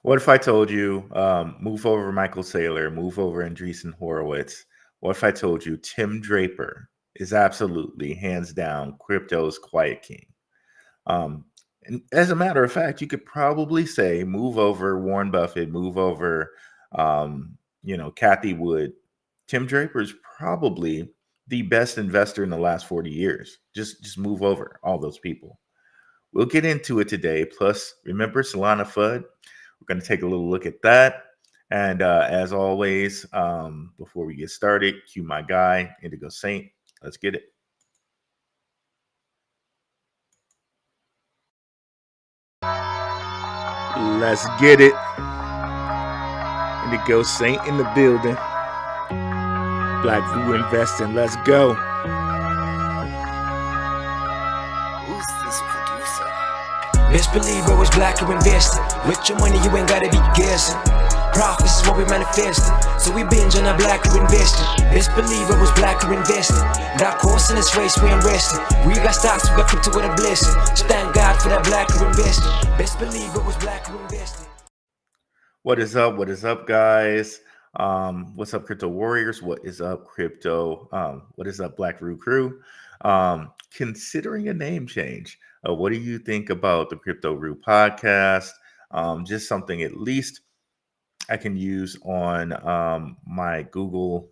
What if I told you, move over Michael Saylor, move over Andreessen Horowitz? What if I told you Tim Draper is absolutely, hands down, crypto's quiet king? Um, and as a matter of fact, you could probably say move over Warren Buffett, move over, Kathy Wood. Tim Draper is probably the best investor in the last 40 years. Just move over all those people. We'll get into it today. Plus, remember Solana Fud? We're going to take a little look at that. And as always, before we get started, cue my guy, Indigo Saint. Let's get it. Let's get it. Indigo Saint in the building. Black View Investing. Let's go. Who's this producer? Best believe I was black or invested. With your money, you ain't gotta be guessing. Profits is what we manifested. So we binge on our black or invested. Best believe I was black or invested. That course in this race, we ain't resting. We got stocks, we got crypto with a blessing. So thank God for that black or invested. Best believe I was black or invested. What is up? What is up, guys? What's up, Crypto Warriors? What is up, Crypto? What is up, Black Root Crew? Considering a name change, what do you think about the Crypto Root podcast? Just something at least I can use on my Google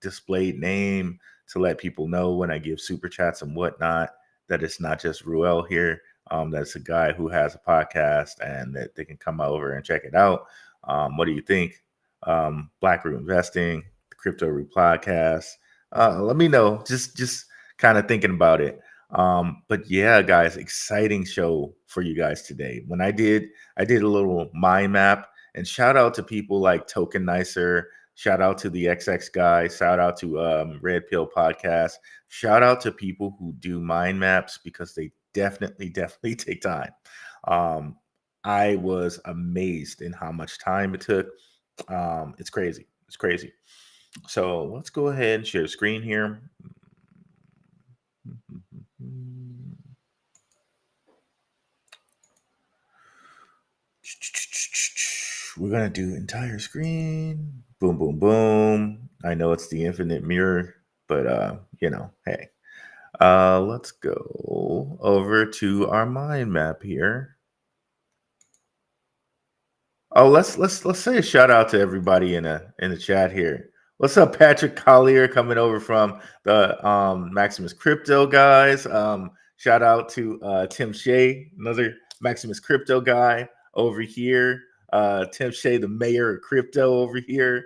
displayed name to let people know when I give super chats and whatnot that it's not just Ruel here. That's a guy who has a podcast and that they can come over and check it out. What do you think? Black Root Investing, the Crypto Root podcast. Let me know. Just kind of thinking about it. But yeah, guys, exciting show for you guys today. When I did a little mind map, and shout out to people like Token Nicer. Shout out to the XX guy. Shout out to Red Pill Podcast. Shout out to people who do mind maps because they definitely take time. I was amazed in how much time it took. It's crazy. It's crazy. So let's go ahead and share screen here. We're gonna do entire screen. Boom, boom, boom. I know it's the infinite mirror, but hey. Let's go over to our mind map here. Oh, let's say a shout out to everybody in the chat here. What's up, Patrick Collier coming over from the Maximus Crypto guys? Shout out to Tim Shea, another Maximus Crypto guy over here. Tim Shea, the mayor of crypto over here.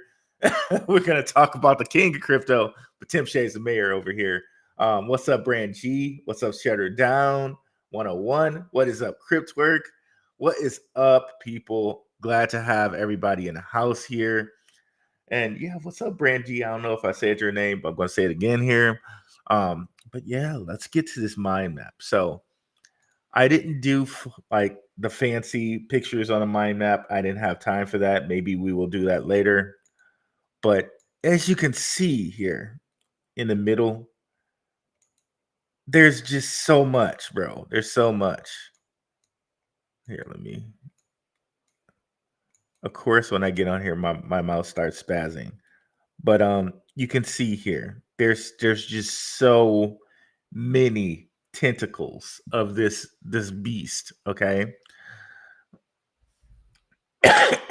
We're gonna talk about the king of crypto, but Tim Shea is the mayor over here. What's up, Brand G? What's up, Shutter Down 101? What is up, Cryptwork? What is up, people? Glad to have everybody in the house here. And yeah, what's up, Brand G? I don't know if I said your name, but I'm going to say it again here. But yeah, let's get to this mind map. So I didn't do like the fancy pictures on a mind map. I didn't have time for that. Maybe we will do that later. But as you can see here in the middle, there's just so much, bro. There's so much. Here, let me. Of course, when I get on here, my mouse starts spazzing. But you can see here, there's just so many tentacles of this beast. Okay,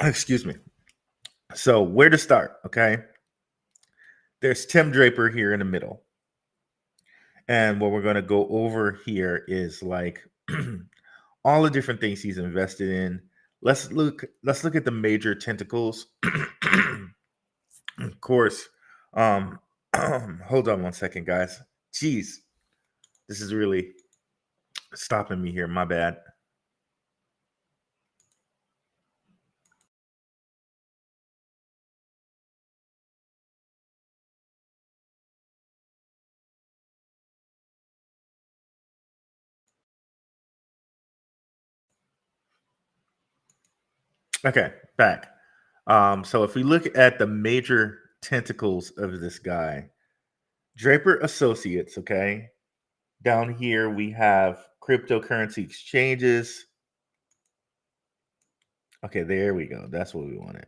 excuse me. So where to start? Okay, there's Tim Draper here in the middle, and what we're going to go over here is like all the different things he's invested in. Let's look at the major tentacles. Of course. Hold on one second, guys. Jeez, this is really stopping me here. My bad. Okay, back. So if we look at the major tentacles of this guy, Draper Associates, okay? Down here we have cryptocurrency exchanges. Okay, there we go. That's what we wanted.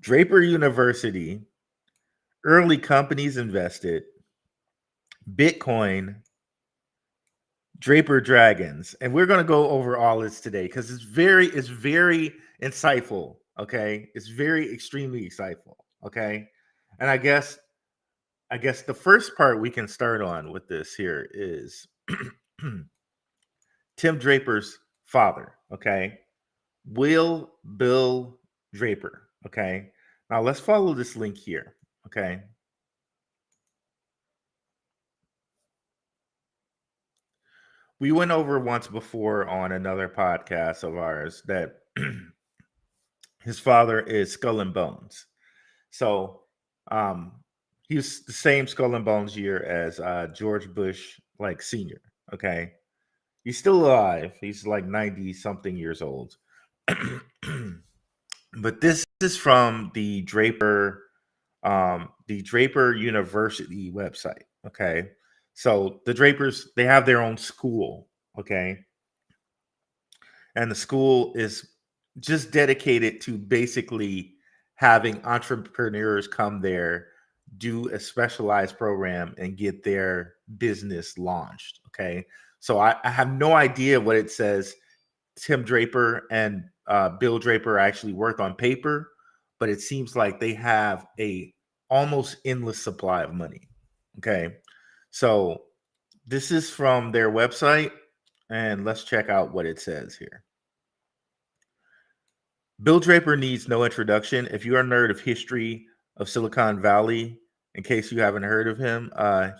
Draper University, early companies invested, Bitcoin, Draper Dragons. And we're going to go over all this today because it's very insightful. Okay. It's very extremely insightful. Okay. And I guess the first part we can start on with this here is Tim Draper's father. Okay. Bill Draper. Okay. Now let's follow this link here. Okay. We went over once before on another podcast of ours that his father is Skull and Bones. So um, he's the same Skull and Bones year as George Bush, like senior. Okay, he's still alive. He's like 90 something years old. But this is from the Draper University website. Okay, so the Drapers, they have their own school. Okay, and the school is just dedicated to basically having entrepreneurs come there, do a specialized program, and get their business launched. Okay, so I have no idea what it says. Tim Draper and Bill Draper actually work on paper, but it seems like they have a almost endless supply of money. Okay, so this is from their website, and let's check out what it says here. Bill Draper needs no introduction. If you're a nerd of history of Silicon Valley, in case you haven't heard of him,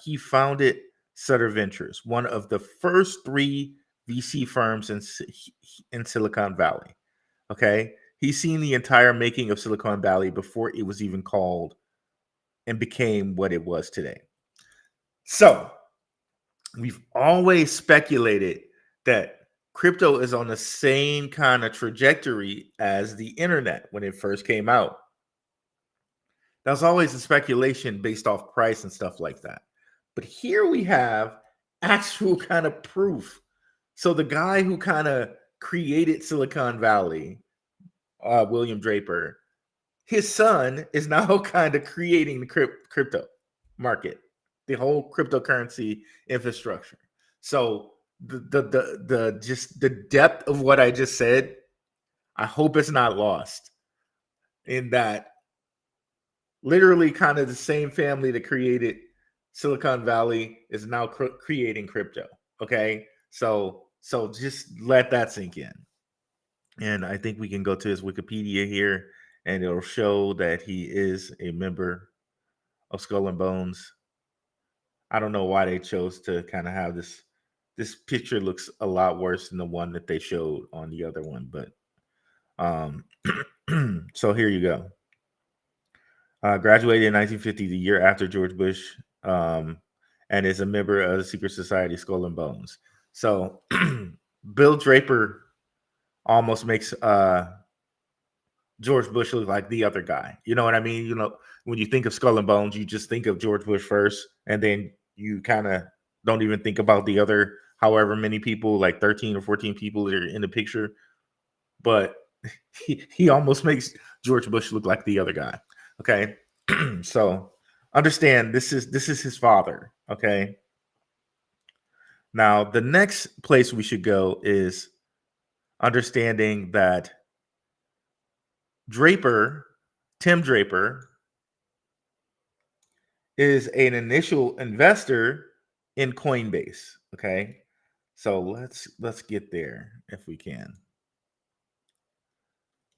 he founded Sutter Ventures, one of the first three VC firms in Silicon Valley. Okay, he's seen the entire making of Silicon Valley before it was even called and became what it was today. So we've always speculated that crypto is on the same kind of trajectory as the internet when it first came out. That was always a speculation based off price and stuff like that. But here we have actual kind of proof. So the guy who kind of created Silicon Valley, William Draper, his son is now kind of creating the crypto market, the whole cryptocurrency infrastructure. So the just the depth of what I just said, I hope it's not lost in that literally kind of the same family that created Silicon Valley is now creating crypto. Okay, so just let that sink in. And I think we can go to his Wikipedia here, and it'll show that he is a member of Skull and Bones. I don't know why they chose to kind of have this. This picture looks a lot worse than the one that they showed on the other one, but so here you go. Graduated in 1950, the year after George Bush, and is a member of the secret society Skull and Bones. So Bill Draper almost makes George Bush look like the other guy. You know what I mean? You know, when you think of Skull and Bones, you just think of George Bush first, and then you kind of don't even think about the other however many people, like 13 or 14 people that are in the picture. But he almost makes George Bush look like the other guy. Okay. So understand this is his father. Okay. Now the next place we should go is understanding that Tim Draper, is an initial investor in Coinbase. Okay. So let's get there if we can.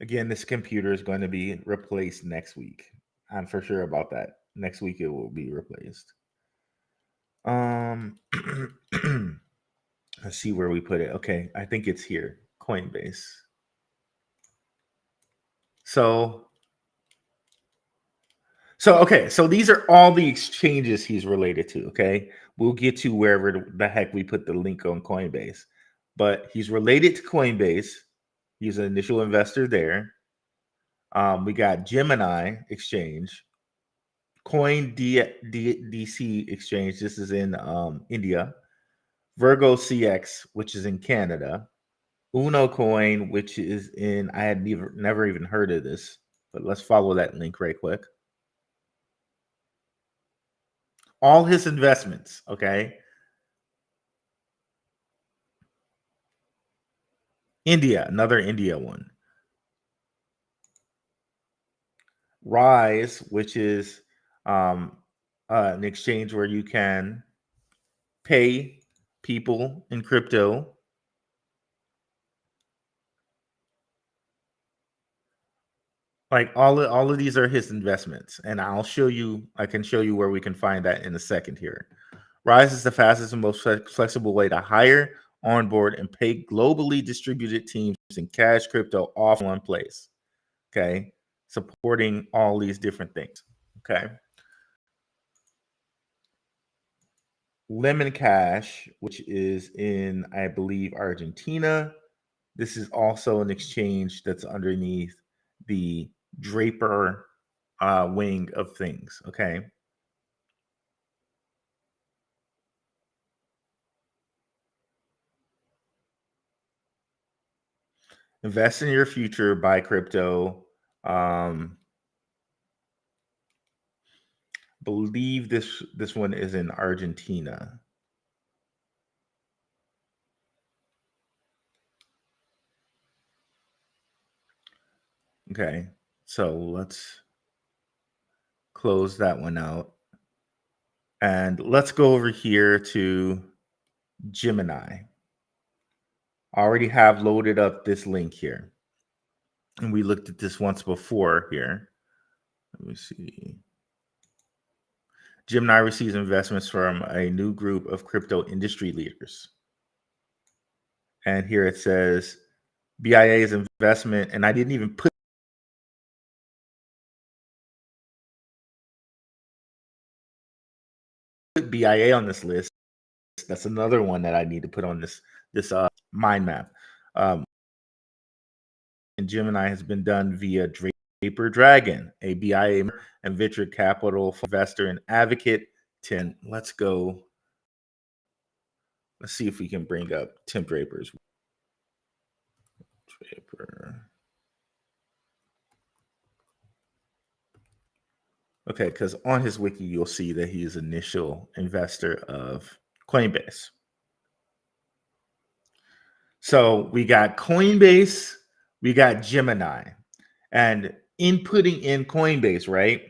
Again, this computer is going to be replaced next week. I'm for sure about that. Next week it will be replaced. Let's see where we put it. Okay, I think it's here. Coinbase. So okay, so these are all the exchanges he's related to. Okay, we'll get to wherever the heck we put the link on Coinbase, but he's related to Coinbase. He's an initial investor there. We got Gemini Exchange, DC Exchange. This is in India. Virgo CX, which is in Canada. Uno Coin, which is in, I had never even heard of this, but let's follow that link right quick. All his investments, okay? India, another India one. Rise, which is an exchange where you can pay people in crypto. Like all of these are his investments, and I can show you where we can find that in a second here. Rise is the fastest and most flexible way to hire, onboard, and pay globally distributed teams in cash crypto off one place. Okay, supporting all these different things. Okay. Lemon Cash, which is in, I believe, Argentina. This is also an exchange that's underneath the Draper wing of things. Okay. Invest in your future, buy crypto. Believe this one is in Argentina. Okay, so let's close that one out. And let's go over here to Gemini. I already have loaded up this link here. And we looked at this once before here. Let me see. Gemini receives investments from a new group of crypto industry leaders. And here it says BIA's investment, and I didn't even put BIA on this list. That's another one that I need to put on this mind map. And Gemini has been done via Draper Dragon, a BIA and venture capital investor and advocate. Let's go. Let's see if we can bring up Tim Draper's. Draper. Okay, because on his wiki, you'll see that he is initial investor of Coinbase. So we got Coinbase, we got Gemini, and inputting in Coinbase, right?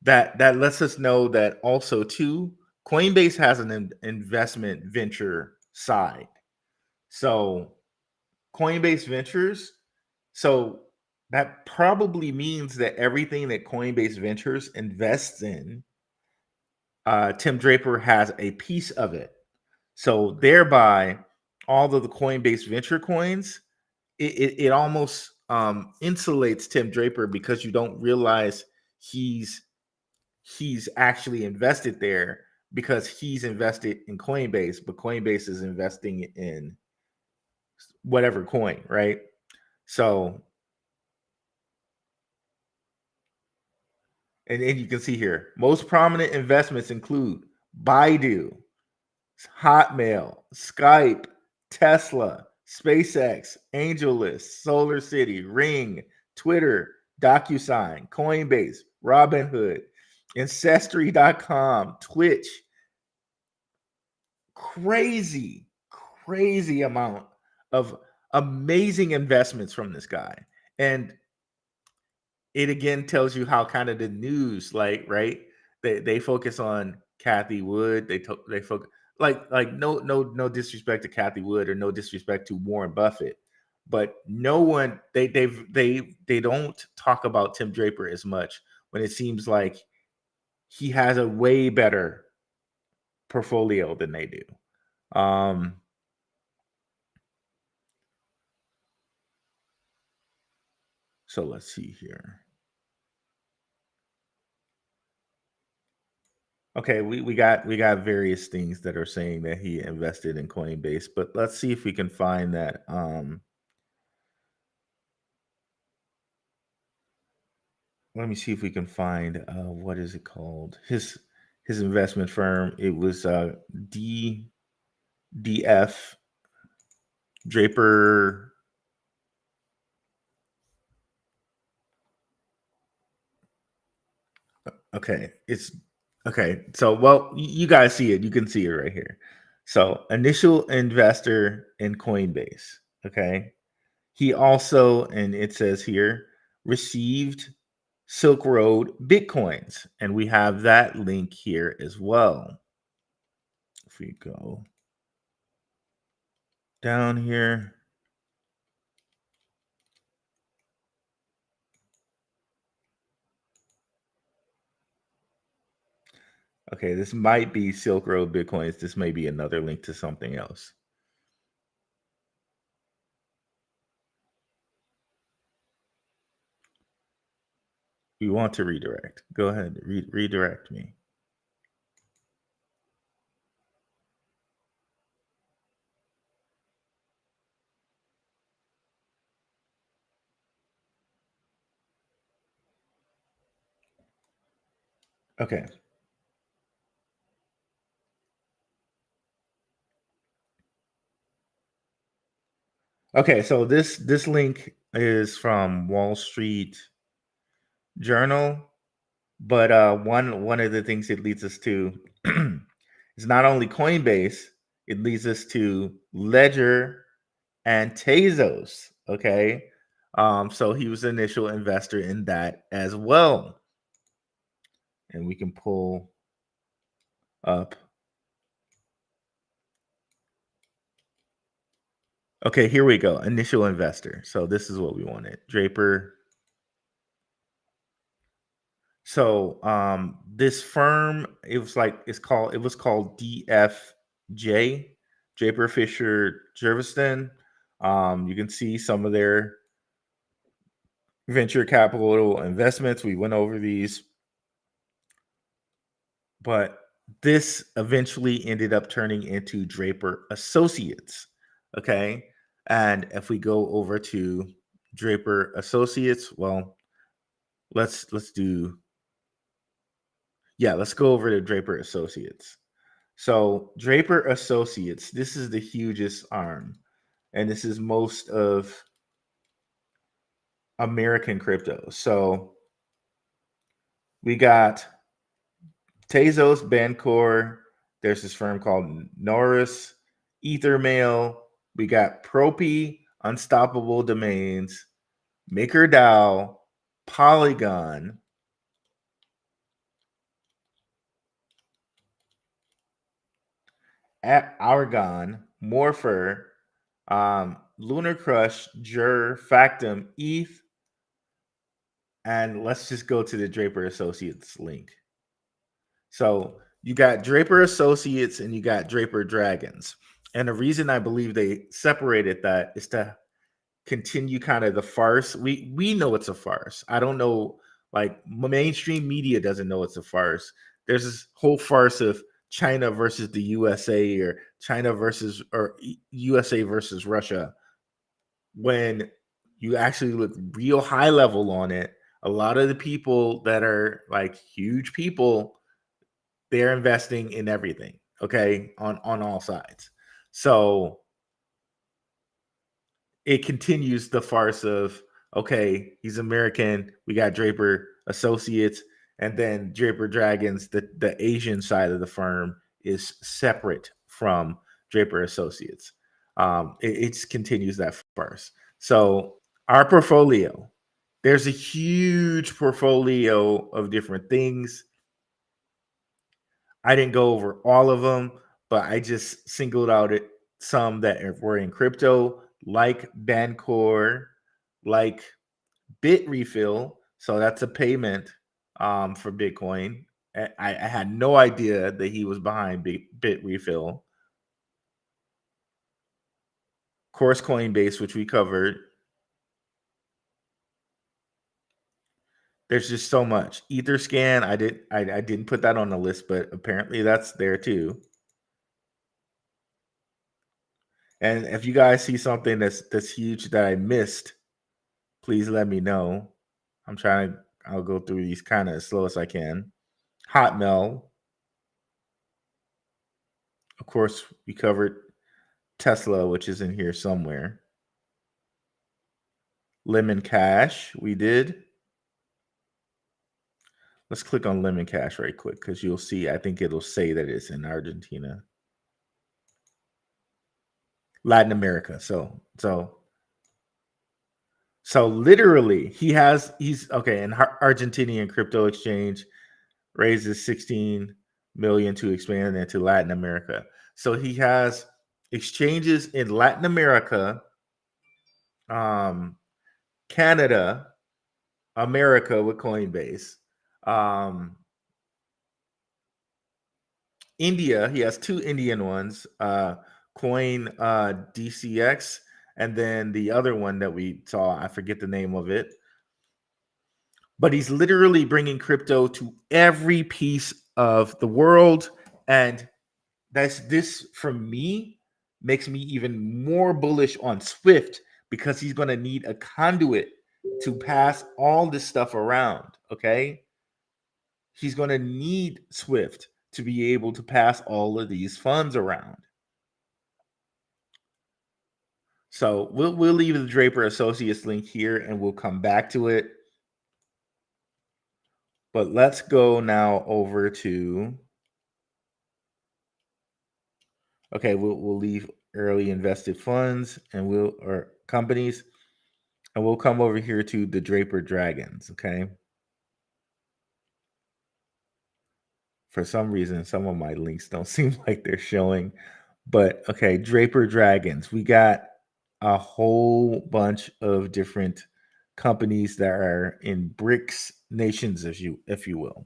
That lets us know that also too, Coinbase has an investment venture side. So Coinbase Ventures, so that probably means that everything that Coinbase Ventures invests in, Tim Draper has a piece of it. So thereby, all of the Coinbase Venture coins, it almost insulates Tim Draper because you don't realize he's actually invested there because he's invested in Coinbase, but Coinbase is investing in whatever coin, right? So, and you can see here, most prominent investments include Baidu, Hotmail, Skype, Tesla, SpaceX, AngelList, Solar City, Ring, Twitter, DocuSign, Coinbase, Robinhood, Ancestry.com, Twitch. Crazy amount of amazing investments from this guy. And it again tells you how kind of the news, like, right? They focus on Kathy Wood. They focus like no disrespect to Kathy Wood or no disrespect to Warren Buffett, but no one they don't talk about Tim Draper as much when it seems like he has a way better portfolio than they do. So let's see here. Okay, we got various things that are saying that he invested in Coinbase, but let's see if we can find that. Let me see if we can find what is it called? His investment firm. It was DF Draper. Okay, it's okay. So, well, you guys see it. You can see it right here. So, initial investor in Coinbase. Okay. He also, and it says here, received Silk Road Bitcoins. And we have that link here as well. If we go down here. Okay, this might be Silk Road Bitcoins. This may be another link to something else. We want to redirect. Go ahead, redirect me. Okay. Okay, so this link is from Wall Street Journal, but one of the things it leads us to is not only Coinbase, it leads us to Ledger and Tezos. Okay, so he was an initial investor in that as well, and we can pull up. Okay, here we go. Initial investor. So this is what we wanted. Draper. So this firm, it was called DFJ, Draper Fisher Jerviston. You can see some of their venture capital investments. We went over these, but this eventually ended up turning into Draper Associates. Okay. And if we go over to Draper Associates, well, let's do let's go over to Draper Associates. So Draper Associates, this is the hugest arm, and this is most of American crypto. So we got Tezos, Bancor. There's this firm called Norris, Ethermail. We got Propy, Unstoppable Domains, MakerDAO, Polygon, at Argon, Morpher, Lunar Crush, Jur, Factum, ETH, and let's just go to the Draper Associates link. So you got Draper Associates and you got Draper Dragons. And the reason I believe they separated that is to continue kind of the farce. We know it's a farce. I don't know, like mainstream media doesn't know it's a farce. There's this whole farce of China versus the USA or China versus or USA versus Russia. When you actually look real high level on it, a lot of the people that are like huge people, they're investing in everything, okay, on all sides. So it continues the farce of, okay, he's American, we got Draper Associates, and then Draper Dragons, the Asian side of the firm is separate from Draper Associates. It continues that farce. So our portfolio, there's a huge portfolio of different things. I didn't go over all of them, but I just singled out some that were in crypto, like Bancor, like Bit Refill. So that's a payment for Bitcoin. I had no idea that he was behind Bit Refill. Of course, Coinbase, which we covered. There's just so much. Etherscan, I didn't put that on the list, but apparently that's there too. And if you guys see something that's huge that I missed, please let me know. I'll go through these kind of as slow as I can. Hotmail. Of course, we covered Tesla, which is in here somewhere. Lemon Cash, we did. Let's click on Lemon Cash right quick because you'll see, I think it'll say that it's in Argentina. Latin America. So literally he's okay. And Argentinian crypto exchange raises 16 million to expand into Latin America. So he has exchanges in Latin America, Canada, America with Coinbase, India. He has 2 Indian ones, Coin DCX, and then the other one that we saw, I forget the name of it. But he's literally bringing crypto to every piece of the world, and this for me makes me even more bullish on Swift because he's going to need a conduit to pass all this stuff around. Okay, he's going to need Swift to be able to pass all of these funds around. So we'll leave the Draper Associates link here and we'll come back to it. But let's go now over to, okay, we'll leave early invested funds and or companies, and we'll come over here to the Draper Dragons, okay? For some reason, some of my links don't seem like they're showing, but okay, Draper Dragons. We got a whole bunch of different companies that are in BRICS nations, if you will.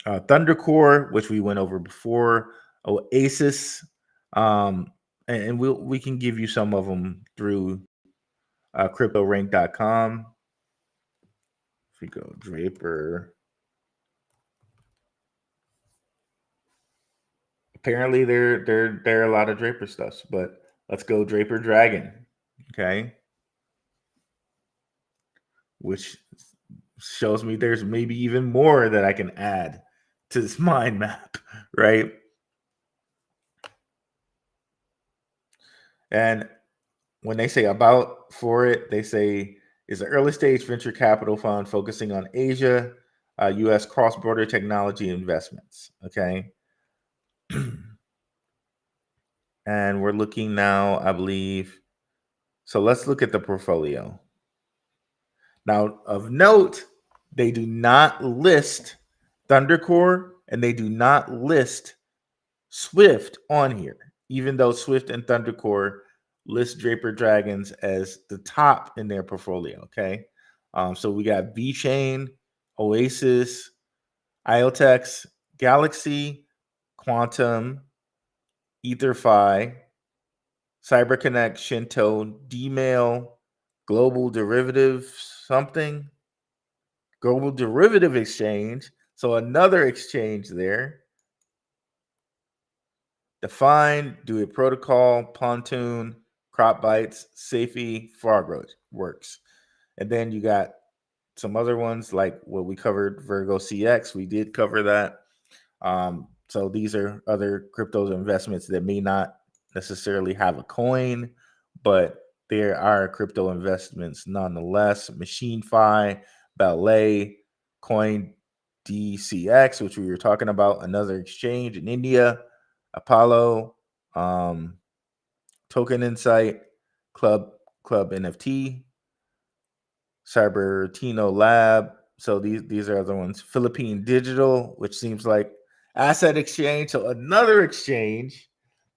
Thundercore, which we went over before, Oasis, and we can give you some of them through cryptorank.com. If we go Draper, apparently there are a lot of Draper stuffs, but let's go Draper Dragon, okay? Which shows me there's maybe even more that I can add to this mind map, right? And when they say about for it, they say is an early stage venture capital fund focusing on Asia, U.S. cross-border technology investments, okay? And we're looking now, I believe. So let's look at the portfolio. Now, of note, they do not list Thundercore and they do not list Swift on here, even though Swift and Thundercore list Draper Dragons as the top in their portfolio, okay? So we got VeChain, Oasis, IoTex, Galaxy, Quantum, EtherFi, CyberConnect, Shinto, Dmail, Global Derivative something, Global Derivative Exchange. So another exchange there. Define, Do It Protocol, Pontoon, Crop Bytes, Safety, Frogworks. And then you got some other ones like what we covered, Virgo CX. We did cover that. So these are other crypto investments that may not necessarily have a coin, but there are crypto investments nonetheless. MachineFi, Ballet, Coin DCX, which we were talking about, another exchange in India, Apollo, Token Insight, Club NFT, Cybertino Lab. So these are other ones. Philippine Digital, which seems like Asset Exchange, so another exchange,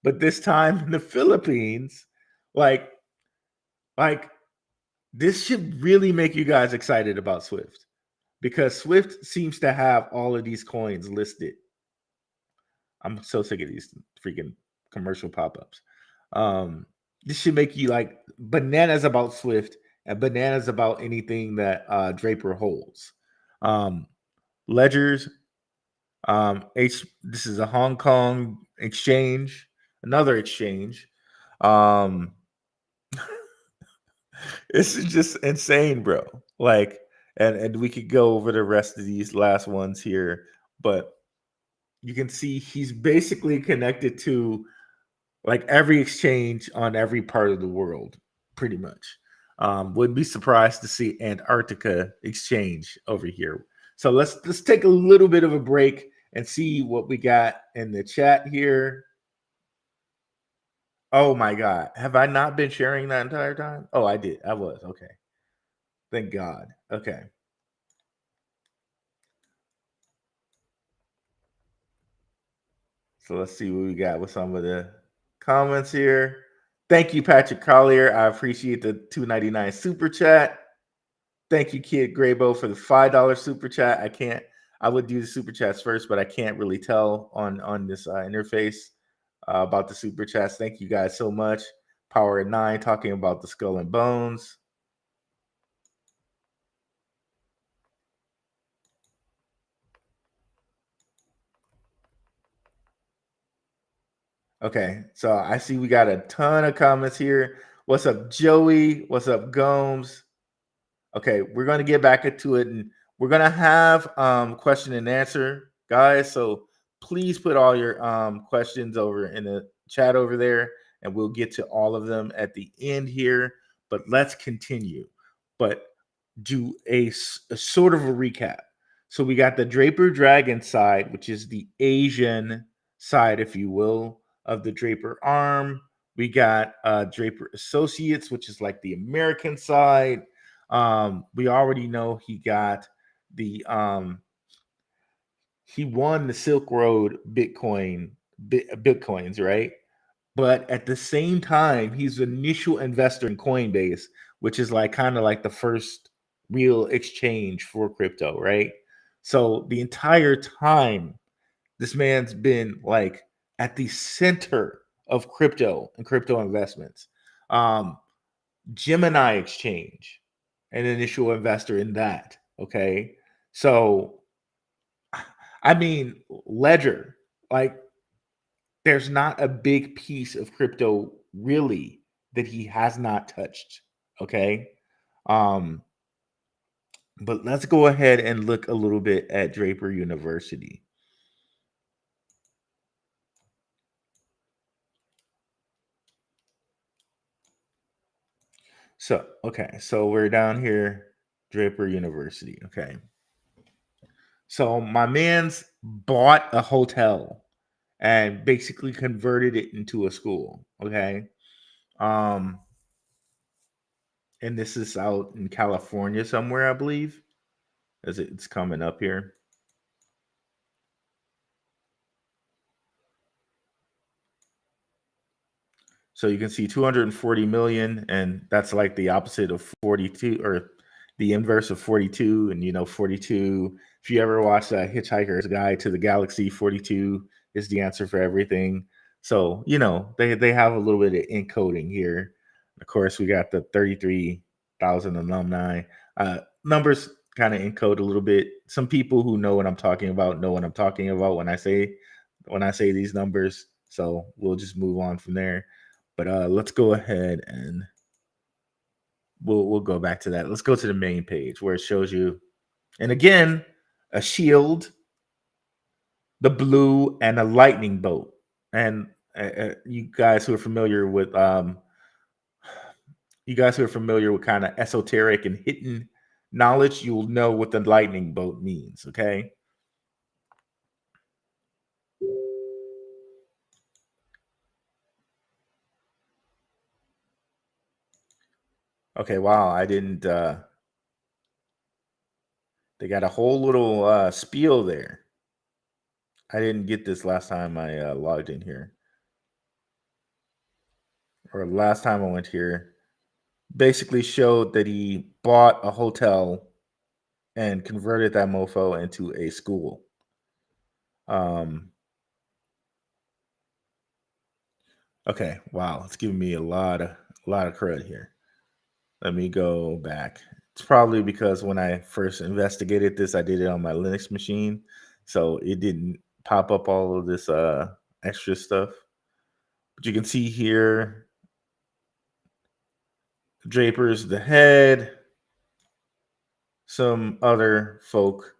but this time in the Philippines. Like this should really make you guys excited about Swift, because Swift seems to have all of these coins listed. I'm so sick of these freaking commercial pop-ups. This should make you like bananas about Swift and bananas about anything that Draper holds. Ledgers, this is a Hong Kong exchange, another exchange. This is just insane, bro. Like, and we could go over the rest of these last ones here, but you can see he's basically connected to like every exchange on every part of the world, pretty much. Wouldn't be surprised to see Antarctica exchange over here. So let's take a little bit of a break and see what we got in the chat here. Oh my God. Have I not been sharing that entire time? Oh, I did. I was. Okay. Thank God. Okay. So let's see what we got with some of the comments here. Thank you, Patrick Collier. I appreciate the $2.99 super chat. Thank you, Kid Graybo, for the $5 super chat. I would do the super chats first, but I can't really tell on this interface about the super chats. Thank you guys so much. Power at 9 talking about the skull and bones. Okay, so I see we got a ton of comments here. What's up, Joey? What's up, Gomes? Okay, we're gonna get back into it, and we're gonna have question and answer, guys. So please put all your questions over in the chat over there, and we'll get to all of them at the end here. But let's continue. But do a sort of a recap. So we got the Draper Dragon side, which is the Asian side, if you will, of the Draper arm. We got Draper Associates, which is like the American side. We already know he got the he won the Silk Road Bitcoins, right? But at the same time, he's an initial investor in Coinbase, which is like kind of like the first real exchange for crypto, right? So the entire time, this man's been like at the center of crypto and crypto investments. Um, Gemini Exchange, an initial investor in that. Okay. So, I mean, Ledger, like, there's not a big piece of crypto really that he has not touched. Okay. Um, but let's go ahead and look a little bit at Draper University. So, okay. So we're down here, Draper University. Okay. So my man's bought a hotel and basically converted it into a school. Okay. Um, and this is out in California somewhere, I believe, as it's coming up here. So you can see 240 million, and that's like the opposite of 42, or the inverse of 42. And 42. If you ever watch Hitchhiker's Guide to the Galaxy, 42 is the answer for everything. So they have a little bit of encoding here. Of course, we got the 33,000 alumni. Numbers kind of encode a little bit. Some people who know what I'm talking about know what I'm talking about when I say these numbers. So we'll just move on from there. But let's go ahead and we'll go back to that. Let's go to the main page where it shows you, and again, a shield, the blue, and a lightning bolt. And you guys who are familiar with kind of esoteric and hidden knowledge, you'll know what the lightning bolt means. Okay. Okay, wow, I didn't they got a whole little spiel there. I didn't get this last time I logged in here. Or last time I went here. Basically showed that he bought a hotel and converted that mofo into a school. Okay, wow, it's giving me a lot of crud here. Let me go back. It's probably because when I first investigated this, I did it on my Linux machine, so it didn't pop up all of this extra stuff. But you can see here, Draper's the head, some other folk,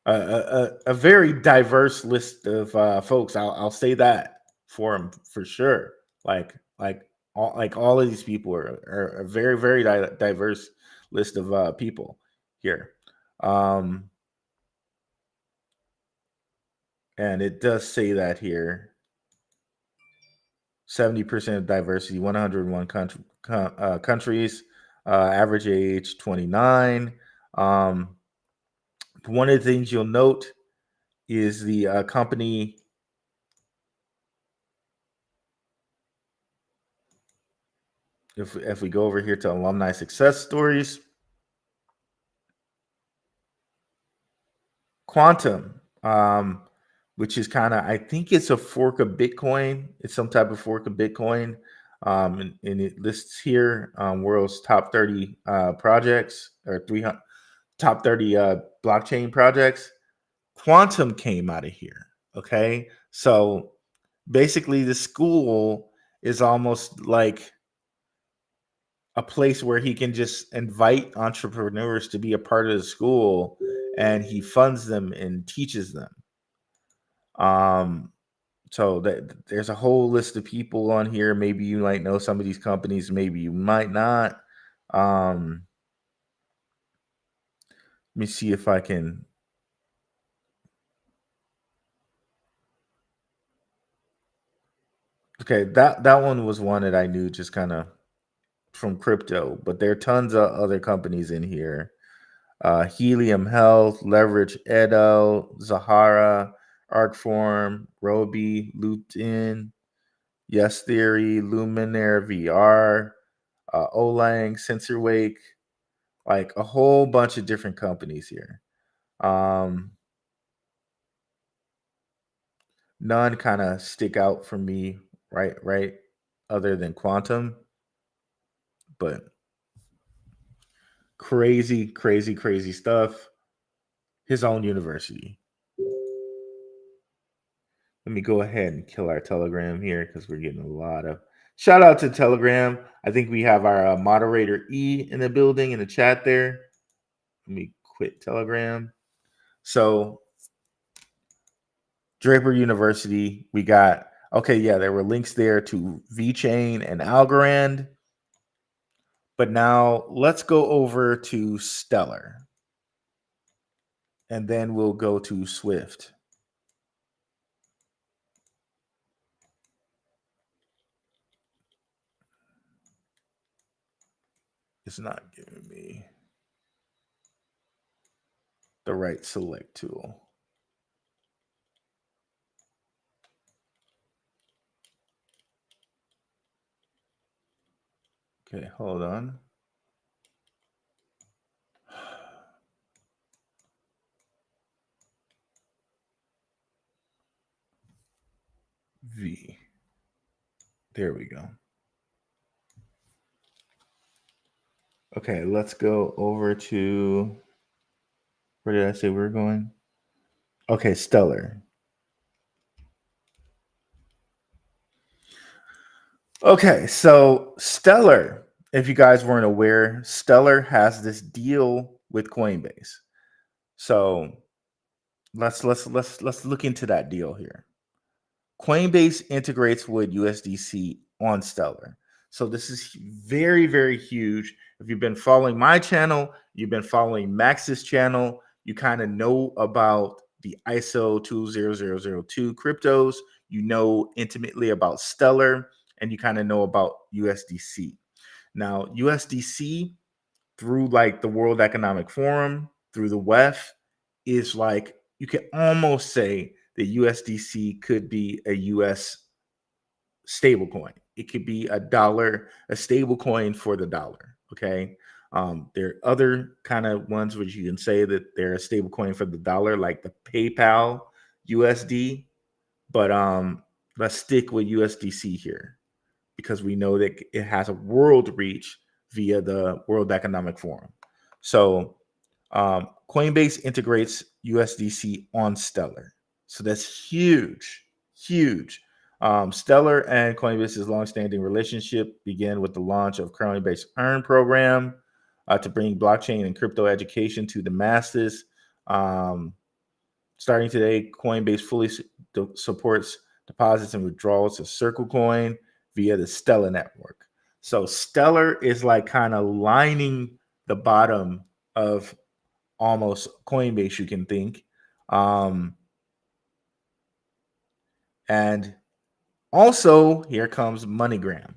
a very diverse list of folks. I'll say that for him for sure. like all of these people are a very very diverse list of people here. Um, and it does say that here 70% of diversity, 101 countries, average age 29. Um, one of the things you'll note is the company. If we go over here to alumni success stories, Quantum, which is kind of, I think it's a fork of Bitcoin. It's some type of fork of Bitcoin. And it lists here world's top 30 projects or 300 top 30 blockchain projects. Quantum came out of here. Okay. So basically, the school is almost like a place where he can just invite entrepreneurs to be a part of the school, and he funds them and teaches them. So there's a whole list of people on here. Maybe you might know some of these companies, maybe you might not. Let me see if I can. Okay, that one was one that I knew just kind of from crypto, but there are tons of other companies in here. Helium Health, Leverage Edo, Zahara, Arcform, Roby, Lutin, Yes Theory, Luminaire VR, Olang, SensorWake, like a whole bunch of different companies here. None kind of stick out for me, right, other than Quantum, but crazy, crazy, crazy stuff. His own university. Let me go ahead and kill our Telegram here because we're getting a lot of shout out to Telegram. I think we have our moderator E in the building in the chat there. Let me quit Telegram. So Draper University, we got there were links there to VeChain and Algorand. But now let's go over to Stellar. And then we'll go to Swift. It's not giving me the right select tool. Okay, hold on. V. There we go. Okay, let's go over to, where did I say we were going? Okay, Stellar. Okay, so Stellar, if you guys weren't aware, Stellar has this deal with Coinbase. So let's look into that deal here. Coinbase integrates with USDC on Stellar. So this is very, very huge. If you've been following my channel, you've been following Max's channel, you kind of know about the ISO 20002 cryptos, you know intimately about Stellar, and you kind of know about USDC. Now, USDC, through like the World Economic Forum, through the WEF, is like, you can almost say that USDC could be a US stablecoin. It could be a stablecoin for the dollar. Okay. There are other kind of ones which you can say that they're a stablecoin for the dollar, like the PayPal USD. But let's stick with USDC here because we know that it has a world reach via the World Economic Forum. So Coinbase integrates USDC on Stellar. So that's huge, huge. Stellar and Coinbase's longstanding relationship began with the launch of Coinbase Earn program to bring blockchain and crypto education to the masses. Starting today, Coinbase fully supports deposits and withdrawals of Circle Coin via the Stellar network. So Stellar is like kind of lining the bottom of almost Coinbase, you can think. And also, here comes MoneyGram.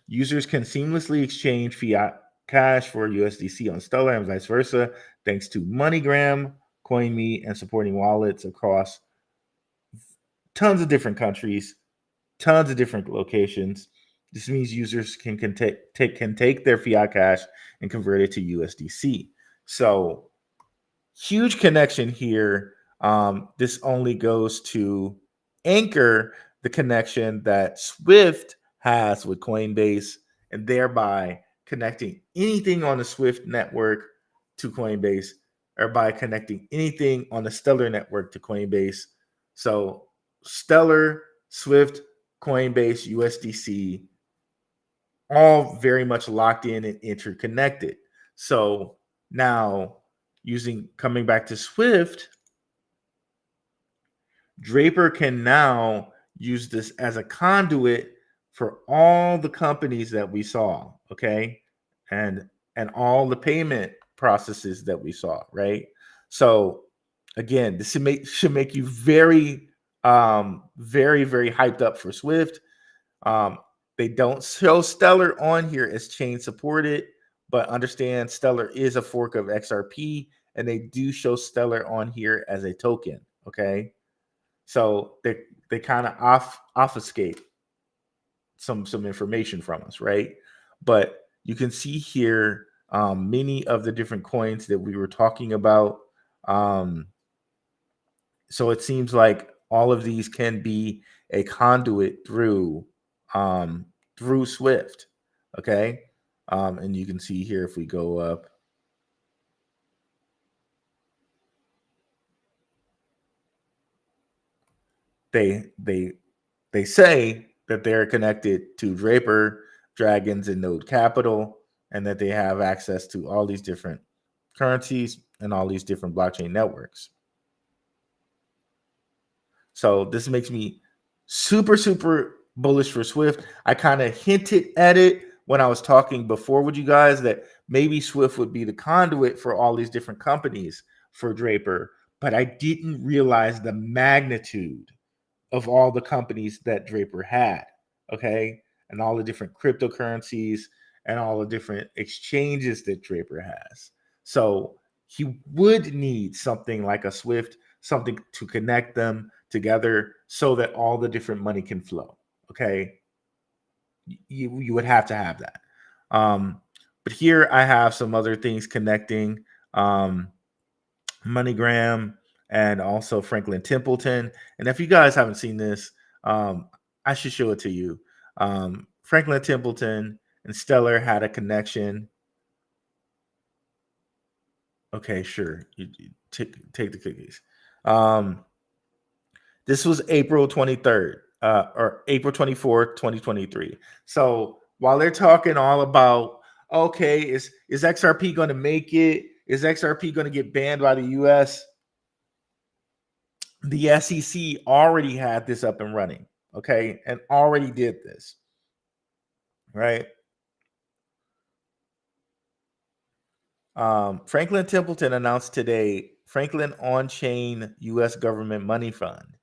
Users can seamlessly exchange fiat cash for USDC on Stellar and vice versa, thanks to MoneyGram, CoinMe, and supporting wallets across tons of different countries, tons of different locations. This means users can take their fiat cash and convert it to USDC. So huge connection here. This only goes to anchor the connection that Swift has with Coinbase, and thereby connecting anything on the Swift network to Coinbase, or by connecting anything on the Stellar network to Coinbase. So Stellar, Swift, Coinbase, USDC, all very much locked in and interconnected. So now, coming back to Swift, Draper can now use this as a conduit for all the companies that we saw, okay? And all the payment processes that we saw, right? So again, this should make you very very hyped up for Swift. They don't show Stellar on here as chain supported, but understand Stellar is a fork of XRP, and they do show Stellar on here as a token. Okay, so they kind of obfuscate some information from us, right? But you can see here many of the different coins that we were talking about. So it seems like all of these can be a conduit through Swift. Okay. And you can see here, if we go up, they say that they're connected to Draper, Dragons, and Node Capital, and that they have access to all these different currencies and all these different blockchain networks. So this makes me super bullish for Swift. I kind of hinted at it when I was talking before with you guys that maybe Swift would be the conduit for all these different companies for Draper, but I didn't realize the magnitude of all the companies that Draper had, okay? And all the different cryptocurrencies and all the different exchanges that Draper has. So he would need something like a Swift, something to connect them together so that all the different money can flow, okay? You would have to have that. But here I have some other things connecting MoneyGram and also Franklin Templeton. And if you guys haven't seen this, I should show it to you. Franklin Templeton and Stellar had a connection. Okay, sure. You take the cookies. This was April 23rd, or April 24th, 2023. So while they're talking all about, okay, is XRP going to make it? Is XRP going to get banned by the US? The SEC already had this up and running, okay, and already did this, right? Franklin Templeton announced today Franklin On-Chain U.S. Government Money Fund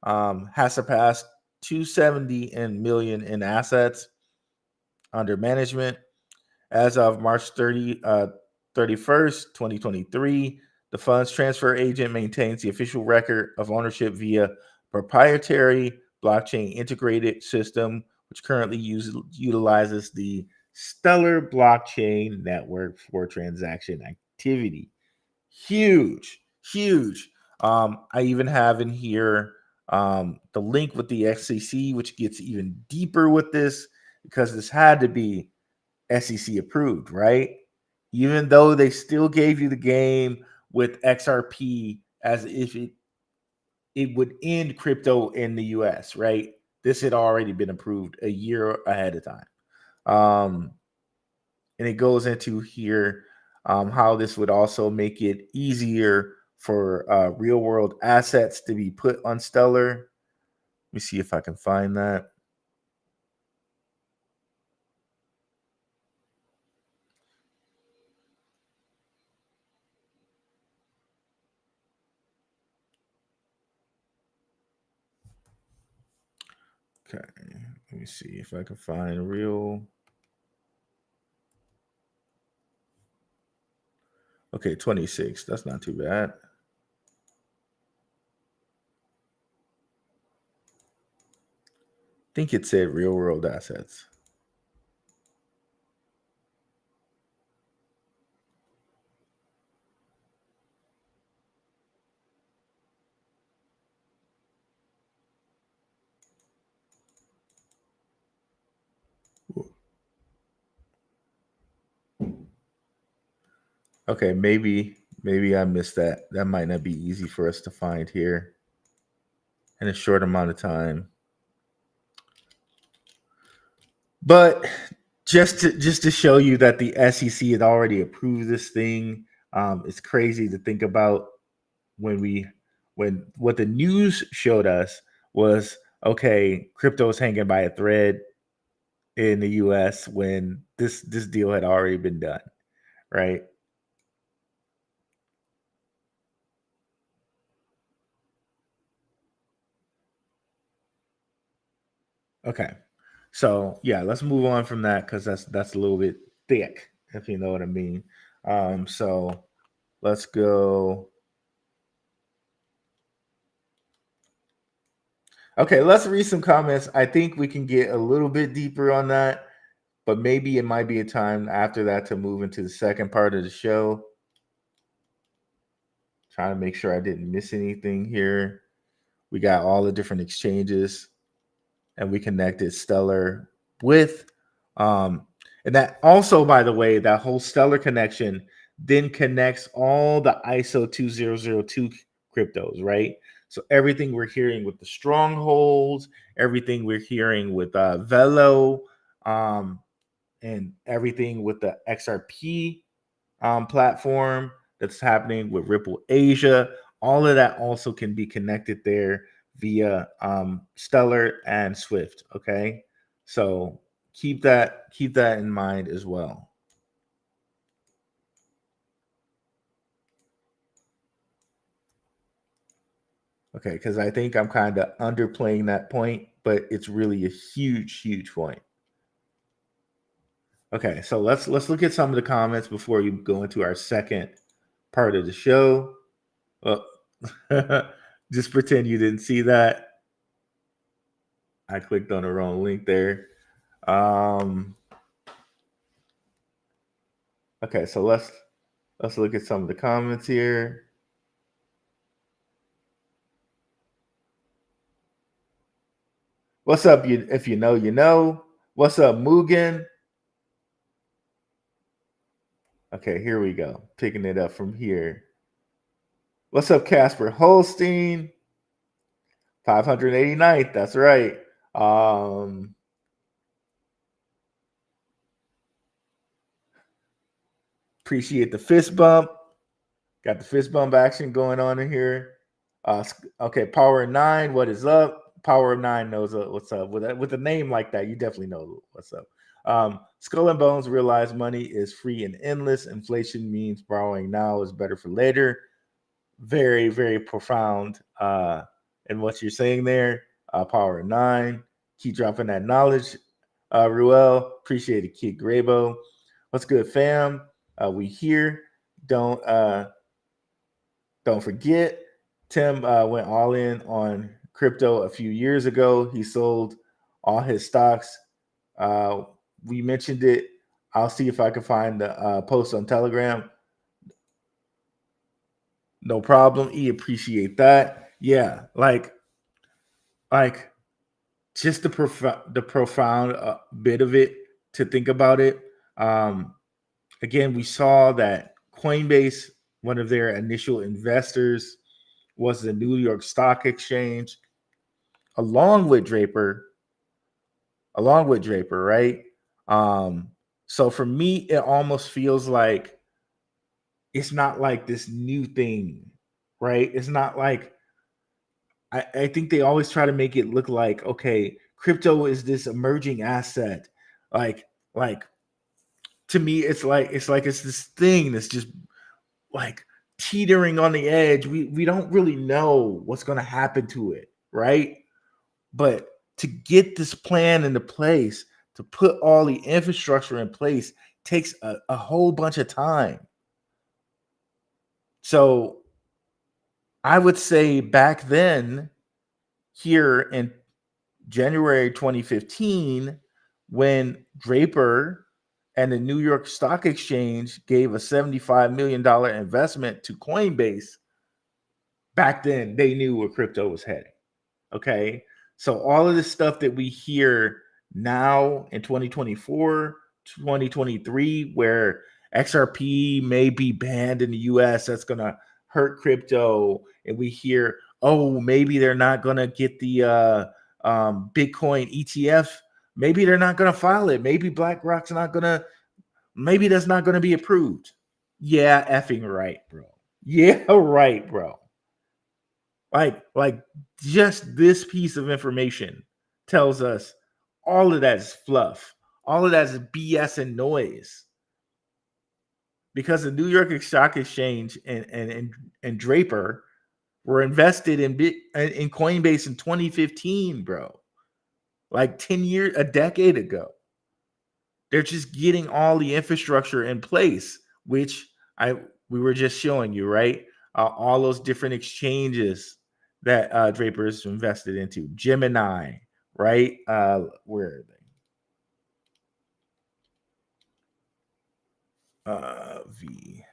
has surpassed 270 million in assets under management as of March 31st, 2023. The fund's transfer agent maintains the official record of ownership via proprietary blockchain integrated system, which currently utilizes the Stellar blockchain network for transaction activity. Huge. I even have in here the link with the SEC, which gets even deeper with this, because this had to be SEC approved, right? Even though they still gave you the game with XRP as if it would end crypto in the US, right? This had already been approved a year ahead of time. And it goes into here how this would also make it easier for real world assets to be put on Stellar. Let me see if I can find that. Okay, let me see if I can find real. Okay, 26. That's not too bad. I think it said real world assets. Okay, maybe I missed that. That might not be easy for us to find here in a short amount of time. But just to show you that the SEC had already approved this thing, it's crazy to think about when what the news showed us was, okay, crypto is hanging by a thread in the US when this deal had already been done, right? Okay. So yeah, let's move on from that because that's a little bit thick, if you know what I mean. So let's go. Okay, let's read some comments. I think we can get a little bit deeper on that, but maybe it might be a time after that to move into the second part of the show. Trying to make sure I didn't miss anything here. We got all the different exchanges, and we connected Stellar with, and that also, by the way, that whole Stellar connection then connects all the ISO 2002 cryptos, right? So everything we're hearing with the strongholds, everything we're hearing with Velo, and everything with the XRP platform that's happening with Ripple Asia. All of that also can be connected there via Stellar and Swift. Okay, so keep that in mind as well. Okay, because I think I'm kind of underplaying that point, but it's really a huge point. Okay, so let's look at some of the comments before you go into our second part of the show. Well, just pretend you didn't see that. I clicked on the wrong link there. Okay, so let's look at some of the comments here. What's up? You, if you know, you know. What's up, Mugen? Okay, here we go. Picking it up from here. What's up, Casper Holstein? 589th. That's right. Appreciate the fist bump. Got the fist bump action going on in here. Okay, Power 9, what is up? Power of 9 knows what's up. With a name like that, you definitely know what's up. Skull and Bones realize money is free and endless. Inflation means borrowing now is better for later. Very profound in what you're saying there. Power of 9. Keep dropping that knowledge. Ruel, appreciate it, Kid Grabo. What's good, fam? We here. Don't forget, Tim went all in on crypto a few years ago. He sold all his stocks. We mentioned it. I'll see if I can find the post on Telegram. No problem. Appreciate that. Yeah, like just the profound bit of it to think about it. Again, we saw that Coinbase, one of their initial investors, was the New York Stock Exchange, along with Draper, right? So for me, it almost feels like it's not like this new thing, right? It's not like I think they always try to make it look like, okay, crypto is this emerging asset. Like to me, it's like it's this thing that's just like teetering on the edge. We don't really know what's going to happen to it, right? But to get this plan into place, to put all the infrastructure in place, takes a whole bunch of time. So I would say back then, here in January 2015, when Draper and the New York Stock Exchange gave a $75 million investment to Coinbase, back then they knew where crypto was heading. Okay. So all of this stuff that we hear now in 2024, 2023, where XRP may be banned in the US, that's going to hurt crypto. And we hear, oh, maybe they're not going to get the Bitcoin ETF. Maybe they're not going to file it. Maybe BlackRock's not going to, maybe that's not going to be approved. Yeah, effing right, bro. Yeah, right, bro. Like just this piece of information tells us all of that is fluff. All of that is BS and noise. Because the New York Stock Exchange and Draper were invested in Coinbase in 2015, bro. Like 10 years, a decade ago. They're just getting all the infrastructure in place, which we were just showing you, right? All those different exchanges that Draper's invested into. Gemini, right? Where are they? V.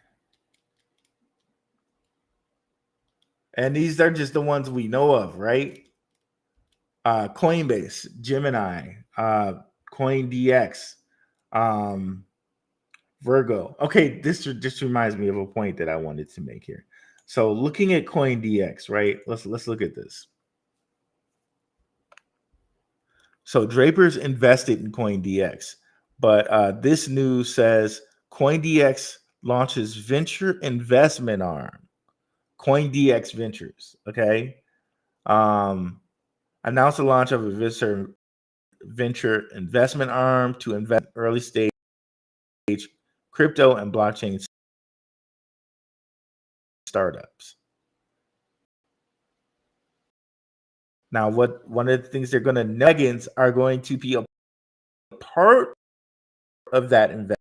And these are just the ones we know of, right? Coinbase, Gemini, CoinDX, Virgo. Okay, this just reminds me of a point that I wanted to make here. So looking at CoinDX, right? Let's look at this. So Draper's invested in CoinDX, but this news says CoinDX launches venture investment arm, CoinDX Ventures. Okay, announced the launch of a venture investment arm to invest early stage crypto and blockchain startups. Now, one of the things they're going to nuggets are going to be a part of that investment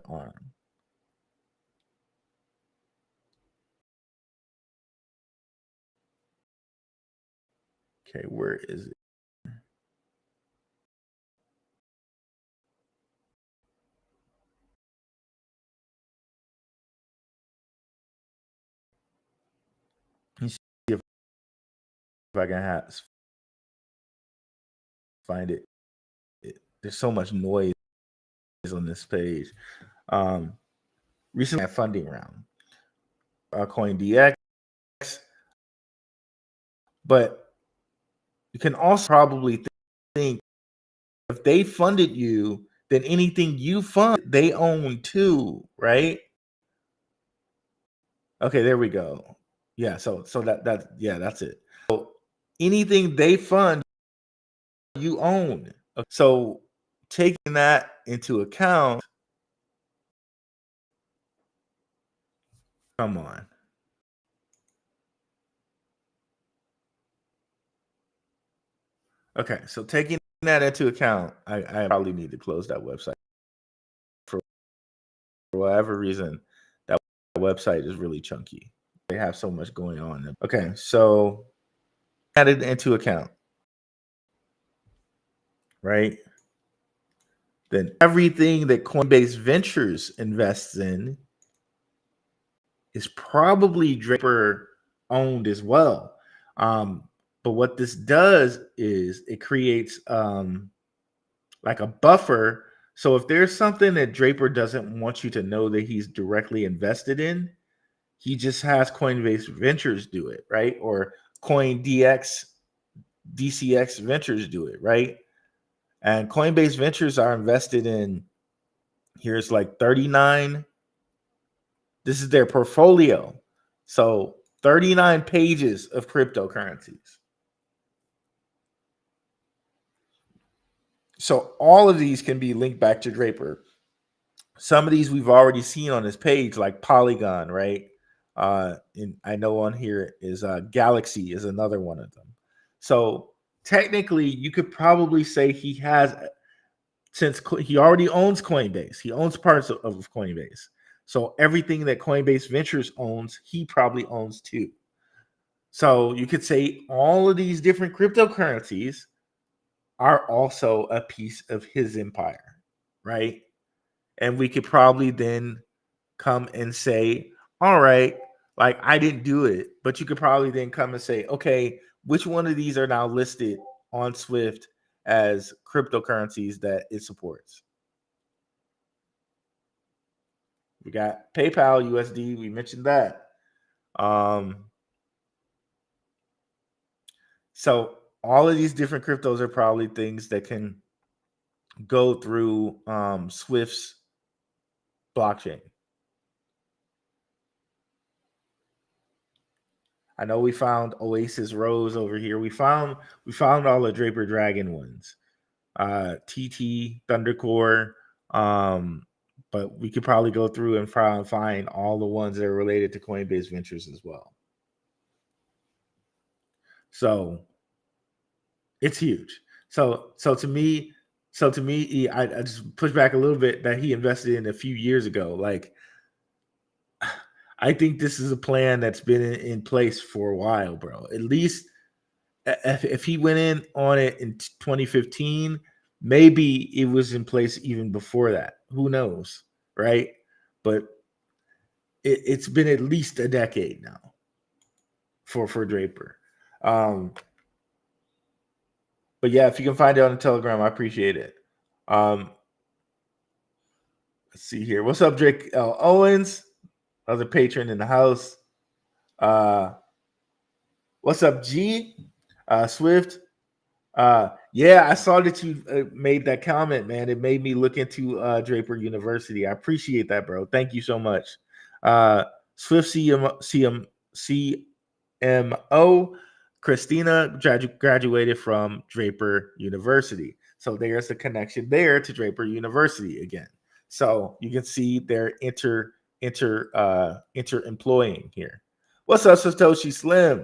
arm. Okay, where is it? Let me see if I can find it. There's so much noise on this page. Recently, a funding round, CoinDX, but you can also probably think if they funded you, then anything you fund, they own too, right? Okay, there we go. Yeah, so that's it. So anything they fund, you own. So taking that into account, come on. Okay, so taking that into account, I probably need to close that website. For whatever reason, that website is really chunky. They have so much going on. Okay, so added into account, right? Then everything that Coinbase Ventures invests in is probably Draper owned as well. But what this does is it creates like a buffer. So if there's something that Draper doesn't want you to know that he's directly invested in, he just has Coinbase Ventures do it, right? Or CoinDX, DCX Ventures do it, right? And Coinbase Ventures are invested in, here's like 39. This is their portfolio. So 39 pages of cryptocurrencies. So all of these can be linked back to Draper. Some of these we've already seen on this page, like Polygon, right? And I know on here is Galaxy is another one of them. So technically you could probably say he has, since he already owns Coinbase. He owns parts of Coinbase. So everything that Coinbase Ventures owns, he probably owns too. So you could say all of these different cryptocurrencies are also a piece of his empire, right? And we could probably then come and say, all right, like I didn't do it, but you could probably then come and say, okay, which one of these are now listed on Swift as cryptocurrencies that it supports? We got PayPal USD, we mentioned that. So all of these different cryptos are probably things that can go through Swift's blockchain. I know we found Oasis Rose over here. We found all the Draper Dragon ones. TT Thundercore. But we could probably go through and try and find all the ones that are related to Coinbase Ventures as well. So it's huge. So to me, I just push back a little bit that he invested in a few years ago. Like, I think this is a plan that's been in place for a while, bro. At least if he went in on it in 2015, maybe it was in place even before that. Who knows, right? But it's been at least a decade now for Draper. But yeah, if you can find it on the Telegram, I appreciate it. Let's see here. What's up, Drake L. Owens? Other patron in the house. What's up, G? Swift. Yeah, I saw that you made that comment, man. It made me look into Draper University. I appreciate that, bro. Thank you so much. Swift CMO Christina graduated from Draper University. So there's a connection there to Draper University again. So you can see they're inter-employing here. What's up, Satoshi Slim?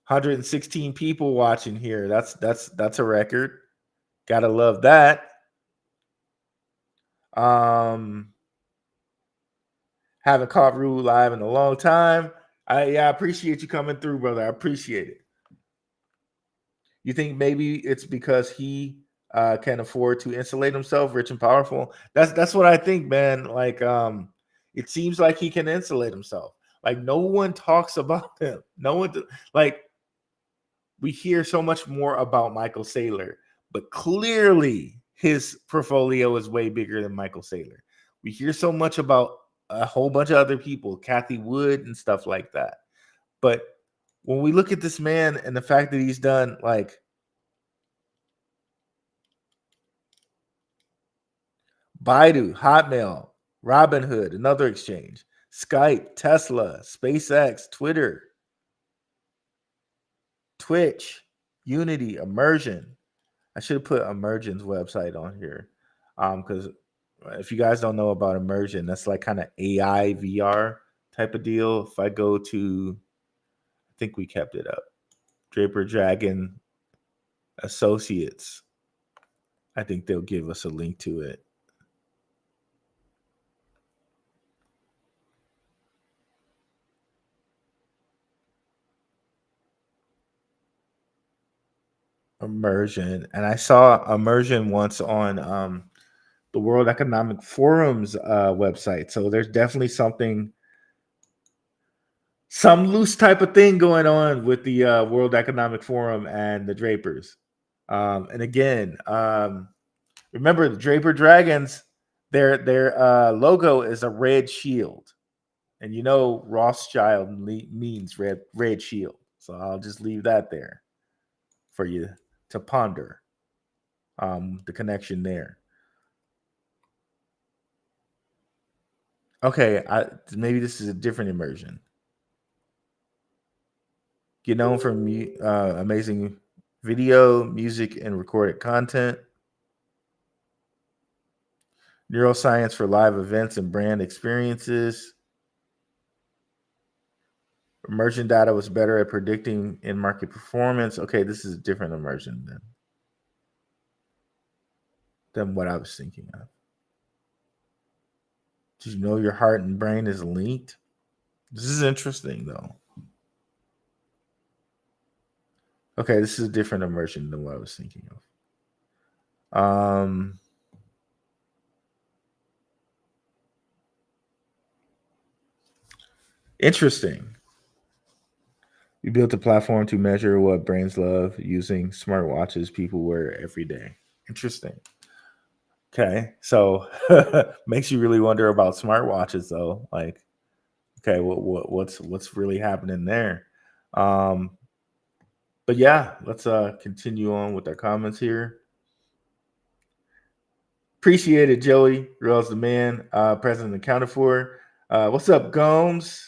116 people watching here. That's a record. Gotta love that. Haven't caught Rue live in a long time. I appreciate you coming through, brother. I appreciate it. You think maybe it's because he can afford to insulate himself, rich and powerful? That's what I think, man. Like, it seems like he can insulate himself. Like, no one talks about him. No one, like, we hear so much more about Michael Saylor, but clearly his portfolio is way bigger than Michael Saylor. We hear so much about a whole bunch of other people, Kathy Wood and stuff like that. But when we look at this man and the fact that he's done like Baidu, Hotmail, Robinhood, another exchange, Skype, Tesla, SpaceX, Twitter, Twitch, Unity, Immersion. I should have put Immersion's website on here. Because if you guys don't know about Immersion, that's like kind of AI VR type of deal. If I go to, I think we kept it up, Draper Dragon Associates, I think they'll give us a link to it. Immersion. And I saw Immersion once on the World Economic Forum's website. So there's definitely some loose type of thing going on with the World Economic Forum and the Drapers. And again, remember the Draper Dragons, their logo is a red shield. And you know Rothschild means red shield. So I'll just leave that there for you to ponder the connection there. Okay, maybe this is a different immersion. Get known for amazing video, music, and recorded content. Neuroscience for live events and brand experiences. Immersion data was better at predicting in market performance. Okay, this is a different immersion than what I was thinking of. Did you know your heart and brain is linked? This is interesting, though. Okay, this is a different immersion than what I was thinking of. Interesting. We built a platform to measure what brains love using smartwatches people wear every day. Interesting. Okay, so makes you really wonder about smartwatches, though. Like, okay, what's really happening there? But yeah, let's continue on with our comments here. Appreciate it, Joey. Reals the man. President accounted for. What's up, Gomes?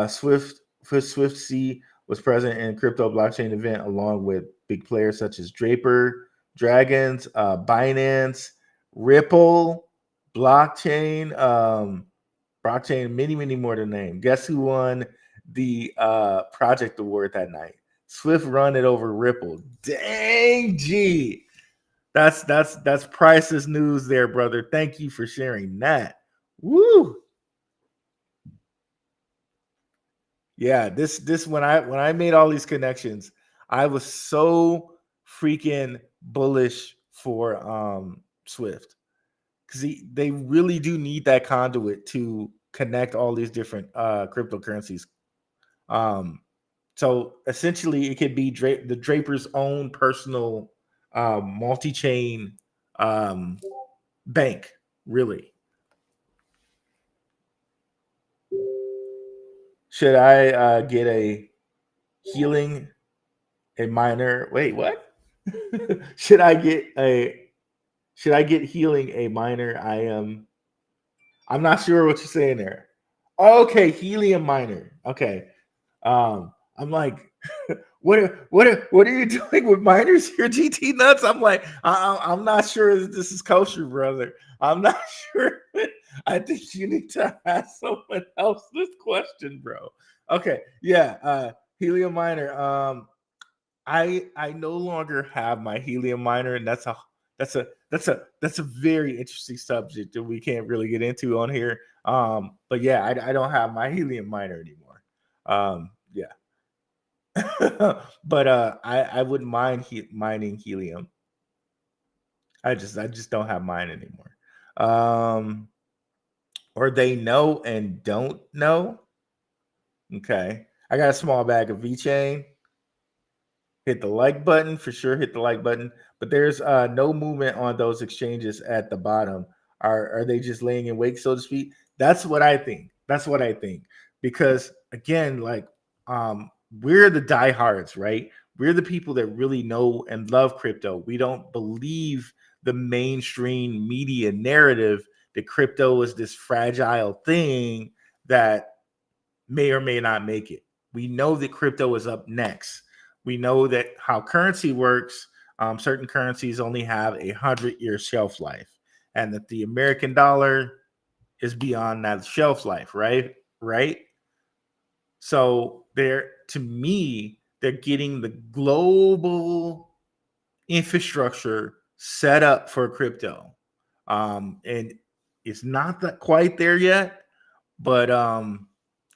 Swift C was present in crypto blockchain event along with big players such as Draper, Dragons, Binance, Ripple, Blockchain, many more to name. Guess who won the project award that night? Swift run it over Ripple. Dang, G. That's priceless news there, brother. Thank you for sharing that. Woo. Yeah, this when I made all these connections, I was so freaking bullish for Swift because they really do need that conduit to connect all these different cryptocurrencies. So essentially, it could be the Draper's own personal multi-chain bank, really. Should I get a healing a miner? Wait, what? should I get healing a miner? I'm not sure what you're saying there. Okay, helium miner. Okay. I'm like, what are you doing with miners here, GT nuts? I'm like, I'm not sure this is kosher, brother. I'm not sure. I think you need to ask someone else this question, bro. Okay, yeah, helium miner. I no longer have my helium miner, and that's a very interesting subject that we can't really get into on here. But yeah, I don't have my helium miner anymore. Yeah. But I wouldn't mind mining helium. I just don't have mine anymore. Or they know and don't know. Okay. I got a small bag of VeChain. Hit the like button for sure. Hit the like button. But there's no movement on those exchanges at the bottom. Are they just laying in wait, so to speak? That's what I think. Because again, like we're the diehards, right? We're the people that really know and love crypto. We don't believe the mainstream media narrative that crypto is this fragile thing that may or may not make it. We know that crypto is up next. We know that how currency works. Certain currencies only have 100-year shelf life, and that the American dollar is beyond that shelf life, right? Right. So to me, they're getting the global infrastructure set up for crypto, and it's not that quite there yet. But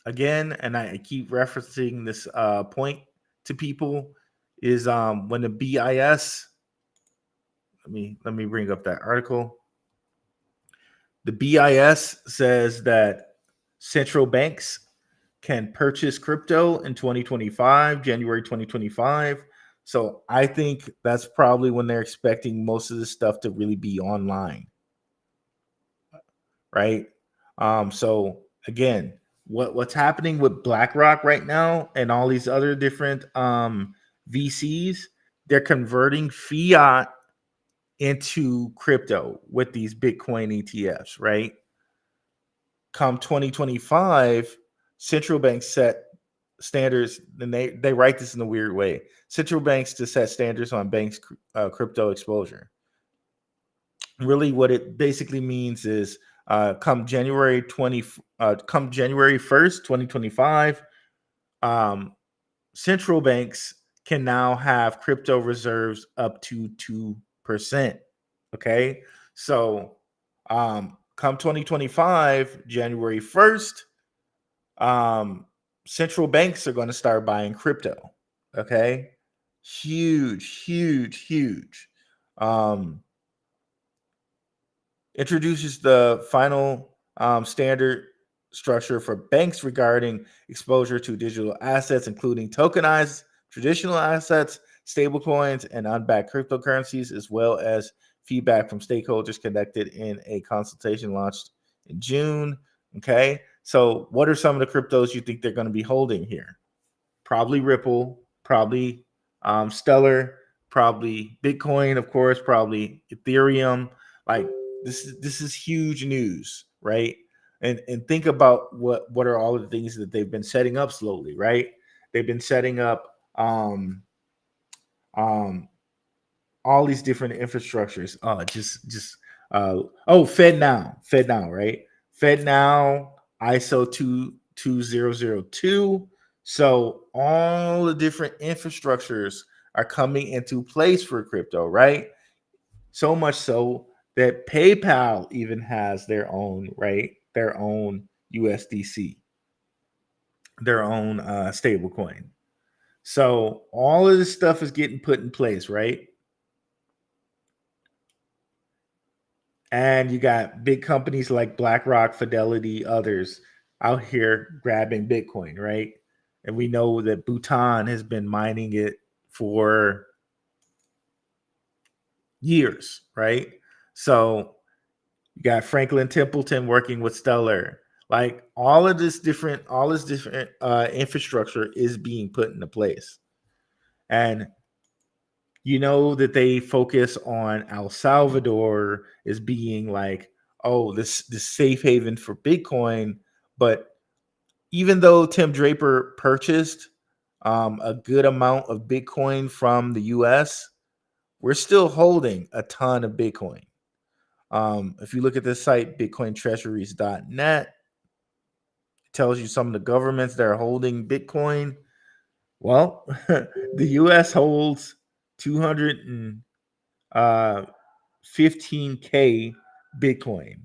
again, and I keep referencing this point to people is when the BIS. Let me bring up that article. The BIS says that central banks can purchase crypto in 2025, January 2025. So I think that's probably when they're expecting most of this stuff to really be online. Right. So again, what's happening with BlackRock right now and all these other different VCs, they're converting fiat into crypto with these Bitcoin ETFs, right? Come 2025, central banks set standards, and they write this in a weird way. Central banks to set standards on banks' crypto exposure. Really, what it basically means is come January 1st, 2025, Central banks can now have crypto reserves up to 2%. Okay. So come 2025, January 1st, central banks are going to start buying crypto. Okay. Huge, huge, huge. Introduces the final standard structure for banks regarding exposure to digital assets, including tokenized traditional assets, stablecoins, and unbacked cryptocurrencies, as well as feedback from stakeholders conducted in a consultation launched in June. Okay, so what are some of the cryptos you think they're going to be holding here? Probably Ripple, probably Stellar, probably Bitcoin, of course, probably Ethereum. Like this is huge news, right? And think about what are all of the things that they've been setting up slowly, right? They've been setting up um all these different infrastructures. Fed now, right? Fed now, ISO 22002. So all the different infrastructures are coming into place for crypto, right? So much so that PayPal even has their own, right? Their own USDC, their own stable coin. So all of this stuff is getting put in place, right? And you got big companies like BlackRock, Fidelity, others out here grabbing Bitcoin, right? And we know that Bhutan has been mining it for years, right? So you got Franklin Templeton working with Stellar. Like all this different infrastructure is being put into place. And you know that they focus on El Salvador as being like, oh, this safe haven for Bitcoin. But even though Tim Draper purchased a good amount of Bitcoin from the US, we're still holding a ton of Bitcoin. If you look at this site, bitcointreasuries.net, it tells you some of the governments that are holding Bitcoin. Well, the US holds 200 15K Bitcoin.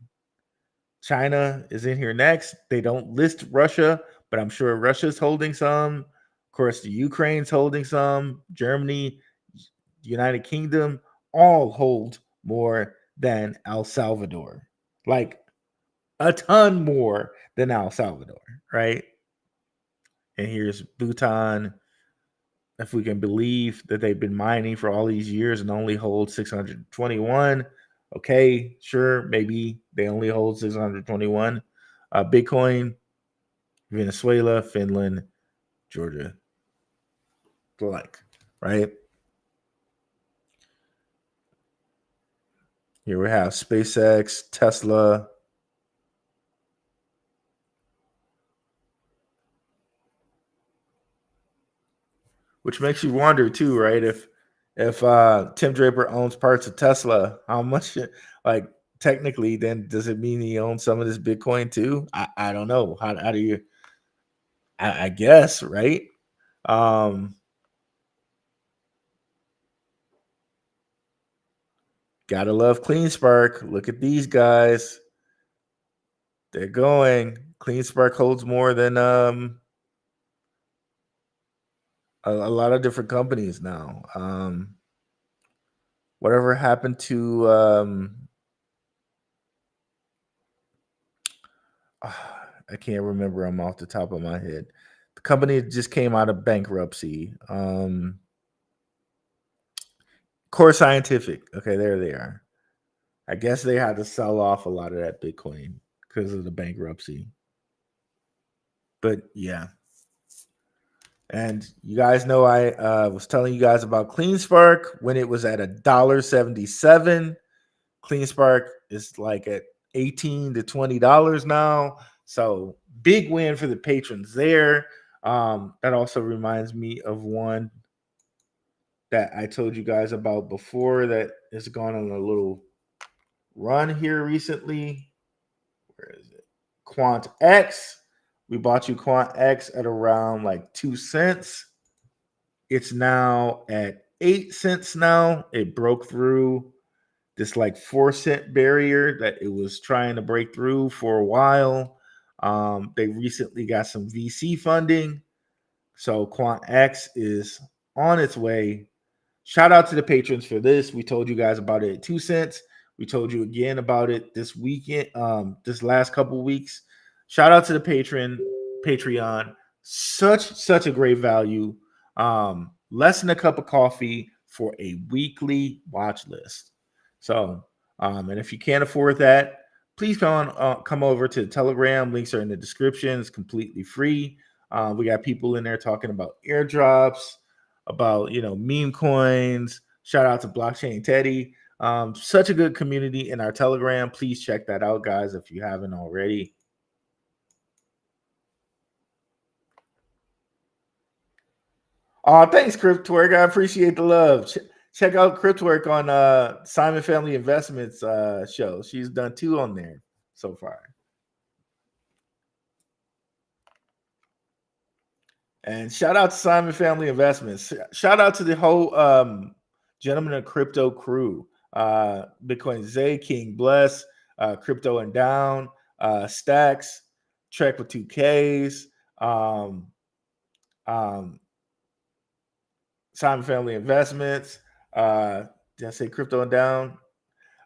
China is in here next. They don't list Russia, but I'm sure Russia's holding some. Of course, the Ukraine's holding some. Germany, United Kingdom, all hold more than El Salvador. Like a ton more than El Salvador, right? And here's Bhutan, if we can believe that they've been mining for all these years and only hold 621. Okay, sure, maybe they only hold 621. Bitcoin, Venezuela, Finland, Georgia, the like, right? Here we have SpaceX, Tesla. Which makes you wonder too, right? If Tim Draper owns parts of Tesla, how much like technically then does it mean he owns some of this Bitcoin too? I don't know. How do you I guess, right? Um Gotta love CleanSpark. Look at these guys. They're going. CleanSpark holds more than a lot of different companies now. Whatever happened to I can't remember them off the top of my head. The company just came out of bankruptcy. Core Scientific. Okay, there they are. I guess they had to sell off a lot of that Bitcoin because of the bankruptcy. But yeah. And you guys know I was telling you guys about CleanSpark when it was at $1.77. CleanSpark is like at $18 to $20 now. So big win for the patrons there. That also reminds me of one that I told you guys about before that has gone on a little run here recently. Where is it? Quant X. We bought you Quant X at around like 2 cents. It's now at 8 cents now. It broke through this like 4 cent barrier that it was trying to break through for a while. They recently got some VC funding. So Quant X is on its way. Shout out to the patrons for this. We told you guys about it at 2 cents. We told you again about it this weekend, this last couple of weeks. Shout out to the Patreon. Such a great value. Less than a cup of coffee for a weekly watch list. So, and if you can't afford that, please come over to the Telegram. Links are in the description. It's completely free. We got people in there talking about airdrops, about meme coins. Shout out to Blockchain Teddy. Such a good community in our Telegram. Please check that out, guys, if you haven't already. Thanks, Cryptwork. I appreciate the love. Check out Cryptwork on Simon Family Investments show. She's done 2 on there so far. And shout out to Simon Family Investments. Shout out to the whole Gentlemen of Crypto crew. Bitcoin Zay, King Bless, Crypto and Down, Stacks, Trek with 2Ks, Simon Family Investments. Did I say Crypto and Down?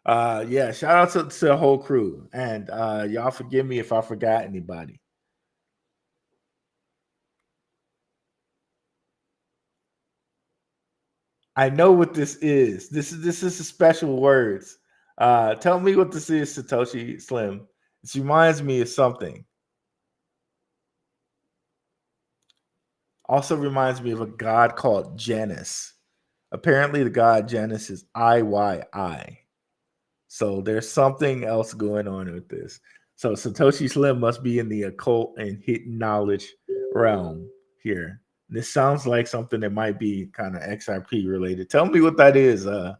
Yeah, shout out to the whole crew. And y'all forgive me if I forgot anybody. I know what this is. This is a special words. Tell me what this is, Satoshi Slim. This reminds me of something. Also reminds me of a god called Janus. Apparently, the god Janus is IYI. So there's something else going on with this. So Satoshi Slim must be in the occult and hidden knowledge realm here. This sounds like something that might be kind of XRP related. Tell me what that is. If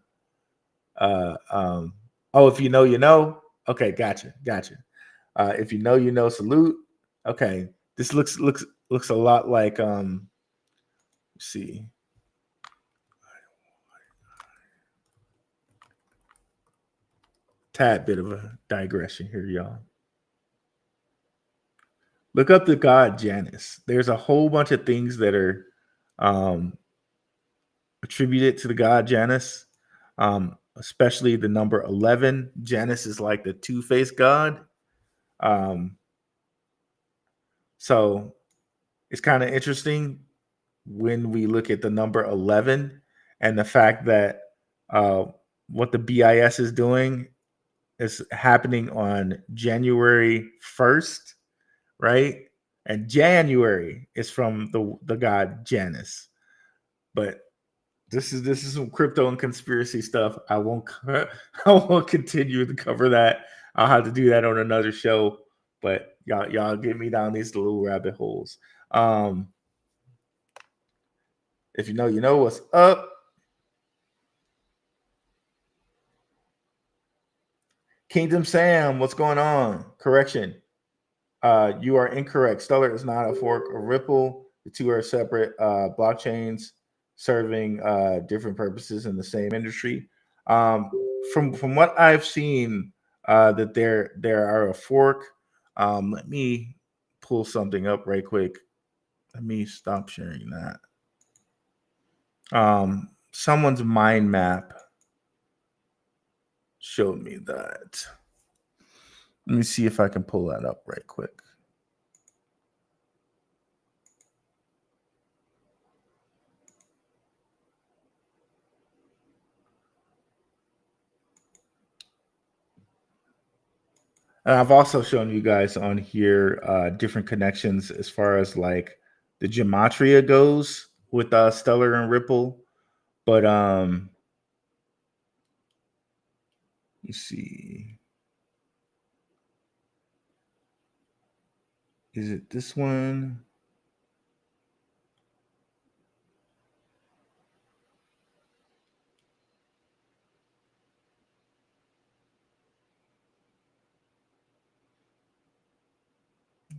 you know, you know. Okay, gotcha. If you know, you know. Salute. Okay, this looks a lot like let's see. Tad bit of a digression here, y'all. Look up the god Janus. There's a whole bunch of things that are attributed to the god Janus, especially the number 11. Janus is like the two-faced god. So it's kind of interesting when we look at the number 11 and the fact that what the BIS is doing is happening on January 1st, right? And January is from the god Janus. But this is some crypto and conspiracy stuff. I won't continue to cover that. I'll have to do that on another show. But y'all get me down these little rabbit holes. If you know, you know what's up. Kingdom Sam, what's going on? Correction. You are incorrect. Stellar is not a fork of Ripple. The two are separate blockchains serving different purposes in the same industry. From what I've seen, that there are a fork. Let me pull something up right quick. Let me stop sharing that. Someone's mind map showed me that. Let me see if I can pull that up right quick. And I've also shown you guys on here different connections as far as like the gematria goes with Stellar and Ripple. But you see, is it this one?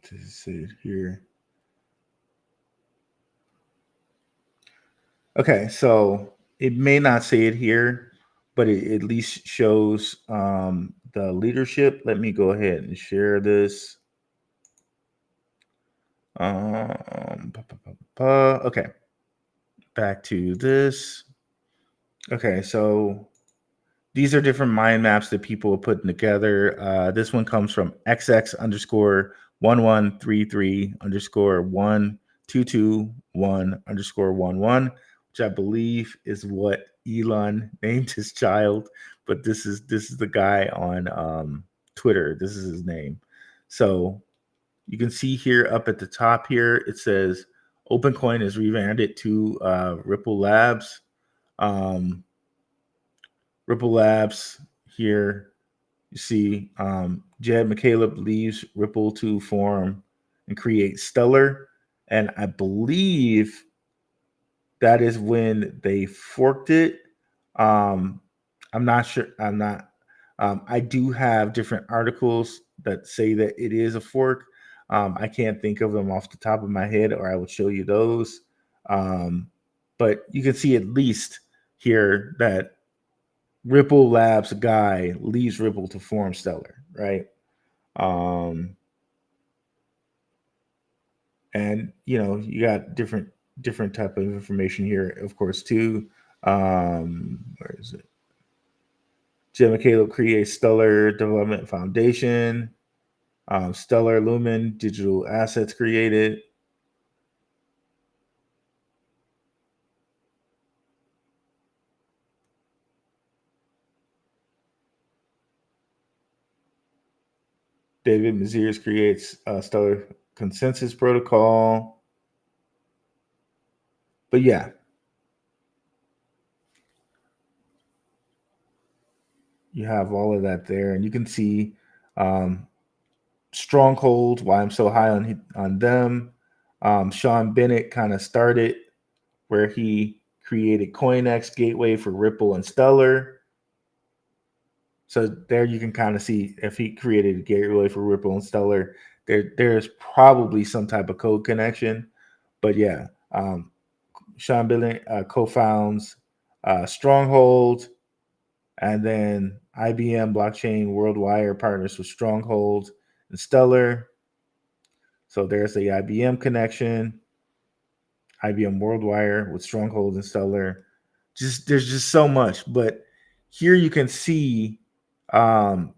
to say it here. Okay, so it may not say it here, but it at least shows the leadership. Let me go ahead and share this. Okay, back to this. Okay, so these are different mind maps that people are putting together. This one comes from XX_1133_1221_11, which I believe is what Elon named his child. But this is the guy on Twitter. This is his name. So you can see here up at the top here, it says OpenCoin is rebranded to Ripple Labs. Ripple Labs here. You see Jed McCaleb leaves Ripple to form and create Stellar. And I believe that is when they forked it. I'm not sure. I'm not. I do have different articles that say that it is a fork. I can't think of them off the top of my head, or I would show you those. But you can see at least here that Ripple Labs guy leaves Ripple to form Stellar, right? And you got different type of information here, of course, too. Where is it? Jim McCaleb creates Stellar Development Foundation. Stellar Lumen digital assets created. David Maziers creates Stellar Consensus Protocol. But yeah, you have all of that there, and you can see Stronghold, why I'm so high on them. Sean Bennett kind of started where he created CoinEx Gateway for Ripple and Stellar. So there you can kind of see if he created a gateway for Ripple and Stellar, there's probably some type of code connection. But yeah, Sean Bennett co-founds Stronghold, and then IBM Blockchain Worldwide partners with Stronghold and Stellar. So there's the IBM connection, IBM Worldwire with Stronghold and Stellar. There's just so much, but here you can see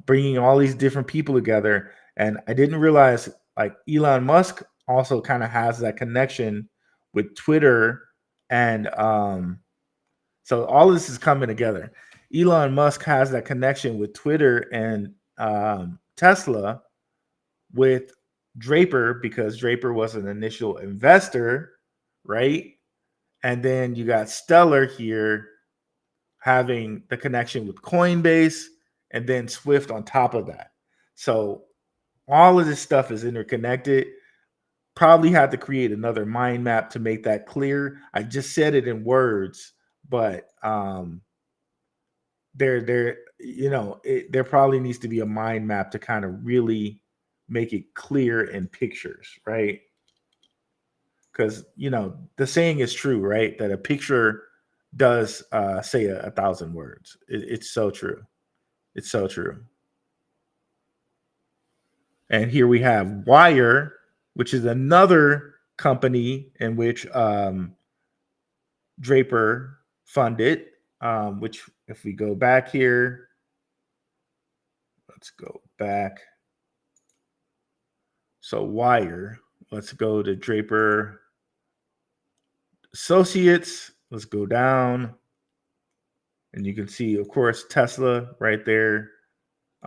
bringing all these different people together. And I didn't realize like Elon Musk also kind of has that connection with Twitter, and so all this is coming together. Elon Musk has that connection with Twitter and Tesla with Draper, because Draper was an initial investor, right? And then you got Stellar here having the connection with Coinbase, and then Swift on top of that. So all of this stuff is interconnected. Probably had to create another mind map to make that clear. I just said it in words, but there probably needs to be a mind map to kind of really make it clear in pictures, right? Because the saying is true, right? That a picture does say 1,000 words. It's so true. It's so true. And here we have Wire, which is another company in which Draper funded. Which, if we go back here, let's go back. So Wire, let's go to Draper Associates. Let's go down. And you can see, of course, Tesla right there.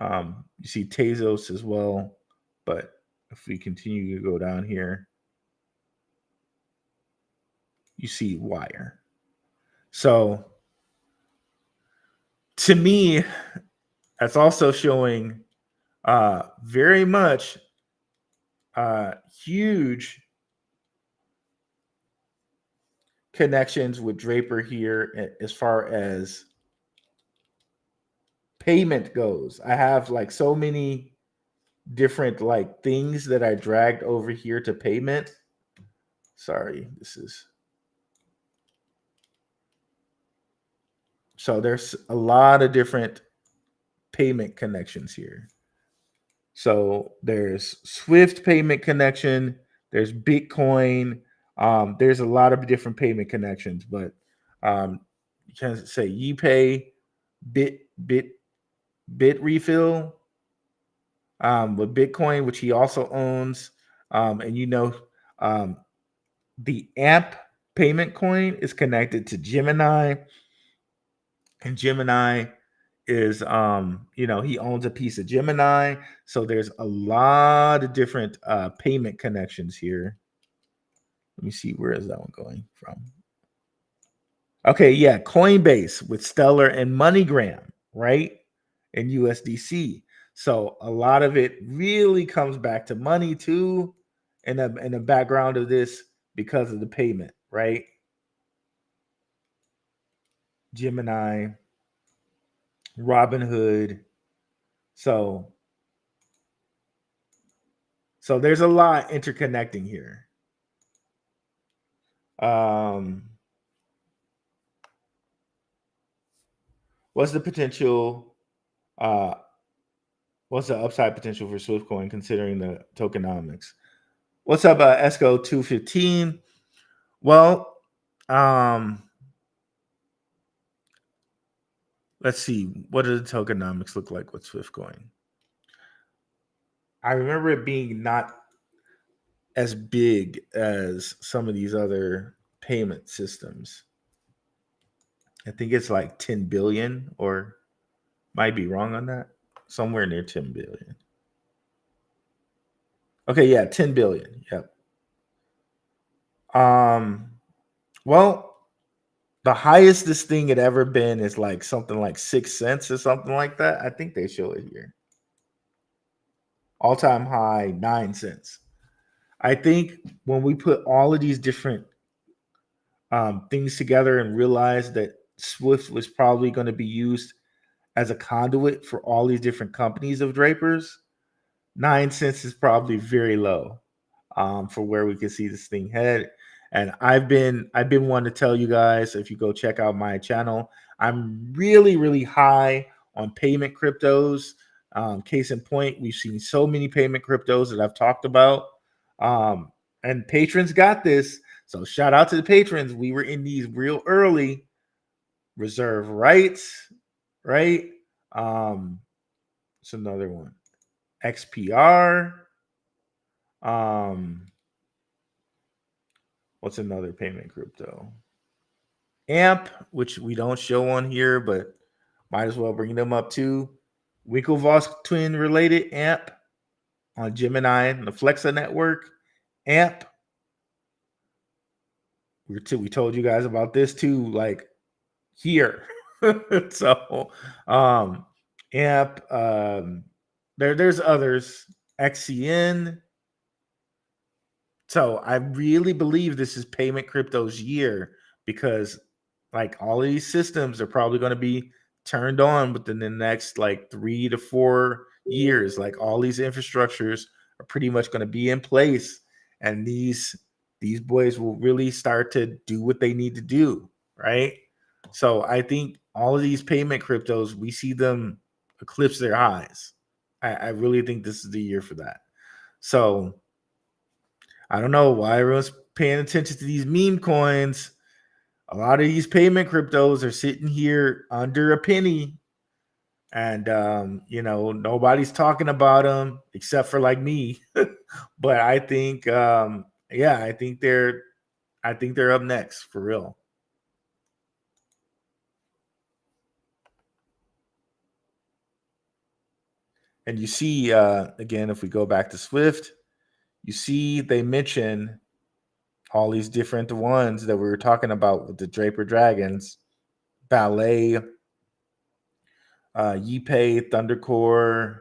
You see Tezos as well. But if we continue to go down here, you see Wire. So to me, that's also showing very much huge connections with Draper here as far as payment goes. I have like so many different like things that I dragged over here to payment. Sorry, this is so there's a lot of different payment connections here. So there's Swift payment connection, there's Bitcoin, there's a lot of different payment connections, but you can say YePay, Bit Refill, with Bitcoin, which he also owns, and um, the AMP payment coin is connected to Gemini, and Gemini is he owns a piece of Gemini, so there's a lot of different payment connections here. Let me see, where is that one going from? Okay, yeah, Coinbase with Stellar and MoneyGram, right? And USDC. So a lot of it really comes back to money too, in the background of this because of the payment, right? Gemini, Robinhood. So there's a lot interconnecting here. What's the potential? What's the upside potential for Swiftcoin considering the tokenomics? What's up, Esco 215? Well, let's see. What do the tokenomics look like with Swiftcoin? I remember it being not as big as some of these other payment systems. I think it's like 10 billion, or might be wrong on that. Somewhere near 10 billion. Okay, yeah, 10 billion. Yep. Well, the highest this thing had ever been is like something like 6 cents or something like that. I think they show it here. All-time high, 9 cents. I think when we put all of these different things together and realized that Swift was probably going to be used as a conduit for all these different companies of Drapers, 9 cents is probably very low for where we can see this thing head. And I've been wanting to tell you guys, if you go check out my channel, I'm really, really high on payment cryptos. Case in point, we've seen so many payment cryptos that I've talked about. And patrons got this. So shout out to the patrons. We were in these real early. Reserve rights, right? It's another one. XPR. What's another payment crypto? AMP, which we don't show on here, but might as well bring them up too. Winklevoss twin related AMP on Gemini and the Flexa network. AMP. We told you guys about this too, like here. So AMP, there's others. XCN. So I really believe this is payment crypto's year, because like all of these systems are probably going to be turned on within the next like 3 to 4 years. Like all these infrastructures are pretty much going to be in place, and these boys will really start to do what they need to do, right? So I think all of these payment cryptos, we see them eclipse their highs. I really think this is the year for that. So I don't know why everyone's paying attention to these meme coins. A lot of these payment cryptos are sitting here under a penny, and nobody's talking about them except for like me. But I think, I think they're up next for real. And you see, again, if we go back to Swift, you see they mention all these different ones that we were talking about with the Draper Dragons, Ballet, YePay, Thundercore,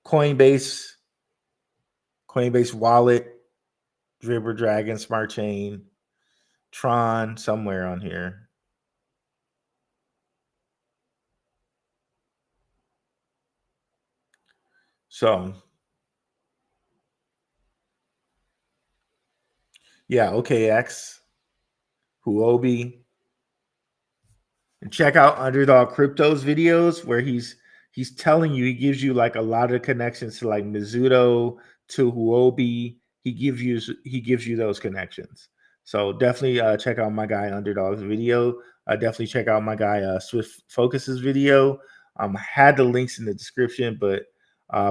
Coinbase Wallet, Draper Dragon, Smart Chain, Tron, somewhere on here. So yeah, OKX, Huobi, and check out Underdog Crypto's videos where he's telling you, he gives you like a lot of connections to like Mizuto, to Huobi. He gives you those connections. So definitely check out my guy Underdog's video. Definitely check out my guy Swift Focus's video. I had the links in the description, but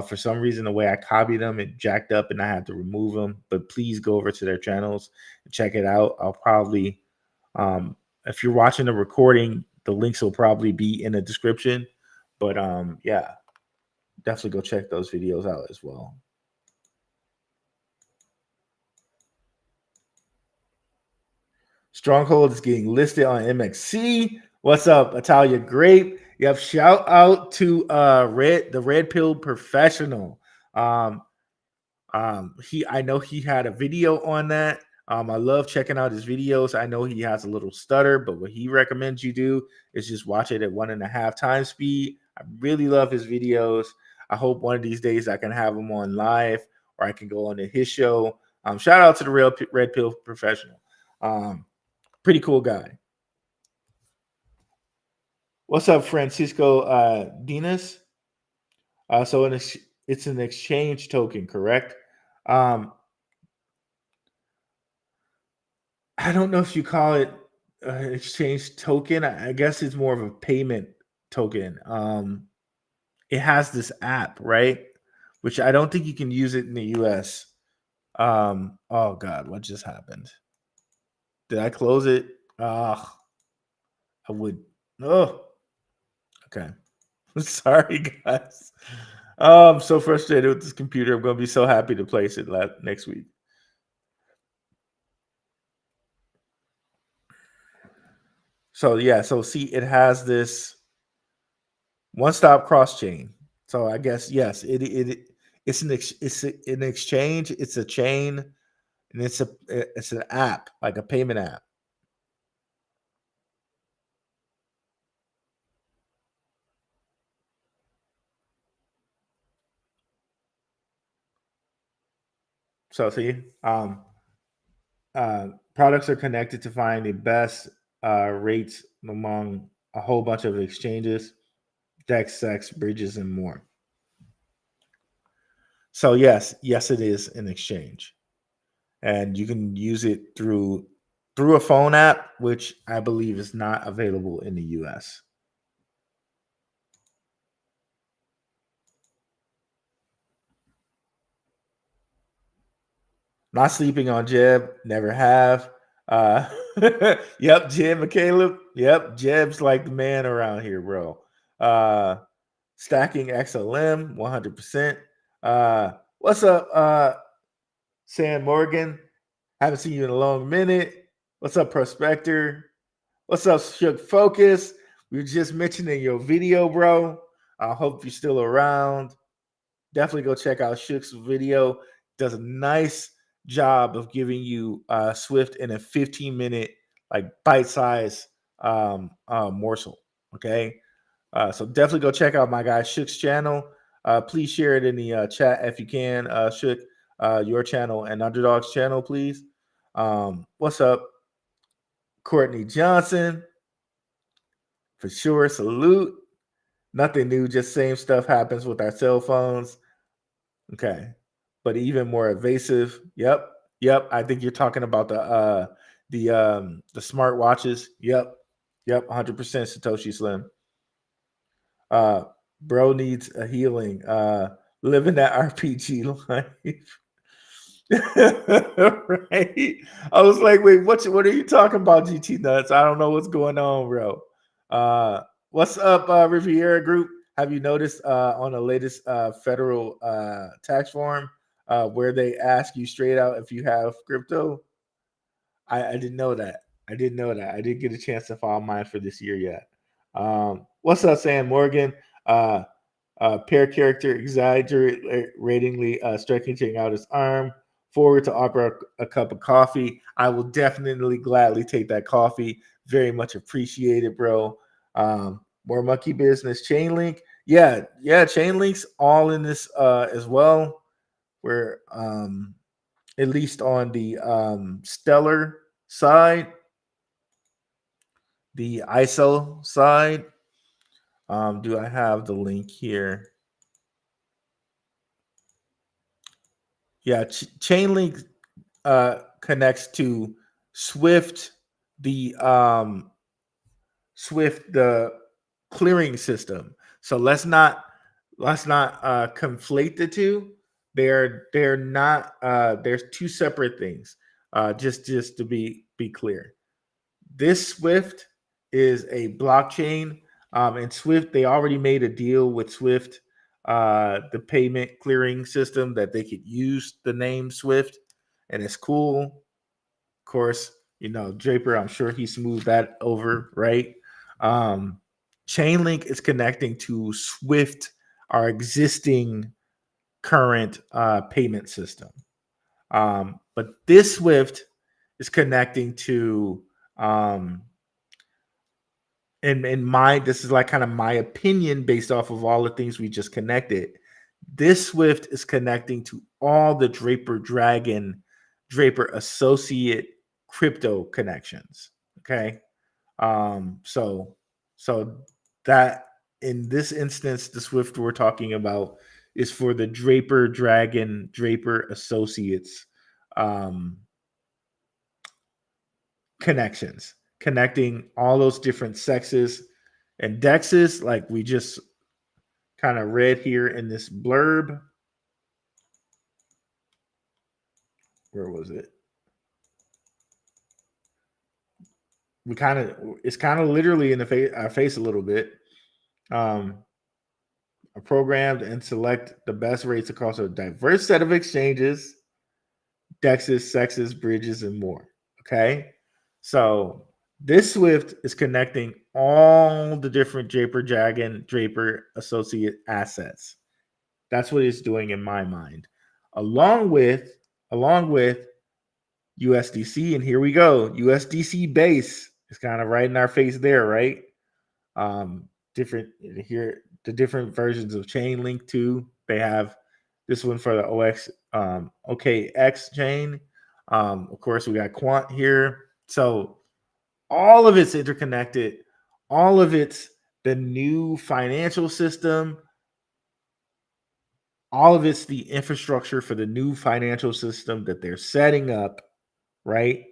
for some reason the way I copied them, it jacked up and I had to remove them. But please go over to their channels and check it out. I'll probably if you're watching the recording, the links will probably be in the description. But yeah, definitely go check those videos out as well. Stronghold is getting listed on MXC. What's up, Italia Grape? Yep, shout out to the Red Pill Professional. I know he had a video on that. I love checking out his videos. I know he has a little stutter, but what he recommends you do is just watch it at 1.5 times speed. I really love his videos. I hope one of these days I can have him on live or I can go on to his show. Shout out to the Red Pill Professional. Pretty cool guy. What's up, Francisco Dinas? So it's an exchange token, correct? I don't know if you call it exchange token. I guess it's more of a payment token. It has this app, right? Which I don't think you can use it in the US. Oh God, what just happened? Did I close it? I would. Oh, okay. Sorry, guys. I'm so frustrated with this computer. I'm going to be so happy to place it next week. So yeah, so see, it has this one-stop cross chain. So I guess yes, it's an exchange. It's a chain, and it's an app, like a payment app. So see, products are connected to find the best rates among a whole bunch of exchanges, DEX, SEX, bridges, and more. So yes, it is an exchange, and you can use it through a phone app, which I believe is not available in the US. Not sleeping on Jeb, never have. Yep, Jeb and Caleb. Yep, Jeb's like the man around here, bro. Stacking XLM, 100%. What's up, Sam Morgan? Haven't seen you in a long minute. What's up, Prospector? What's up, Shook Focus? We were just mentioning your video, bro. I hope you're still around. Definitely go check out Shook's video. Does a nice job of giving you Swift in a 15-minute, like bite-sized morsel. Okay. So definitely go check out my guy Shook's channel. Please share it in the chat if you can, Shook, your channel and Underdog's channel, please. What's up, Courtney Johnson? For sure, salute. Nothing new, just same stuff happens with our cell phones. Okay, but even more evasive. Yep. I think you're talking about the smart watches. Yep. 100% Satoshi Slim. Bro needs a healing. Living that RPG life. Right? I was like, wait, what are you talking about, GT Nuts? I don't know what's going on, bro. What's up, Riviera Group? Have you noticed on the latest federal tax form where they ask you straight out if you have crypto? I didn't know that. I didn't get a chance to file mine for this year yet. What's up, Sam Morgan? Pair character exaggeratingly stretching out his arm forward to offer a cup of coffee. I will definitely gladly take that coffee. Very much appreciated, bro. More monkey business. Chainlink. Yeah, yeah, chain links all in this as well. Where at least on the Stellar side, the ISO side. Do I have the link here? Yeah, Chainlink connects to Swift, the Swift, the clearing system. So let's not conflate the two. They're not. There's two separate things. Just to be clear, this Swift is a blockchain, and Swift, they already made a deal with Swift, the payment clearing system, that they could use the name Swift, and it's cool. Of course, Draper, I'm sure he smoothed that over, right? Um, Chainlink is connecting to Swift, our existing current payment system. But this Swift is connecting to in my this is like kind of my opinion based off of all the things we just connected. This Swift is connecting to all the Draper Dragon, Draper Associate crypto connections. Okay. So that in this instance, the Swift we're talking about is for the Draper Dragon, Draper Associates connections, connecting all those different sexes and dexes, like we just kind of read here in this blurb. Where was it? It's kind of literally in our face a little bit. Are programmed and select the best rates across a diverse set of exchanges, dexes, sexes, bridges, and more. Okay. So this Swift is connecting all the different Draper Dragon, Draper Associate assets. That's what it's doing in my mind. Along with USDC, and here we go. USDC base is kind of right in our face there, right? Different here, the different versions of Chainlink too. They have this one for the OKX chain. Of course, we got Quant here. So all of it's interconnected. All of it's the new financial system. All of it's the infrastructure for the new financial system that they're setting up, right?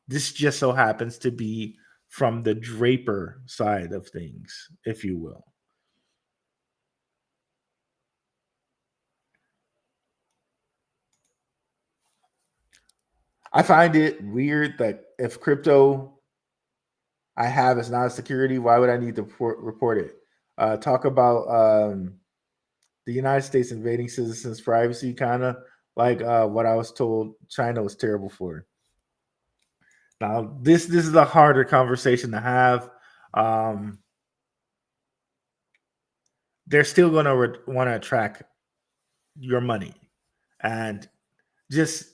This just so happens to be from the Draper side of things, if you will. I find it weird that if crypto I have is not a security, why would I need to report it? Talk about the United States invading citizens' privacy, kind of like what I was told China was terrible for. Now, this is a harder conversation to have. They're still going to want to track your money, and just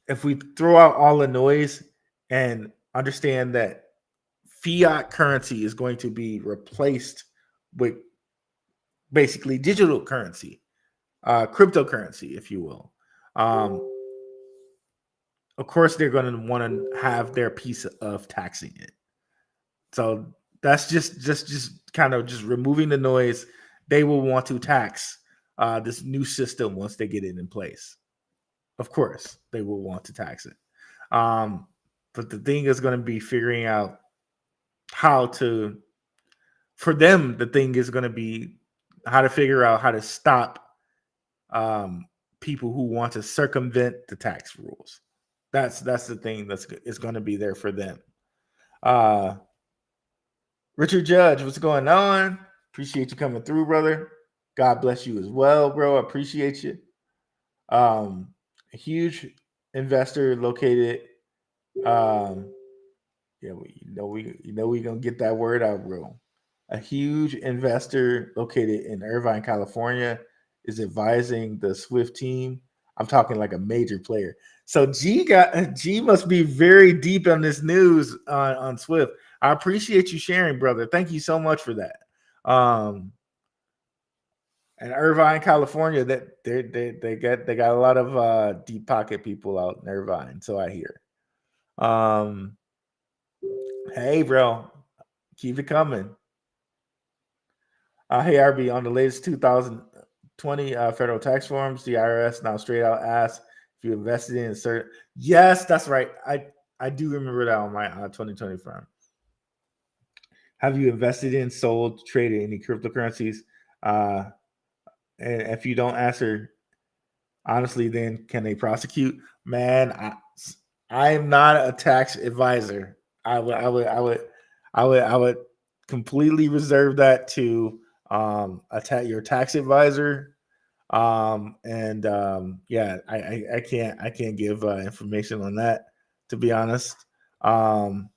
if we throw out all the noise and understand that fiat currency is going to be replaced with basically digital currency, cryptocurrency, if you will. Of course, they're going to want to have their piece of taxing it. So that's just kind of just removing the noise. They will want to tax this new system once they get it in place. Of course, they will want to tax it. But the thing is going to be figuring out how to, for them, the thing is going to be how to figure out how to stop people who want to circumvent the tax rules. That's the thing that's going to be there for them. Richard Judge, what's going on? Appreciate you coming through, brother. God bless you as well, bro. I appreciate you. A huge investor located. Yeah, we gonna get that word out, bro. A huge investor located in Irvine, California, is advising the Swift team. I'm talking like a major player. So G must be very deep on this news on Swift. I appreciate you sharing, brother. Thank you so much for that. Um, and Irvine, California, that they got a lot of deep pocket people out in Irvine, so I hear. Um, hey, bro, keep it coming. Hey, RB, on the latest 2020 federal tax forms, the IRS now straight out asks if you invested in certain. Yes, that's right. I do remember that on my 2020 firm. Have you invested in, sold, traded any cryptocurrencies? Uh, and if you don't answer honestly, then can they prosecute? Man, I am not a tax advisor. I would completely reserve that to your tax advisor. Yeah, I can't give information on that, to be honest. Um,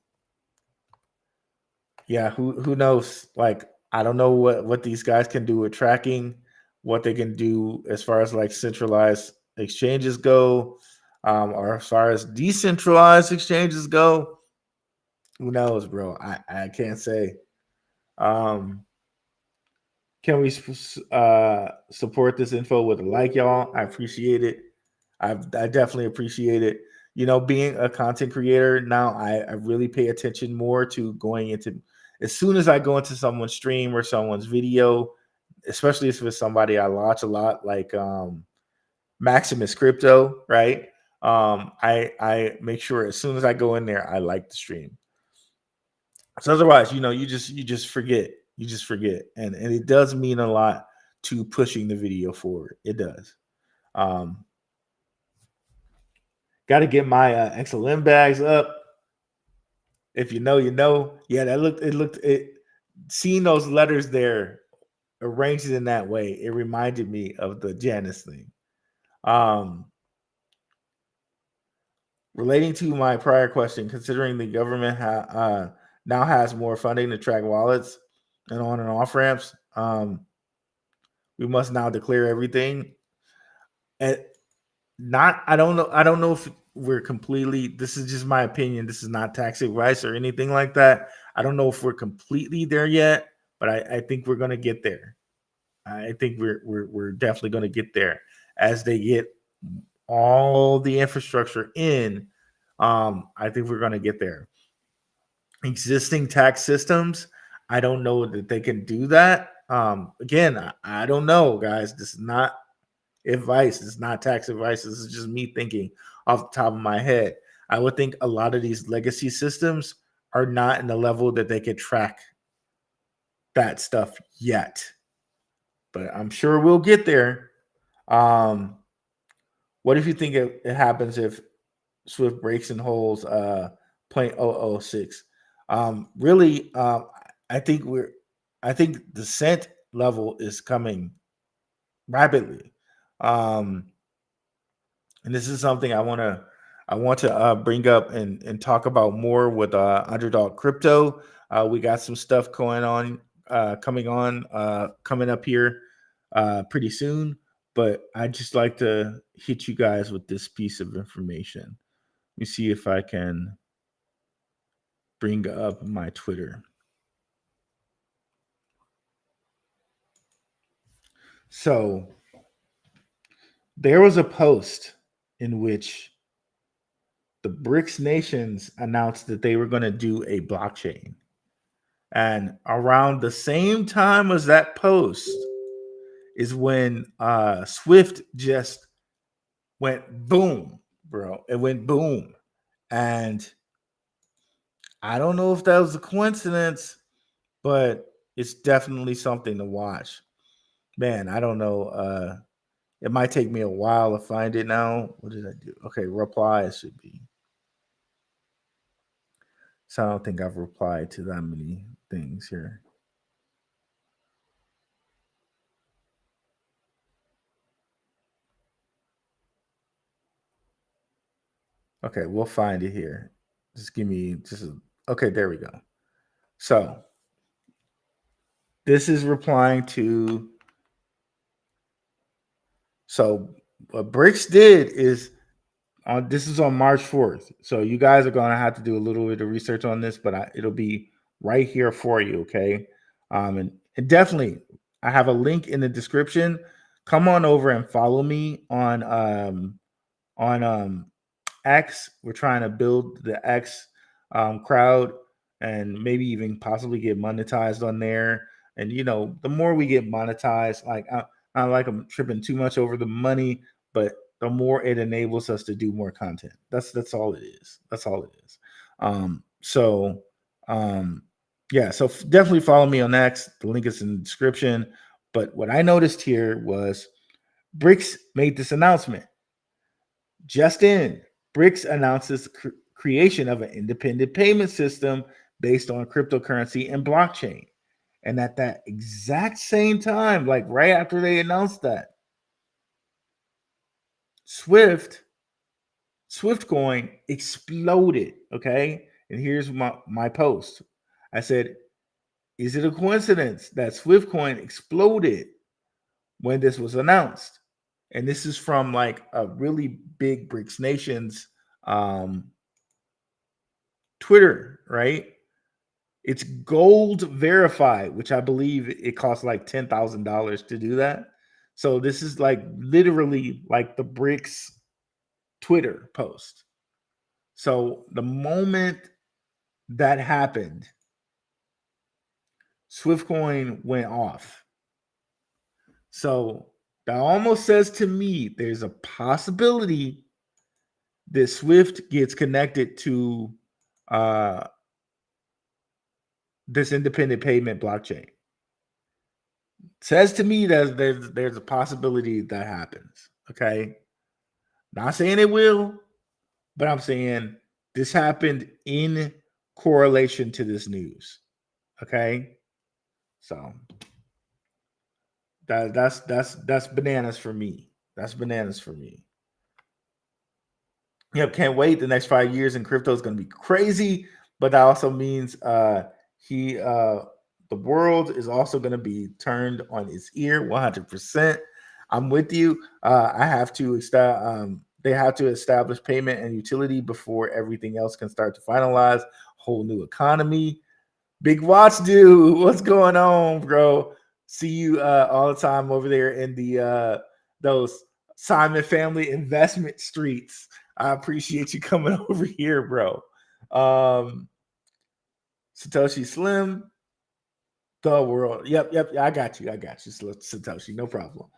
yeah, who knows? Like, I don't know what these guys can do with tracking, what they can do as far as like centralized exchanges go, or as far as decentralized exchanges go. Who knows, bro? I can't say. Um, can we support this info with a like, y'all? I appreciate it. I definitely appreciate it. You know, being a content creator now, I really pay attention more to going into, as soon as I go into someone's stream or someone's video, especially if it's somebody I watch a lot, like Maximus Crypto, right? I make sure as soon as I go in there, I like the stream. So otherwise, you know, you just forget. You just forget. And it does mean a lot to pushing the video forward. It does. Um, Got to get my XLM bags up. If you know, you know. Yeah, seeing those letters there arranged in that way, it reminded me of the Janus thing. Relating to my prior question, considering the government now has more funding to track wallets and on and off ramps, we must now declare everything. And I don't know if we're completely, this is just my opinion, this is not tax advice or anything like that. I don't know if we're completely there yet, but I think we're going to get there. I think we're definitely going to get there as they get all the infrastructure in. I think we're going to get there. Existing tax systems, I don't know that they can do that. Again, I don't know, guys. This is not advice. It's not tax advice. This is just me thinking off the top of my head. I would think a lot of these legacy systems are not in the level that they could track that stuff yet. But I'm sure we'll get there. What if you think it happens if Swift breaks and holds 0.006? Really, I think the cent level is coming rapidly. And this is something I want to bring up and talk about more with Underdog Crypto. We got some stuff going on, coming up here pretty soon. But I'd just like to hit you guys with this piece of information. Let me see if I can bring up my Twitter. So there was a post in which the BRICS nations announced that they were going to do a blockchain. And around the same time as that post is when SWIFT just went boom, bro. It went boom. And I don't know if that was a coincidence, but it's definitely something to watch. Man, I don't know. It might take me a while to find it now. What did I do? Okay, reply should be. So I don't think I've replied to that many things here. Okay, we'll find it here. Just give me okay, there we go. So this is replying to, so what BRICS did is this is on March 4th. So you guys are going to have to do a little bit of research on this, but it'll be right here for you, okay? And And definitely, I have a link in the description. Come on over and follow me on X. We're trying to build the X crowd and maybe even possibly get monetized on there. And the more we get monetized, like I like I'm tripping too much over the money, but the more it enables us to do more content. That's all it is. That's all it is. So yeah, so definitely follow me on X. The link is in the description. But what I noticed here was BRICS made this announcement. Just in, BRICS announces creation of an independent payment system based on cryptocurrency and blockchain. And at that exact same time, like right after they announced that, Swift coin exploded. Okay. And here's my post. I said, is it a coincidence that Swift coin exploded when this was announced? And this is from like a really big BRICS nations Twitter, right? It's gold verified, which I believe it costs like $10,000 to do that. So this is like literally like the BRICS Twitter post. So the moment that happened, Swiftcoin went off. So that almost says to me there's a possibility that Swift gets connected to this independent payment blockchain. Says to me that there's a possibility that happens. Okay. Not saying it will, but I'm saying this happened in correlation to this news. Okay. So that's bananas for me. That's bananas for me. Yep, can't wait. The next 5 years in crypto is going to be crazy, but that also means the world is also going to be turned on its ear 100%. I'm with you. I have to they have to establish payment and utility before everything else can start to finalize. Whole new economy. Big Watch dude, what's going on, bro? See you all the time over there in the those Simon Family investment streets. I appreciate you coming over here, bro. Satoshi Slim, the world. Yep. I got you, Satoshi. No problem.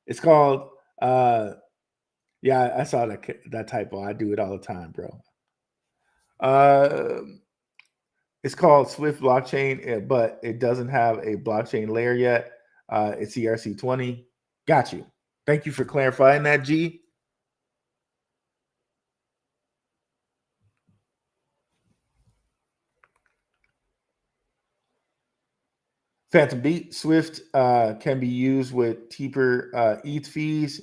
It's called. Yeah, I saw that typo. I do it all the time, bro. It's called Swift blockchain, but it doesn't have a blockchain layer yet. It's ERC20. Got you. Thank you for clarifying that, G. Phantom Beat Swift can be used with cheaper ETH fees.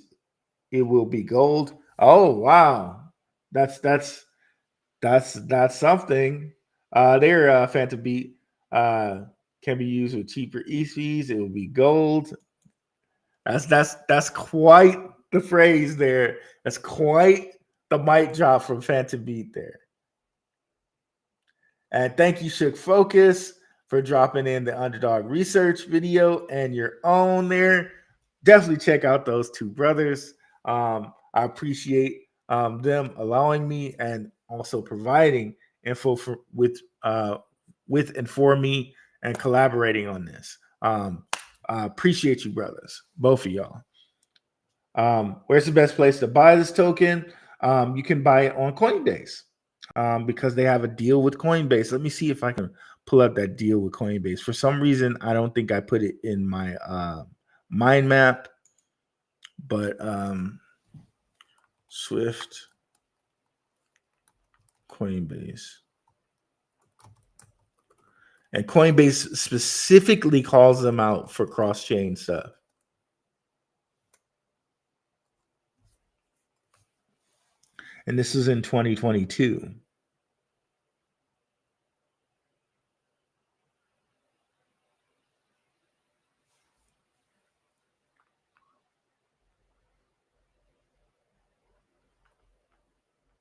It will be gold. Oh wow, that's something. There, Phantom Beat can be used with cheaper ETH fees. It will be gold. That's quite the phrase there. That's quite the mic drop from Phantom Beat there. And thank you, Shook Focus, for dropping in the underdog research video and your own there. Definitely check out those two brothers. I appreciate them allowing me and also providing info with and for me and collaborating on this. I appreciate you, brothers, both of y'all. Where's the best place to buy this token? You can buy it on Coinbase. Because they have a deal with Coinbase. Let me see if I can pull up that deal with Coinbase. For some reason, I don't think I put it in my mind map, but Swift Coinbase. And Coinbase specifically calls them out for cross-chain stuff. And this is in 2022.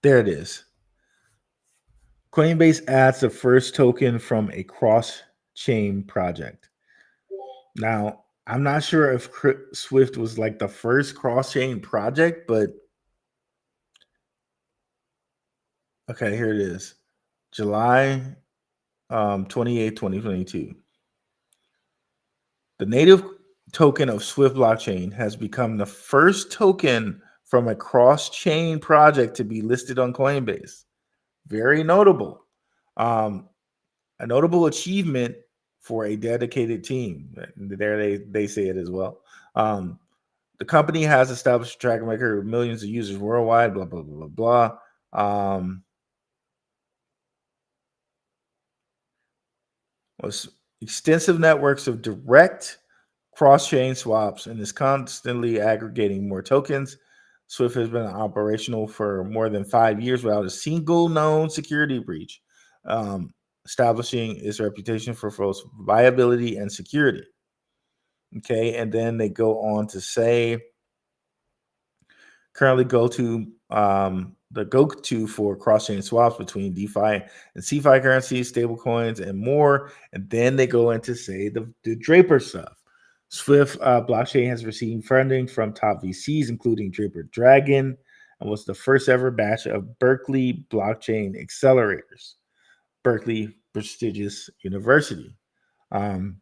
There it is. Coinbase adds the first token from a cross-chain project. Now, I'm not sure if Swift was like the first cross-chain project, but okay, here it is. July 28th, 2022. The native token of Swift blockchain has become the first token from a cross-chain project to be listed on Coinbase. Very notable. Um, a notable achievement for a dedicated team. There they say it as well. Um, the company has established a track record with millions of users worldwide. Blah blah blah blah blah. Was extensive networks of direct cross-chain swaps and is constantly aggregating more tokens. Swift has been operational for more than 5 years without a single known security breach, um, establishing its reputation for both viability and security. Okay, and then they go on to say currently the go-to for cross-chain swaps between DeFi and CeFi currencies, stablecoins, and more. And then they go into say the Draper stuff. Swift blockchain has received funding from top VCs, including Draper Dragon, and was the first ever batch of Berkeley blockchain accelerators. Berkeley, prestigious university. Um,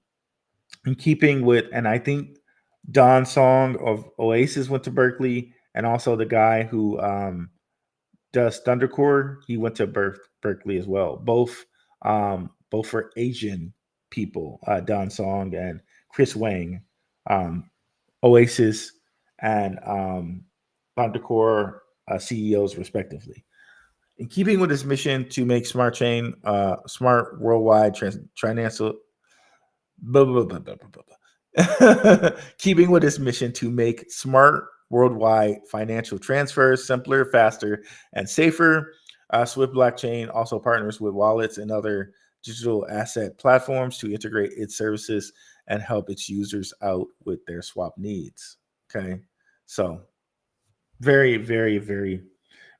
in keeping with, and I think Don Song of Oasis went to Berkeley, and also the guy who does Thundercore, he went to Berkeley as well. Both for Asian people, Don Song and Chris Wang, um, Oasis and Thundercore CEOs respectively. In keeping with his mission to make smart chain, smart worldwide transnational blah, blah, blah, blah, blah, blah. Keeping with his mission to make smart worldwide financial transfers simpler, faster, and safer, Swift Blockchain also partners with wallets and other digital asset platforms to integrate its services and help its users out with their swap needs. Okay, so very, very, very,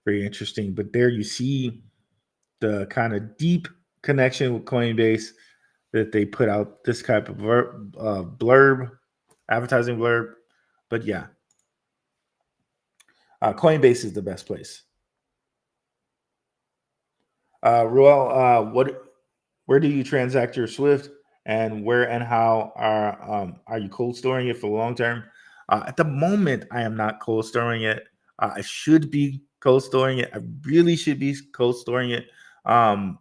very interesting. But there you see the kind of deep connection with Coinbase that they put out this type of blurb, advertising blurb. But yeah, Coinbase is the best place. Ruel, where do you transact your Swift, and where and how are you cold storing it for long term? At the moment, I am not cold storing it. I should be cold storing it. I really should be cold storing it. Um,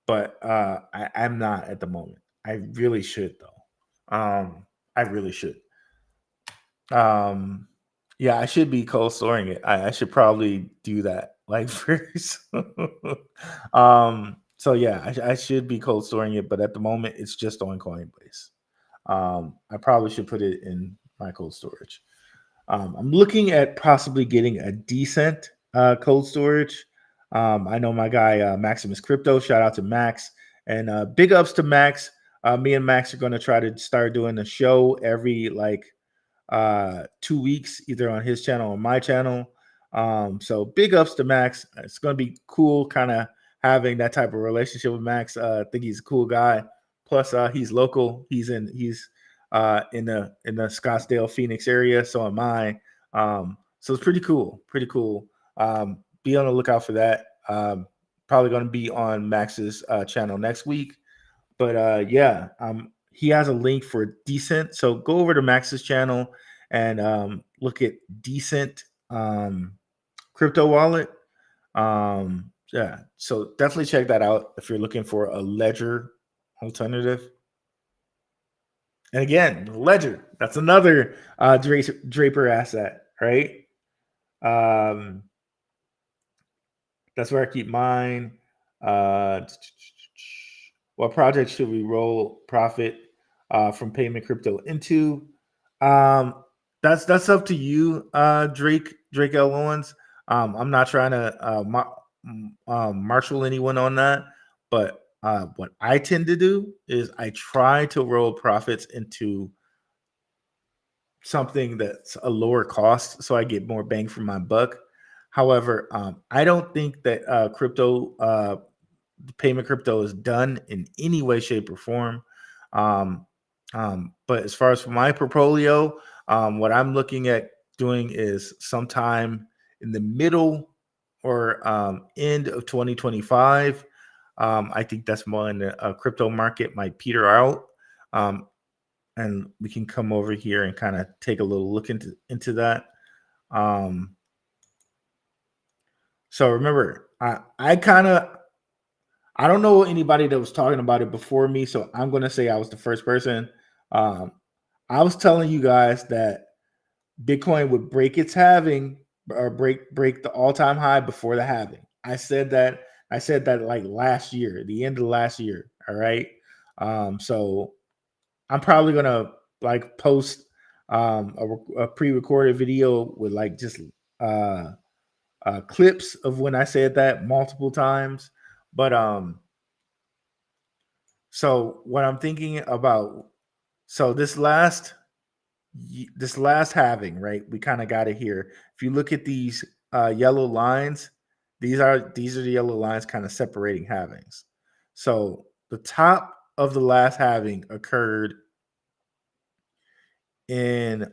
but I'm not at the moment. I really should though. I really should. Um, yeah, I should be cold storing it. I should probably do that like first. So yeah, I should be cold storing it, but at the moment it's just on Coinbase. I probably should put it in my cold storage. I'm looking at possibly getting a decent cold storage. I know my guy Maximus Crypto. Shout out to Max and big ups to Max. Me and Max are going to try to start doing a show every like 2 weeks, either on his channel or my channel. So big ups to Max. It's going to be cool, kind of having that type of relationship with Max. I think he's a cool guy. Plus, he's local. He's in the Scottsdale, Phoenix area. So am I. So it's pretty cool. Pretty cool. Be on the lookout for that. Probably going to be on Max's channel next week. But yeah, he has a link for decent. So go over to Max's channel and look at decent crypto wallet. Yeah, so definitely check that out if you're looking for a ledger alternative. And again, ledger, that's another Draper asset, right? Um, that's where I keep mine. Uh, what project should we roll profit from payment crypto into? Um, that's up to you, Drake L. Owens. I'm not trying to marshal anyone on that, but what I tend to do is I try to roll profits into something that's a lower cost, so I get more bang for my buck. However, I don't think that payment crypto is done in any way, shape, or form. But as far as for my portfolio, what I'm looking at doing is sometime in the middle or end of 2025. I think that's when the crypto market might peter out. Um, and we can come over here and kind of take a little look into that. Um, so remember, I don't know anybody that was talking about it before me, so I'm gonna say I was the first person. Um, I was telling you guys that Bitcoin would break its halving or break the all time high before the halving. I said that. I said that like last year, the end of last year. All right. So I'm probably gonna like post a pre-recorded video with like just uh, clips of when I said that multiple times. But so what I'm thinking about, so this last halving, right? We kind of got it here. If you look at these yellow lines, these are the yellow lines kind of separating halvings. So the top of the last halving occurred in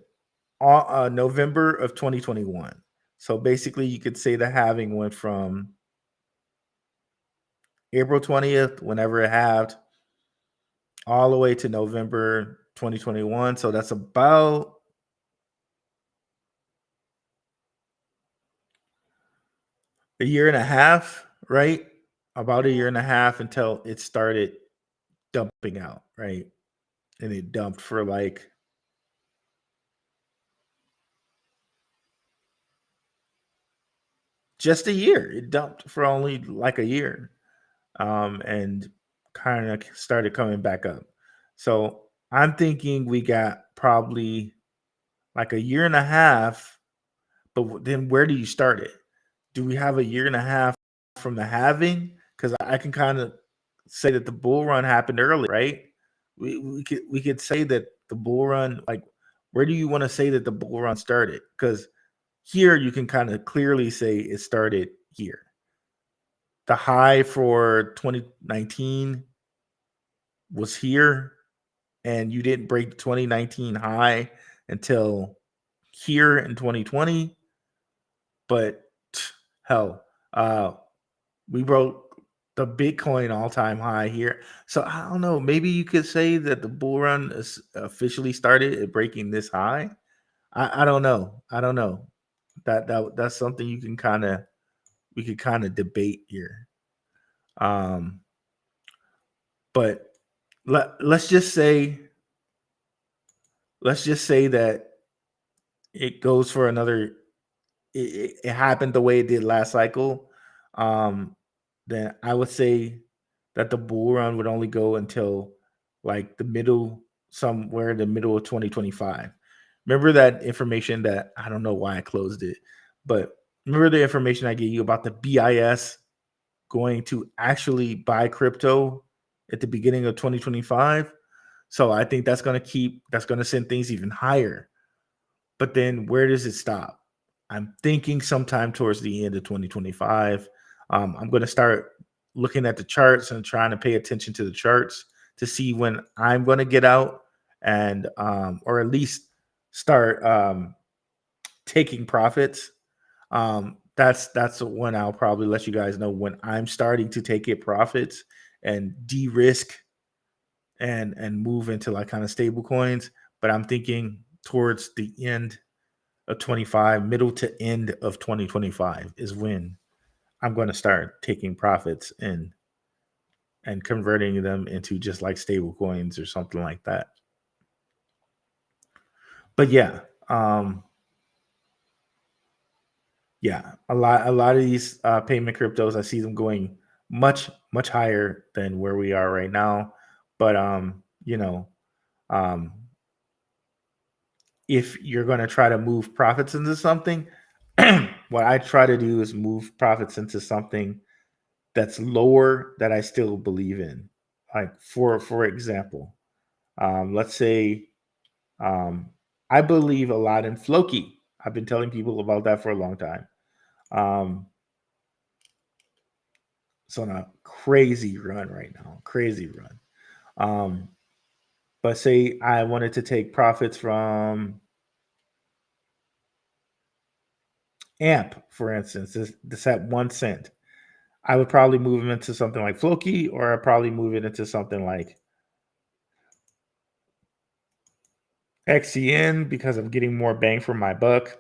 November of 2021. So basically, you could say the halving went from April 20th, whenever it halved, all the way to November 2021. So that's about a year and a half, right? About a year and a half until it started dumping out, right? And it dumped for like just a year. It dumped for only like a year, and kind of started coming back up. So I'm thinking we got probably like a year and a half. But then where do you start it? Do we have a year and a half from the halving? Because I can kind of say that the bull run happened early, right? We could say that the bull run, like, where do you want to say that the bull run started? Because here you can kind of clearly say it started here. The high for 2019 was here, and you didn't break the 2019 high until here in 2020. But hell, uh, we broke the Bitcoin all-time high here. So I don't know. Maybe you could say that the bull run is officially started at breaking this high. I don't know. I don't know. That's something you can kind of we could kind of debate here. Um, but let's just say that it goes for another. It happened the way it did last cycle. Um, then I would say that the bull run would only go until like somewhere in the middle of 2025. Remember that information that I don't know why I closed it, but remember the information I gave you about the BIS going to actually buy crypto at the beginning of 2025? So I think that's going to send things even higher. But then where does it stop? I'm thinking sometime towards the end of 2025. I'm going to start looking at the charts and trying to pay attention to the charts to see when I'm going to get out and or at least start taking profits. That's when I'll probably let you guys know when I'm starting to take it profits and de-risk and move into like kind of stable coins. But I'm thinking towards the end of 25, middle to end of 2025 is when I'm going to start taking profits and converting them into just like stable coins or something like that. But yeah, a lot of these payment cryptos, I see them going much higher than where we are right now. But um, if you're going to try to move profits into something, what I try to do is move profits into something that's lower that I still believe in. Like for example, let's say um, I believe a lot in Floki. I've been telling people about that for a long time. Um, it's on a crazy run right now, crazy run. Um, But say I wanted to take profits from AMP, for instance, this at 1 cent. I would probably move them into something like Floki, or I'd probably move it into something like XCN because I'm getting more bang for my buck.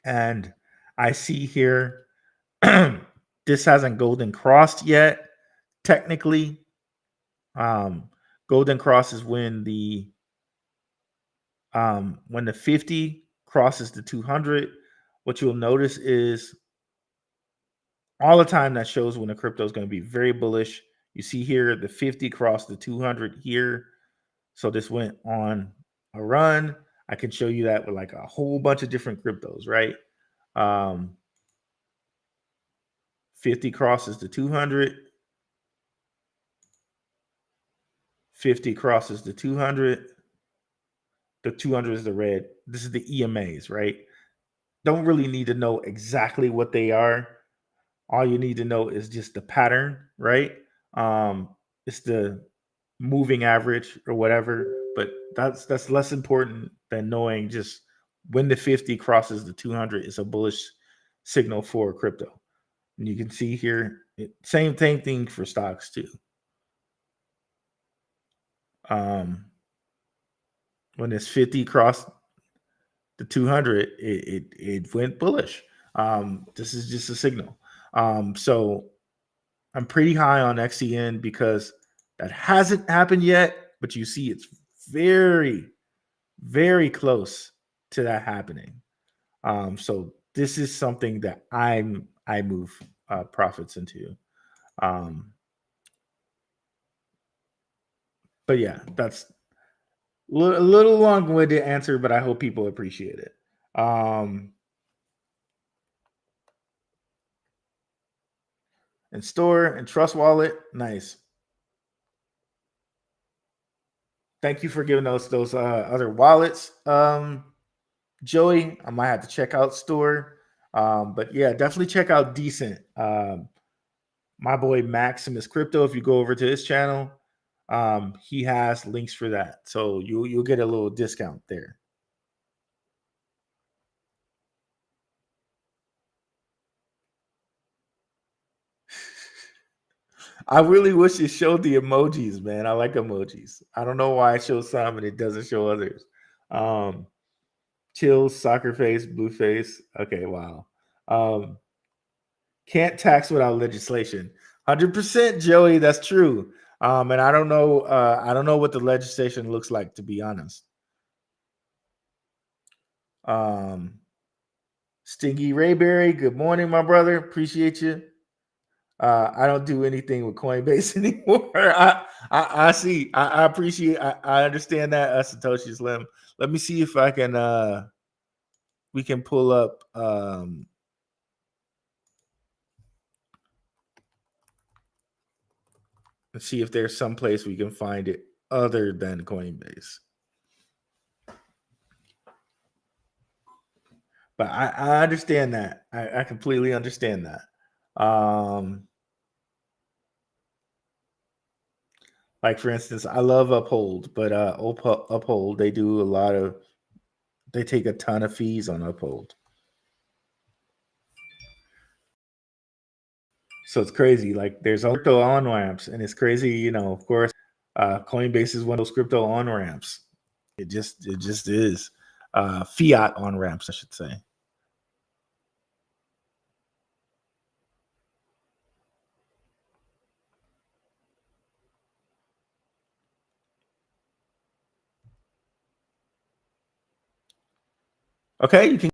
And I see here this hasn't golden crossed yet. Technically, golden cross is when the 50 crosses the 200. What you'll notice is all the time that shows when a crypto is going to be very bullish. You see here the 50 crossed the 200 here. So this went on a run. I can show you that with like a whole bunch of different cryptos, right? 50 crosses the 200. 50 crosses the 200. The 200 is the red. This is the EMAs, right? Don't really need to know exactly what they are. All you need to know is just the pattern, right? It's the moving average or whatever, but that's less important than knowing just when the 50 crosses the 200 is a bullish signal for crypto. And you can see here, same thing for stocks too. When this 50 crossed the 200, it went bullish. This is just a signal. So I'm pretty high on XCN because that hasn't happened yet, but you see it's very, very close to that happening. So this is something that I move profits into. But yeah, that's a little long-winded answer, but I hope people appreciate it. And store and trust wallet, nice. Thank you for giving us those other wallets, Joey. I might have to check out store, but yeah, definitely check out Decent. My boy Maximus Crypto. If you go over to his channel, he has links for that, so you'll get a little discount there. I really wish it showed the emojis, man. I like emojis. I don't know why it shows some and it doesn't show others. Chills, soccer face, blue face. Okay, wow. Can't tax without legislation. 100%, Joey. That's true. And I don't know. I don't know what the legislation looks like, to be honest. Stingy Rayberry. Good morning, my brother. Appreciate you. I don't do anything with Coinbase anymore. I see. I appreciate. I understand that, Satoshi Slim. Let me see if I can. We can pull up. Let's see if there's some place we can find it other than Coinbase. But I understand that. I completely understand that. Like for instance, I love Uphold, but Uphold, they take a ton of fees on Uphold. So it's crazy. Like there's crypto on ramps, and it's crazy. Of course, Coinbase is one of those crypto on ramps. It just is fiat on ramps, I should say. Okay, you can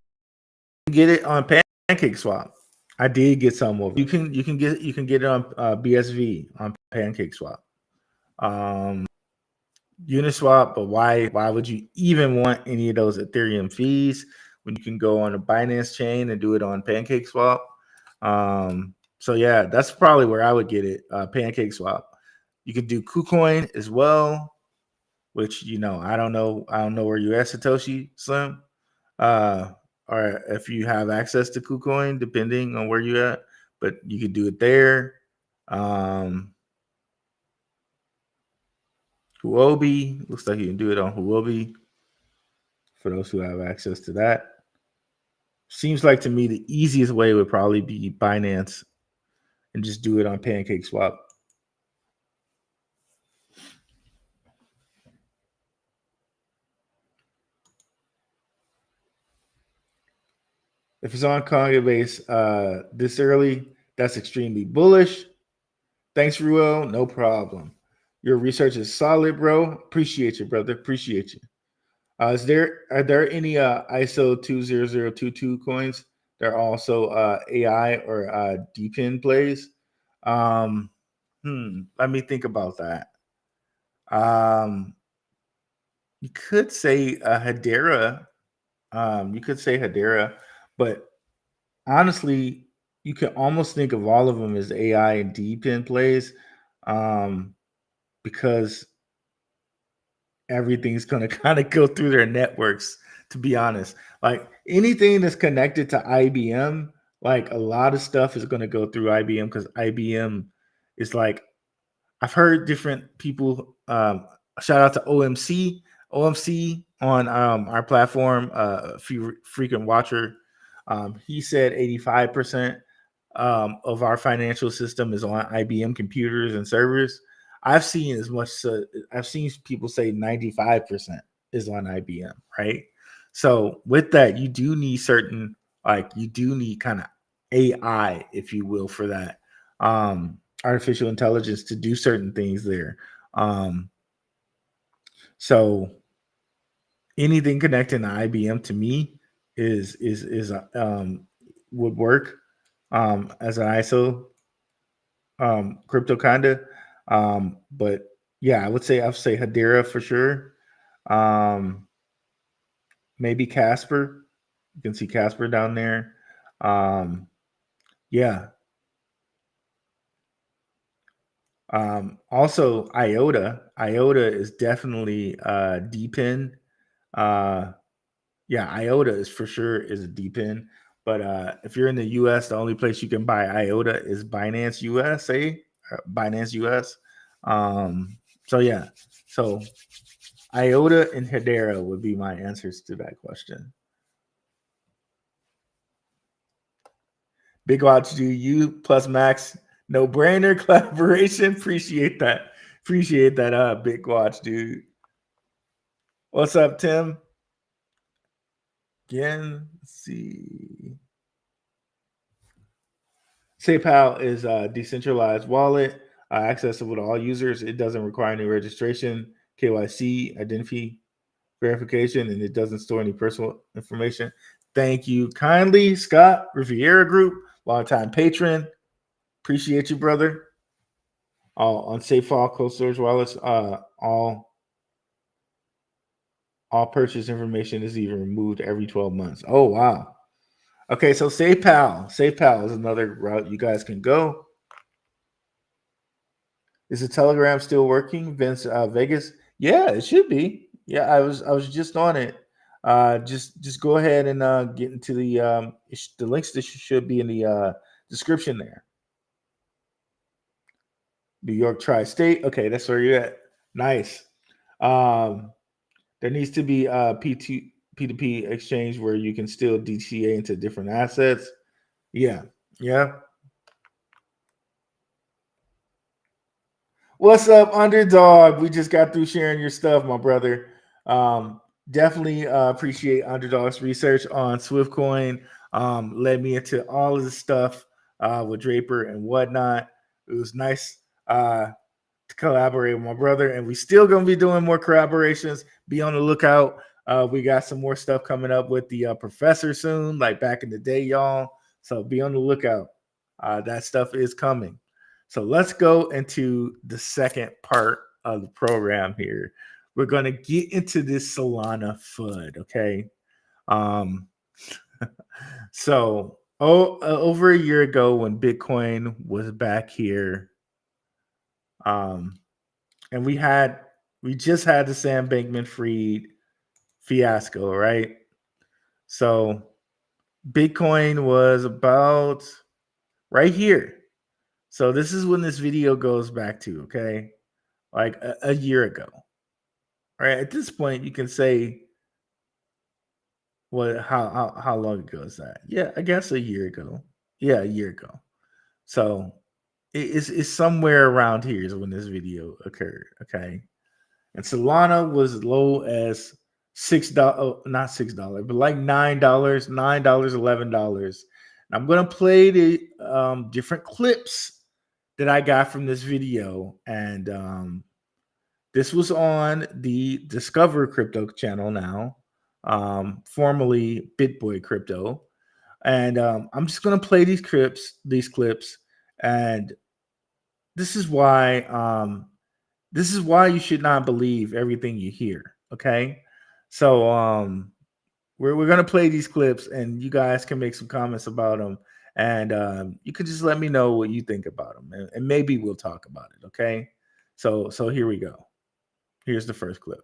get it on PancakeSwap. I did get some of it. You can get it on BSV on PancakeSwap. Uniswap, but why would you even want any of those Ethereum fees when you can go on a Binance chain and do it on PancakeSwap? So yeah, that's probably where I would get it. PancakeSwap. You could do KuCoin as well, which I don't know where you at, Satoshi Slim, or if you have access to KuCoin, depending on where you at. But you could do it there. Huobi. Looks like you can do it on Huobi for those who have access to that. Seems like to me the easiest way would probably be Binance and just do it on PancakeSwap. If it's on Coinbase this early, that's extremely bullish. Thanks, Ruel. No problem. Your research is solid, bro. Appreciate you, brother. Appreciate you. Are there any ISO 20022 coins? They're also AI or DPIN plays. Let me think about that. You could say Hedera. You could say Hedera, but honestly, you can almost think of all of them as AI and DPIN plays, because everything's going to kind of go through their networks, to be honest. Like anything that's connected to IBM, like a lot of stuff is going to go through IBM because IBM is like, I've heard different people, shout out to OMC on our platform, frequent watcher. He said 85% of our financial system is on IBM computers and servers. I've seen I've seen people say 95% is on IBM, right? So with that, you do need kind of AI, if you will, for that artificial intelligence to do certain things there. So anything connecting to IBM to me is would work as an ISO crypto kinda. But yeah, I'd say Hedera for sure. Maybe Casper. You can see Casper down there. Yeah. Also IOTA. IOTA is definitely DPIN. Yeah, IOTA is for sure is a DPIN. But if you're in the US, the only place you can buy IOTA is Binance USA, Binance US. So yeah, so IOTA and Hedera would be my answers to that question. Big watch, do you plus Max, no brainer collaboration. Appreciate that. Appreciate that. Big watch, dude. What's up, Tim? Again, let's see. SafePal is a decentralized wallet, accessible to all users. It doesn't require any registration, KYC, identity verification, and it doesn't store any personal information. Thank you kindly, Scott Riviera Group, longtime patron. Appreciate you, brother. On SafePal cold storage wallets, all purchase information is even removed every 12 months. Oh wow. Okay, so SafePal is another route you guys can go. Is the Telegram still working, Vince Vegas? Yeah, it should be. Yeah, I was just on it. Just go ahead and get into the links that should be in the description there. New York Tri-State. Okay, that's where you're at. Nice. There needs to be a P2P exchange where you can still DCA into different assets. Yeah. What's up, Underdog? We just got through sharing your stuff, my brother. Definitely appreciate Underdog's research on SwiftCoin. Led me into all of the stuff with Draper and whatnot. It was nice to collaborate with my brother, and we still gonna be doing more collaborations. Be on the lookout. We got some more stuff coming up with the professor soon, like back in the day, y'all. So be on the lookout. That stuff is coming. So let's go into the second part of the program here. We're going to get into this Solana Fud, okay? So over a year ago when Bitcoin was back here, and we just had the Sam Bankman-Fried fiasco, right? So Bitcoin was about right here. So this is when this video goes back to, okay? Like a year ago. right? At this point, you can say what how long ago is that? Yeah, I guess a year ago. Yeah, a year ago. So it's somewhere around here is when this video occurred. Okay. And Solana was as low as $6, not $6, but like $9, $9, $11. I'm gonna play the different clips that I got from this video, and this was on the Discover Crypto channel now, formerly BitBoy Crypto, and I'm just gonna play these clips, and this is why you should not believe everything you hear. Okay, so we're gonna play these clips, and you guys can make some comments about them, and you can just let me know what you think about them, and maybe we'll talk about it. Okay, so here we go. Here's the first clip.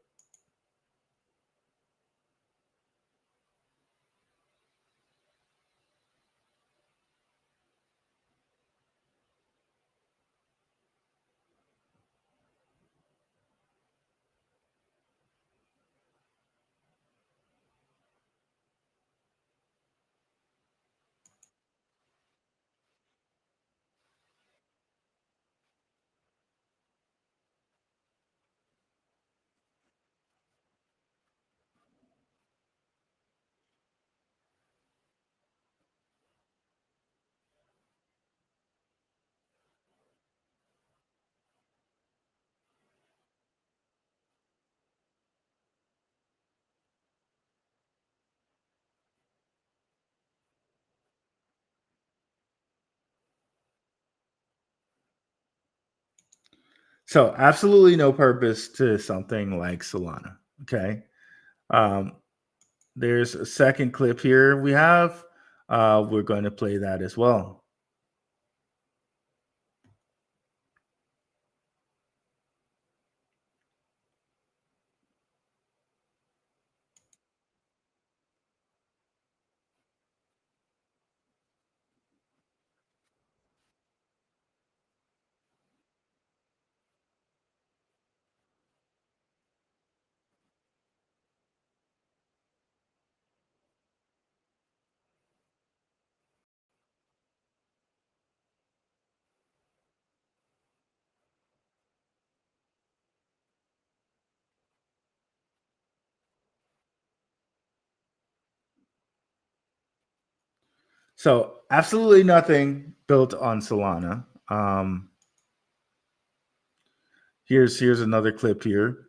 So absolutely no purpose to something like Solana. Okay. Um, there's a second clip here we have. We're going to play that as well. So absolutely nothing built on Solana. Here's another clip here.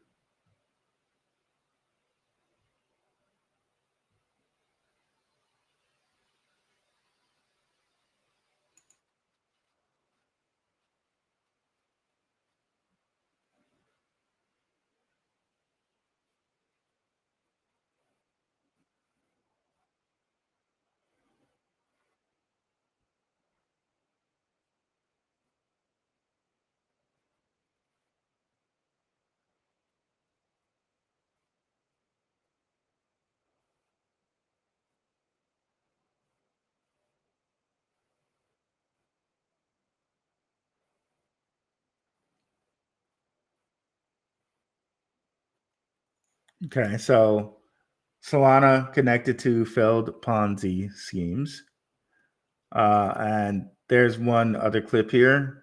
Okay, so Solana connected to failed Ponzi schemes. And there's one other clip here.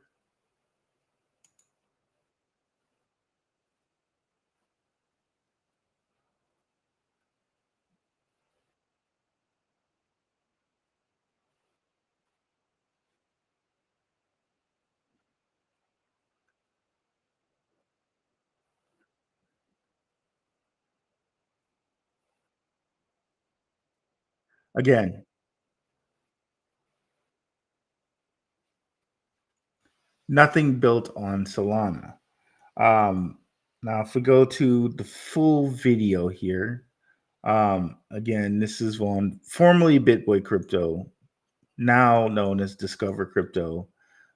Again, nothing built on Solana. Um, Now, if we go to the full video here, again, this is one formerly BitBoy Crypto, now known as Discover Crypto.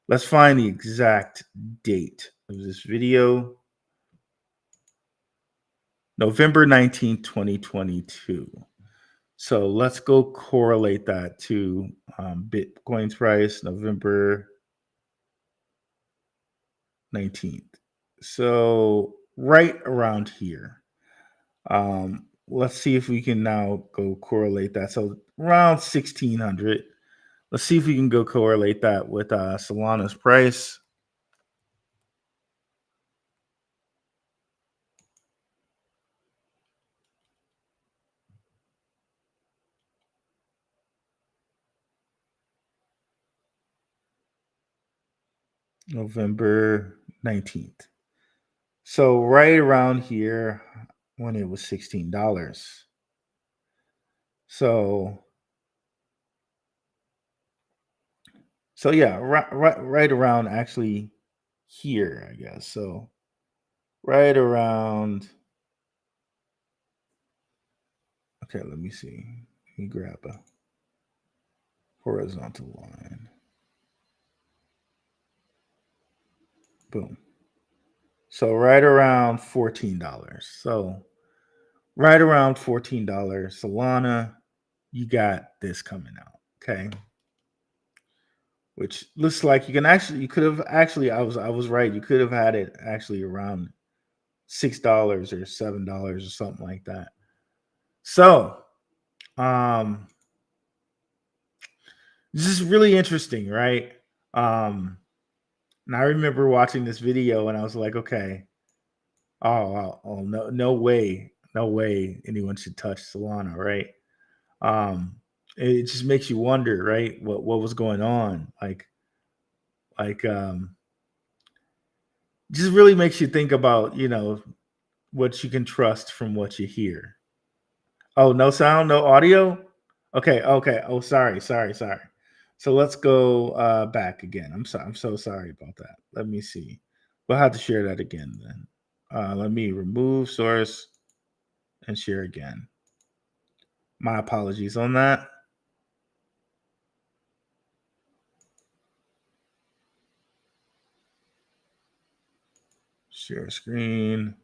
Let's find the exact date of this video. November 19th, 2022. So let's go correlate that to Bitcoin's price, November 19th. So right around here. Let's see if we can now go correlate that. So around 1600. Let's see if we can go correlate that with Solana's price. November 19th. So right around here when it was $16. So yeah, right around actually here, I guess. So right around. Okay, let me see. Let me grab a horizontal line. Boom. So right around $14. So right around $14 Solana, you got this coming out. Okay. Which looks like you could have actually, I was right. You could have had it actually around $6 or $7 or something like that. So this is really interesting, right? And I remember watching this video and I was like, okay, oh no way anyone should touch Solana, right? It just makes you wonder, right? What was going on? Just really makes you think about, what you can trust from what you hear. Oh, no sound, no audio? Okay. Oh, sorry. So let's go back again. I'm so sorry about that. Let me see. We'll have to share that again then. Let me remove source and share again. My apologies on that. Share screen.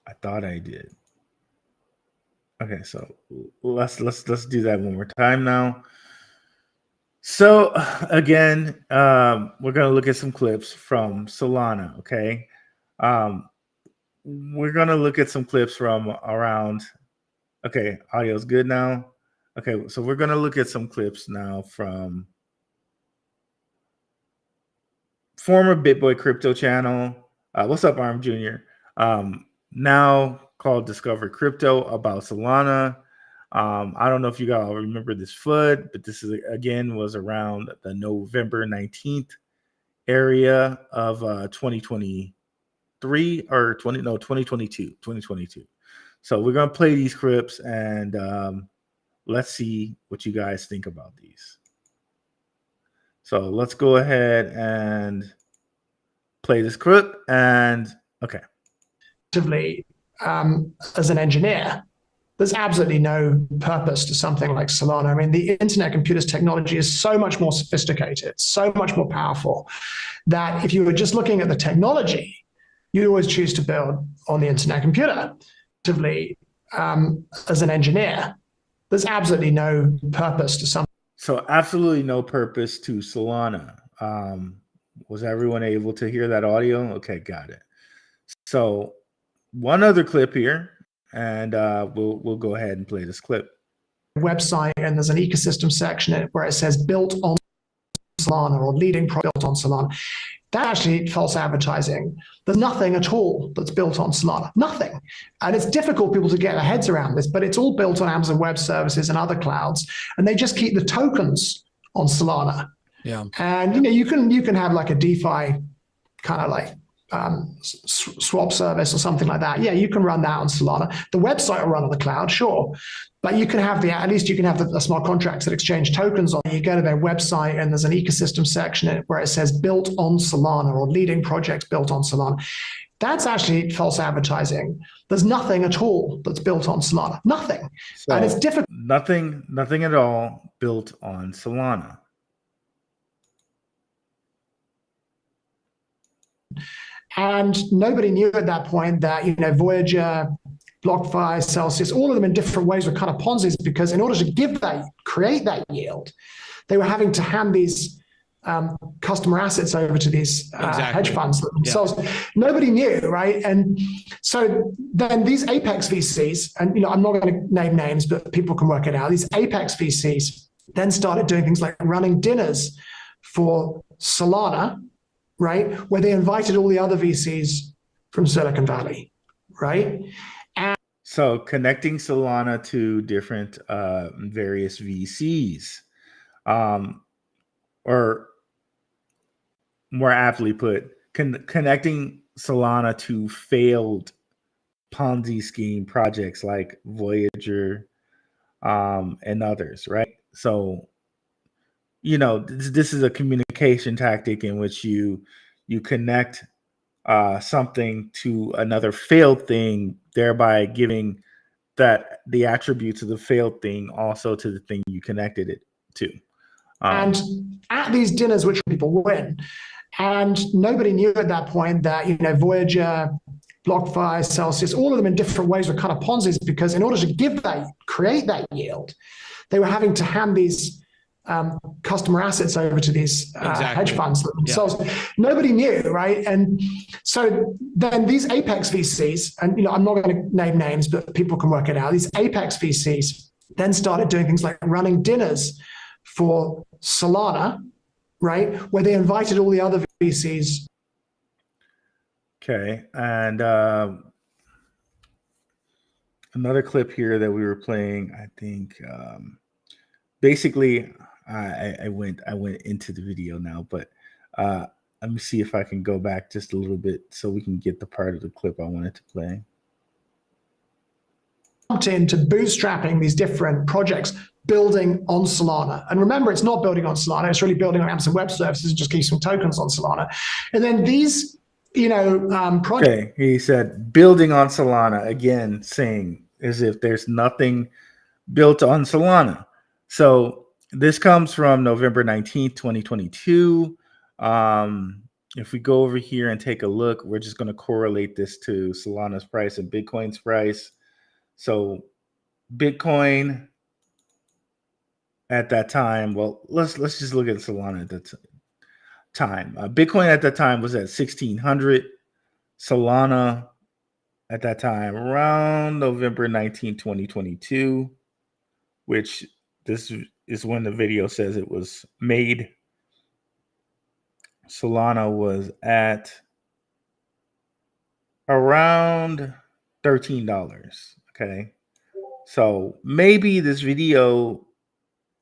I thought I did. Okay, so let's do that one more time now. So again, we're gonna look at some clips from Solana. Okay, we're gonna look at some clips from around. Okay, audio's good now. Okay, so we're gonna look at some clips now from former BitBoy Crypto channel. What's up, Arm Jr.? Now called Discover Crypto about Solana. I don't know if you guys remember this FUD, but this is again was around the November 19th area of 2023 or 2022. So we're gonna play these clips and let's see what you guys think about these. So let's go ahead and play this clip. And okay. As an engineer, there's absolutely no purpose to something like Solana. I mean, the internet computers technology is so much more sophisticated, so much more powerful, that if you were just looking at the technology, you'd always choose to build on the internet computer. As an engineer, there's absolutely no purpose to something. So absolutely no purpose to Solana. Was everyone able to hear that audio? Okay, got it. So one other clip here, and we'll go ahead and play this clip. Website, and there's an ecosystem section where it says built on Solana or leading product built on Solana. That's actually false advertising. There's nothing at all that's built on Solana, nothing. And it's difficult for people to get their heads around this, but it's all built on Amazon Web Services and other clouds, and they just keep the tokens on Solana. Yeah. And you can have like a DeFi kind of like swap service or something like that. Yeah, you can run that on Solana. The website will run on the cloud, sure. But you can have at least you can have the smart contracts that exchange tokens on. You go to their website and there's an ecosystem section where it says built on Solana or leading projects built on Solana. That's actually false advertising. There's nothing at all that's built on Solana. Nothing. So and it's difficult. Nothing at all built on Solana. And nobody knew at that point that, Voyager, BlockFi, Celsius, all of them in different ways were kind of Ponzi's, because in order to create that yield, they were having to hand these customer assets over to these hedge funds themselves. Yeah. Nobody knew, right? And so then these Apex VCs, and I'm not going to name names, but people can work it out. These Apex VCs then started doing things like running dinners for Solana, right, where they invited all the other VCs from Silicon Valley, right? So connecting Solana to different various VCs, or more aptly put, connecting Solana to failed Ponzi scheme projects like Voyager and others, right? So, this is a communication tactic in which you connect something to another failed thing, thereby giving that the attributes of the failed thing also to the thing you connected it to. And at these dinners, which people win, and nobody knew at that point that Voyager, BlockFi, Celsius, all of them in different ways were kind of Ponzi's, because in order to create that yield, they were having to hand these customer assets over to these hedge funds themselves. Yeah. Nobody knew, right? And so then these Apex VCs, and I'm not going to name names, but people can work it out. These Apex VCs then started doing things like running dinners for Solana, right, where they invited all the other VCs. Okay, and another clip here that we were playing, I think, basically, I went into the video now, but let me see if I can go back just a little bit so we can get the part of the clip I wanted to play. Into bootstrapping these different projects, building on Solana. And remember, it's not building on Solana, it's really building on Amazon Web Services and just keep some tokens on Solana. And then these, projects. Okay, he said building on Solana, again, saying as if there's nothing built on Solana. So this comes from November 19th, 2022. If we go over here and take a look, we're just going to correlate this to Solana's price and Bitcoin's price. So Bitcoin at that time, well, let's just look at Solana at that time. Bitcoin at that time was at 1,600. Solana at that time, around November 19, 2022, which this is when the video says it was made. Solana was at around $13. Okay. So maybe this video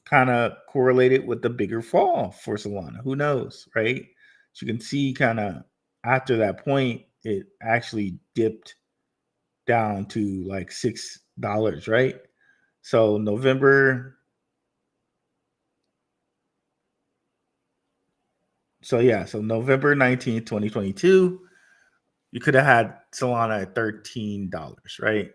kind of correlated with the bigger fall for Solana. Who knows, right? So you can see kind of after that point, it actually dipped down to like $6, right? So November. So November 19th, 2022, you could have had Solana at $13, right?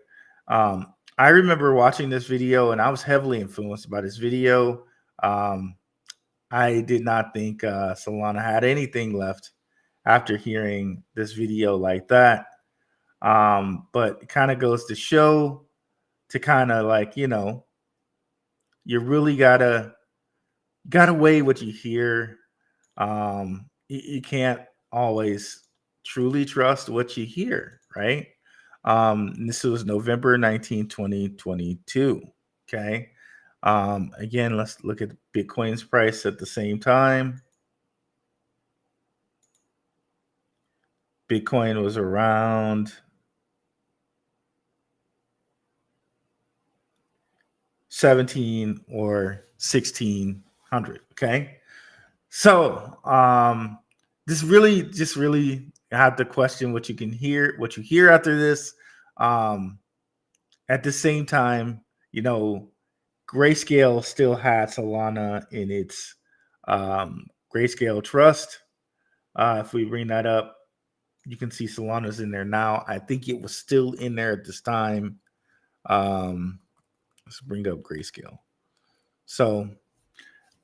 I remember watching this video and I was heavily influenced by this video. I did not think Solana had anything left after hearing this video like that. But it kind of goes to show to kind of like, you really gotta weigh what you hear. You can't always truly trust what you hear, right? This was November 19, 2022. Okay. Again, let's look at Bitcoin's price at the same time. Bitcoin was around $1,700 or $1,600. Okay. So this really just really had to question what you hear after this. At the same time, Grayscale still had Solana in its Grayscale Trust. If we bring that up, you can see Solana's in there now. I think it was still in there at this time. Let's bring up Grayscale. So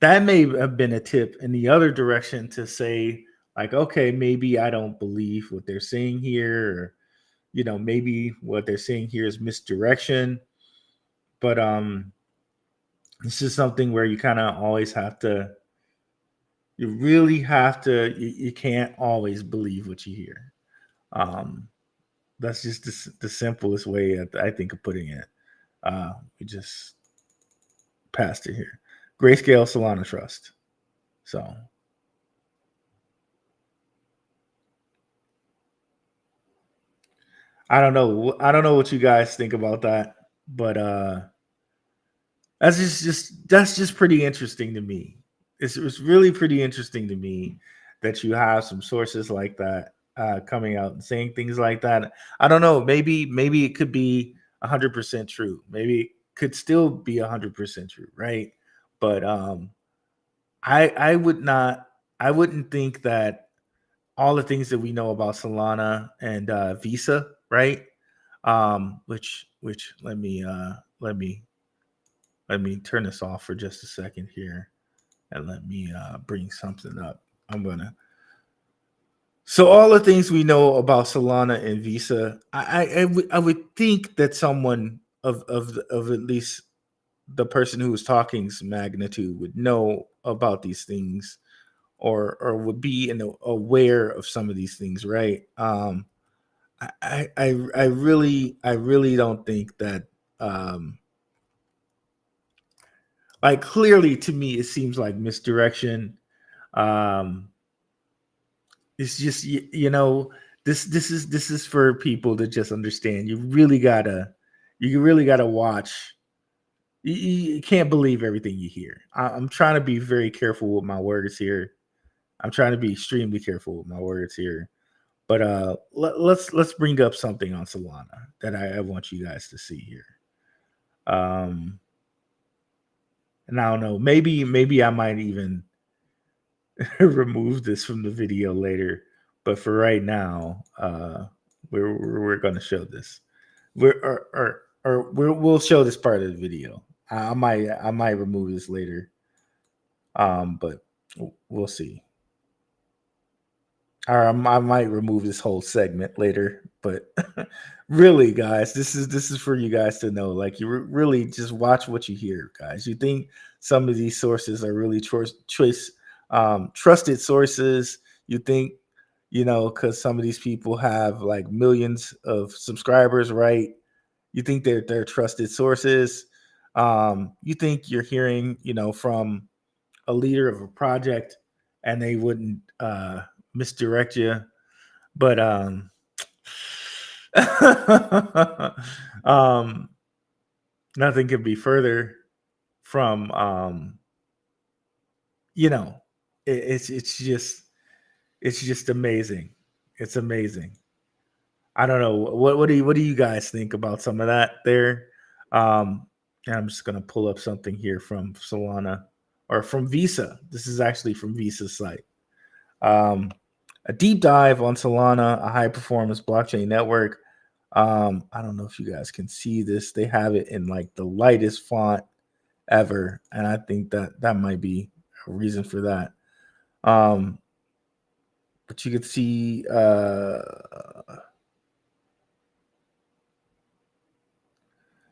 that may have been a tip in the other direction to say, like, okay, maybe I don't believe what they're saying here, or, maybe what they're saying here is misdirection. But this is something where you kind of always have to You really have to. You can't always believe what you hear. That's just the simplest way I think of putting it. We just passed it here. Grayscale Solana Trust. So I don't know. I don't know what you guys think about that, but that's just pretty interesting to me. It's really pretty interesting to me that you have some sources like that coming out and saying things like that. I don't know. Maybe it could be 100% true. Maybe it could still be 100% true, right? But I would not. I wouldn't think that all the things that we know about Solana and Visa, right? Which let me turn this off for just a second here, and let me bring something up. So all the things we know about Solana and Visa, I would think that someone of at least the person who was talking's magnitude would know about these things, or would be aware of some of these things, right? I really don't think that like, clearly to me it seems like misdirection. Um it's just this is for people to just understand. You really gotta watch. You can't believe everything you hear. I'm trying to be very careful with my words here. I'm trying to be extremely careful with my words here. But let's bring up something on Solana that I want you guys to see here. And I don't know, maybe I might even remove this from the video later, but for right now, we're going to show this. We'll show this part of the video. I might remove this later, but we'll see. Or I might remove this whole segment later, but really, guys, this is for you guys to know. Like, you really just watch what you hear, guys. You think some of these sources are really trusted sources. You think, because some of these people have like millions of subscribers, right? You think they're trusted sources. You think you're hearing, from a leader of a project, and they wouldn't misdirect you. But um, nothing could be further from it's just amazing. It's amazing. I don't know what do you guys think about some of that there. And I'm just gonna pull up something here from Solana or from Visa. This is actually from Visa's site. A deep dive on Solana, a high performance blockchain network. I don't know if you guys can see this. They have it in like the lightest font ever, and I think that might be a reason for that. But you could see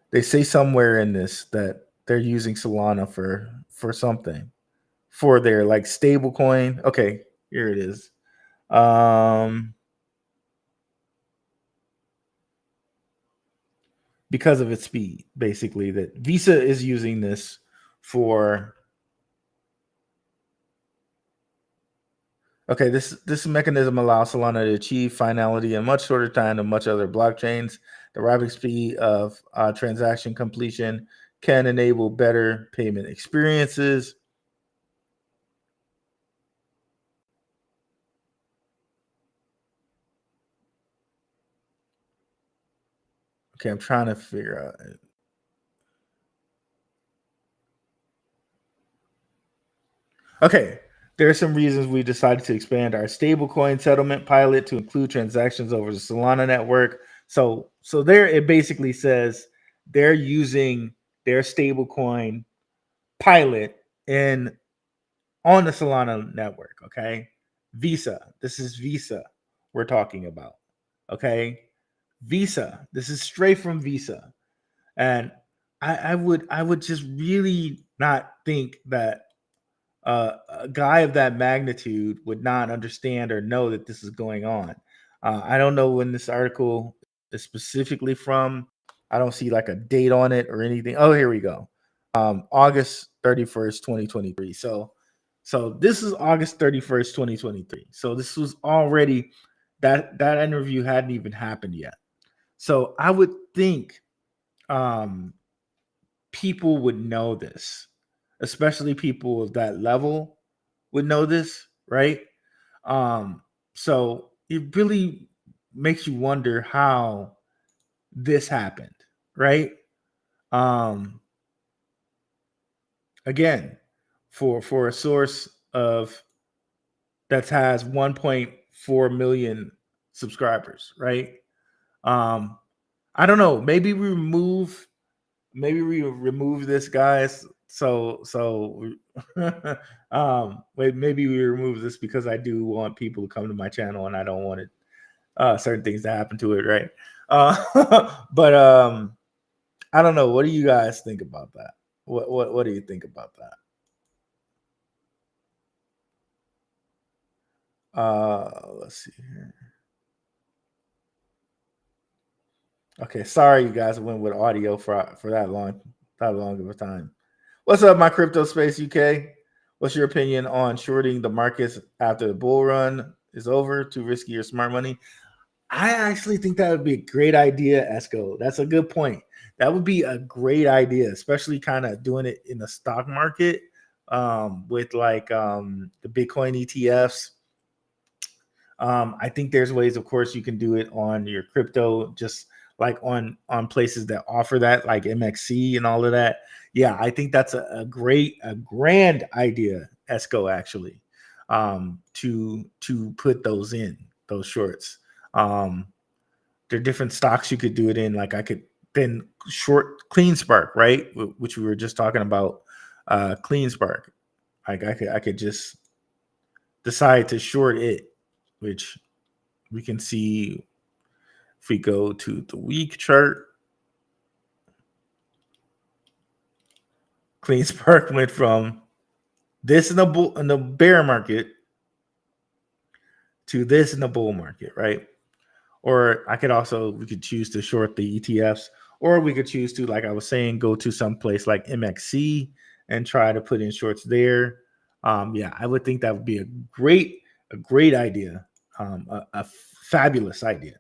they say somewhere in this that they're using Solana for something, for their like stable coin. Okay, here it is. Because of its speed, basically, that Visa is using this for. Okay, this mechanism allows Solana to achieve finality in much shorter time than much other blockchains. The rapid speed of transaction completion can enable better payment experiences. Okay, I'm trying to figure out. Okay, there are some reasons we decided to expand our stablecoin settlement pilot to include transactions over the Solana network. So there it basically says they're using their stablecoin pilot on the Solana network. Okay, Visa. This is Visa we're talking about. Okay, Visa. This is straight from Visa, and I would just really not think that a guy of that magnitude would not understand or know that this is going on. I don't know when this article is specifically from. I don't see like a date on it or anything. Oh, here we go. August 31st, 2023. So this is August 31st, 2023. So this was already that interview hadn't even happened yet. So I would think people would know this, especially people of that level would know this, right? So it really makes you wonder how this happened, right? Um, Again, for a source of that has 1.4 million subscribers, right? Um, I don't know. Maybe we remove this, guys. Maybe we remove this because I do want people to come to my channel and I don't want it certain things to happen to it, right? But I don't know. What do you guys think about that? What do you think about that? Let's see here. Okay, sorry you guys went with audio for that long of a time. What's up, my crypto space UK? What's your opinion on shorting the markets after the bull run is over? Too risky or smart money? I actually think that would be a great idea, Esco. That's a good point. That would be a great idea, especially kind of doing it in the stock market with like the Bitcoin ETFs. I think there's ways, of course, you can do it on your crypto, just like on places that offer that, like MXC and all of that. Yeah, I think that's a grand idea, Esco, actually, to put those shorts. There are different stocks you could do it in. Like I could then short CleanSpark, right? Which we were just talking about, CleanSpark. Like I could just decide to short it, which we can see if we go to the week chart. CleanSpark went from this in the bear market to this in the bull market, right? Or we could choose to short the ETFs, or we could choose to, like I was saying, go to some place like MXC and try to put in shorts there. Yeah, I would think that would be a great idea, a fabulous idea.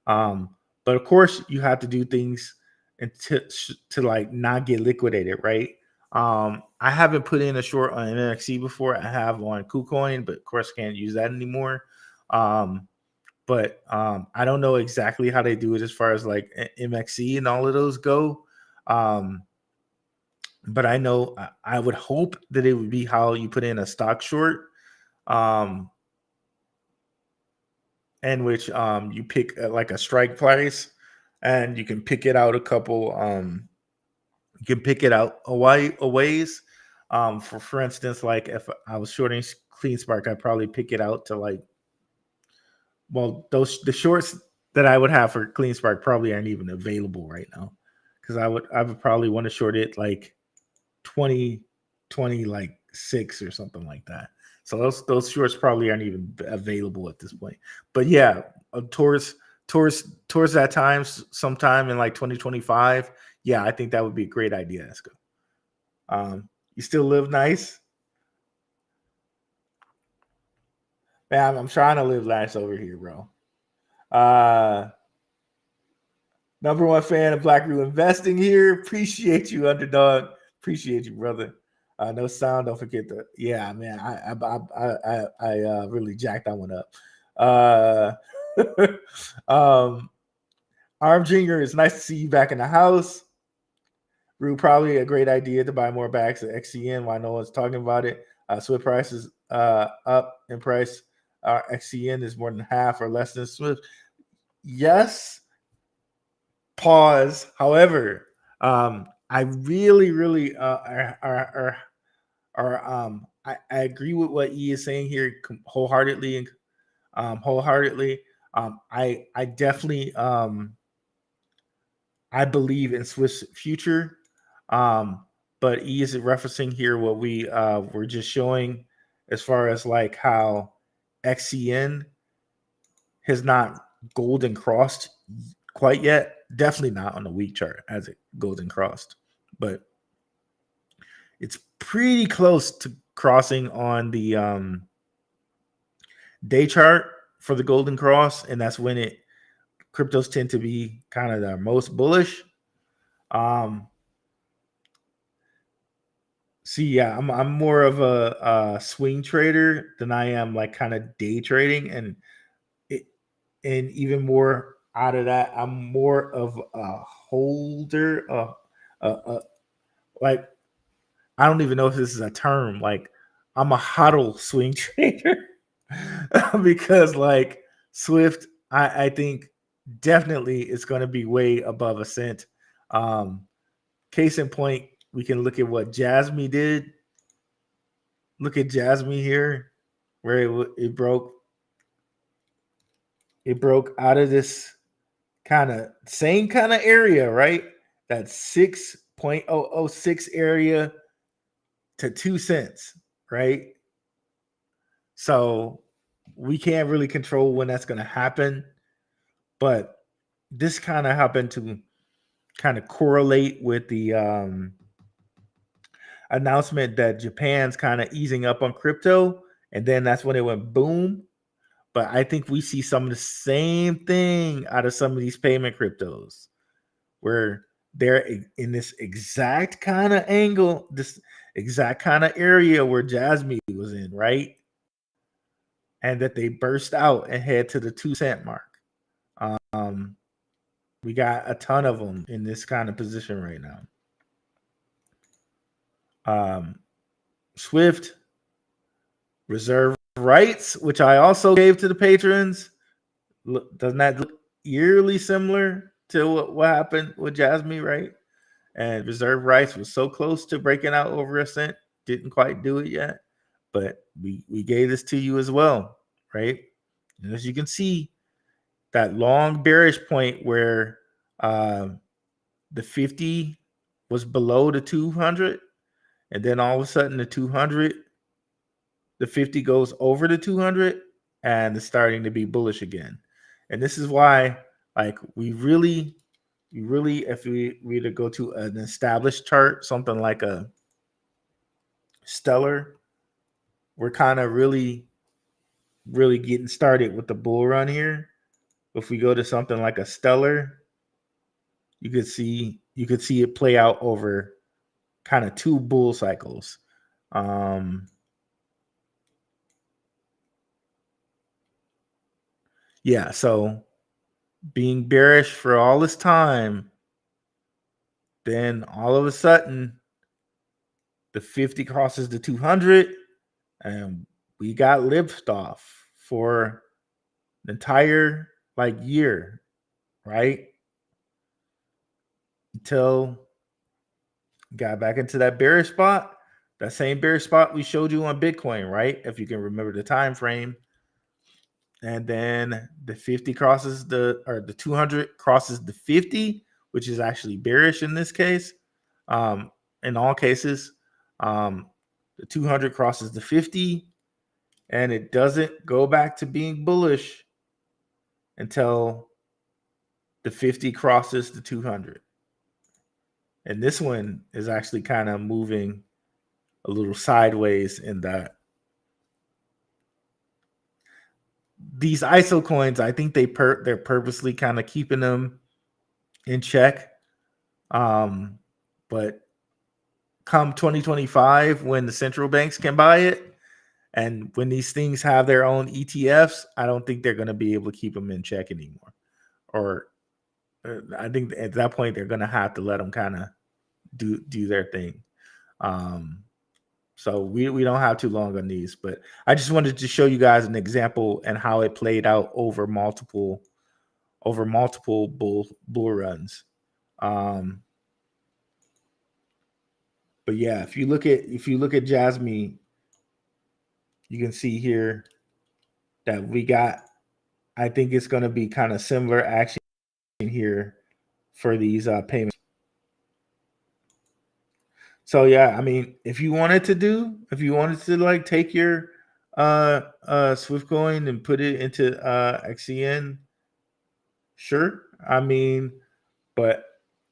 But of course, you have to do things and to like not get liquidated, right? I haven't put in a short on MXC before. I have on KuCoin, but of course, can't use that anymore. But I don't know exactly how they do it as far as like MXC and all of those go. But I know I would hope that it would be how you put in a stock short, and which you pick like a strike price, and you can pick it out a couple. You can pick it out a ways. For instance, like if I was shorting CleanSpark, I'd probably pick it out to like, well, the shorts that I would have for CleanSpark probably aren't even available right now, because I would probably want to short it like 20 like 6 or something like that. So those shorts probably aren't even available at this point. But yeah, towards that time, sometime in like 2025, yeah, I think that would be a great idea, Esco. You still live nice? Man, I'm trying to live nice over here, bro. Number one fan of Black Root Investing here. Appreciate you, underdog. Appreciate you, brother. No sound. Don't forget the. Yeah, man. I really jacked that one up. Arm Jinger, it's nice to see you back in the house. Rue, probably a great idea to buy more bags of XCN while no one's talking about it. Swift price is up in price. XCN is more than half or less than Swift. Yes. Pause. However, I really I agree with what E is saying here wholeheartedly. I definitely I believe in Swiss future. But but he is referencing here what we were just showing as far as like how XCN has not golden crossed quite yet. Definitely not on the week chart as it golden crossed, but it's pretty close to crossing on the day chart for the golden cross, and that's when cryptos tend to be kind of the most bullish. See, yeah, I'm more of a swing trader than I am like kind of day trading, and even more out of that, I'm more of a holder. Like I don't even know if this is a term. Like I'm a hodl swing trader because like Swift, I think definitely is going to be way above a cent. Case in point, we can look at what Jasmy did. Look at Jasmy here, where it broke. It broke out of this same kind of area, right? That 6.006 area to 2 cents, right? So we can't really control when that's going to happen, but this kind of happened to kind of correlate with the announcement that Japan's kind of easing up on crypto, and then that's when it went boom. But I think we see some of the same thing out of some of these payment cryptos, where they're in this exact kind of angle, this exact kind of area where Jasmy was in, right? And that they burst out and head to the 2 cent mark. We got a ton of them in this kind of position right now. Swift reserve rights, which I also gave to the patrons. Doesn't that look eerily similar to what happened with Jasmy, right? And reserve rights was so close to breaking out over a cent, didn't quite do it yet, but we gave this to you as well, right? And as you can see, that long bearish point where the 50 was below the 200, and then all of a sudden the 200, the 50 goes over the 200, and it's starting to be bullish again. And this is why, like, we really, if we were to go to an established chart, something like a stellar, we're kind of really getting started with the bull run here. If we go to something like a stellar, you could see it play out over kind of 2 bull cycles. Yeah, so being bearish for all this time, then all of a sudden the 50 crosses the 200, and we got liftoff for the entire like year, right? Until got back into that bearish spot, that same bearish spot we showed you on Bitcoin, right? If you can remember the time frame. And then the 50 crosses the 200 crosses the 50, which is actually bearish in this case. In all cases, the 200 crosses the 50, and it doesn't go back to being bullish until the 50 crosses the 200. And this one is actually kind of moving a little sideways in that. These ISO coins, I think they're purposely kind of keeping them in check. But come 2025, when the central banks can buy it, and when these things have their own ETFs, I don't think they're going to be able to keep them in check anymore. Or I think at that point they're going to have to let them kind of do their thing. So we don't have too long on these, but I just wanted to show you guys an example and how it played out over multiple bull runs. But yeah, if you look at Jasmy, you can see here that we got, I think it's going to be kind of similar action here for these payments. So yeah, I mean, if you wanted to like take your Swift coin and put it into XCN, sure. I mean, but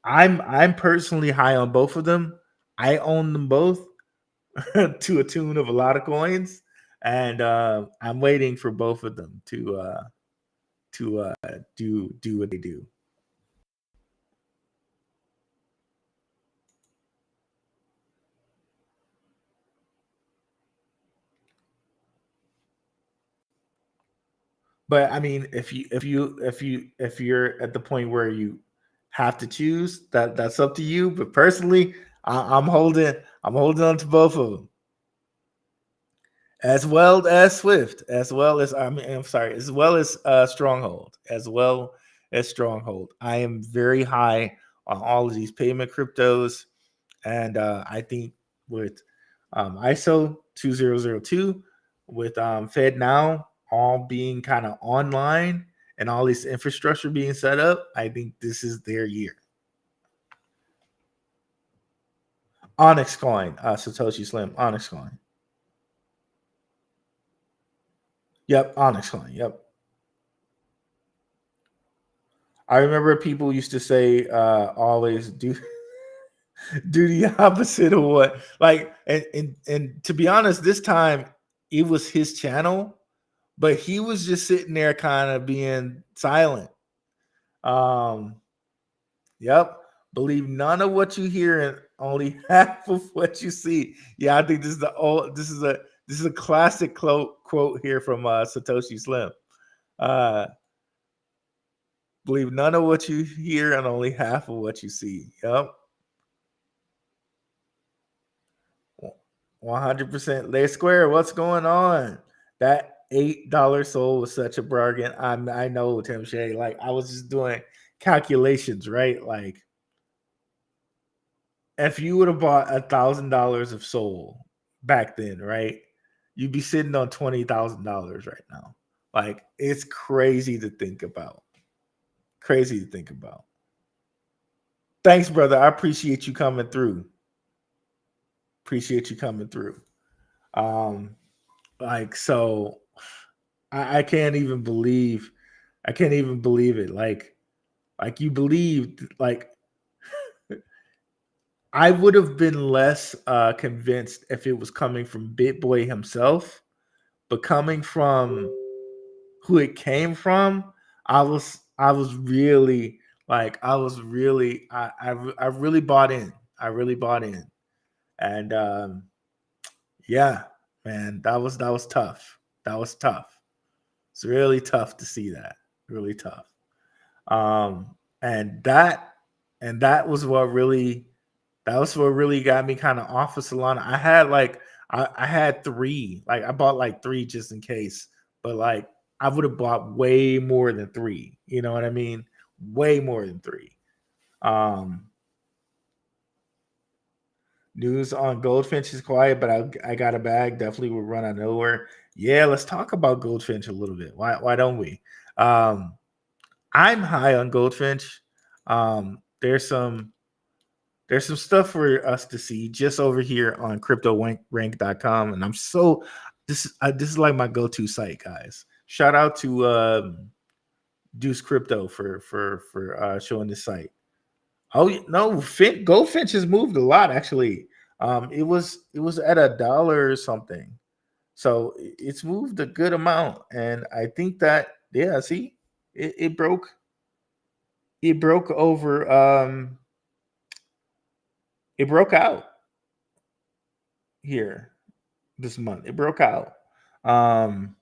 I'm personally high on both of them. I own them both to a tune of a lot of coins, and I'm waiting for both of them to do what they do. But I mean, if you're at the point where you have to choose, that's up to you. But personally, I'm holding on to both of them, as well as Swift, as well as I'm sorry, as well as Stronghold, as well as Stronghold. I am very high on all of these payment cryptos, and I think with ISO 2002, with Fed Now all being kind of online and all this infrastructure being set up, I think this is their year. Onyx Coin, Satoshi Slim, Onyx Coin. Yep, Onyx Coin. Yep. I remember people used to say always do the opposite of what like and to be honest, this time it was his channel, but he was just sitting there kind of being silent. Um, yep. Believe none of what you hear and only half of what you see. Yeah, I think this is a classic quote here from Satoshi Slim. Uh, believe none of what you hear and only half of what you see. Yep. 100%. Lay Square, what's going on? That $8 soul was such a bargain. I know, Tim Shay. Like, I was just doing calculations, right? Like, if you would have bought $1,000 of soul back then, right? You'd be sitting on $20,000 right now. Like, it's crazy to think about. Crazy to think about. Thanks, brother. I appreciate you coming through. Appreciate you coming through. Like, so I can't even believe it. Like you believed, like I would have been less convinced if it was coming from BitBoy himself, but coming from who it came from, I was really like I really bought in. I really bought in. And yeah, man, that was tough. That was tough. It's really tough to see that. Really tough. Um, and that that was what really got me kind of off of Solana. I had like I had three. Like I bought like three just in case, but like I would have bought way more than three. You know what I mean? Way more than three. Um, News on Goldfinch is quiet, but I got a bag. Definitely will run out of nowhere. Yeah, let's talk about Goldfinch a little bit. Why don't we? Um, I'm high on Goldfinch. There's some stuff for us to see just over here on CryptoRank.com, and I'm so this is like my go-to site, guys. Shout out to Deuce Crypto for showing this site. Oh no, Goldfinch has moved a lot actually. It was at $1 or something, so it's moved a good amount, and I think that yeah, see, it broke over. It broke out here this month. It broke out. Um,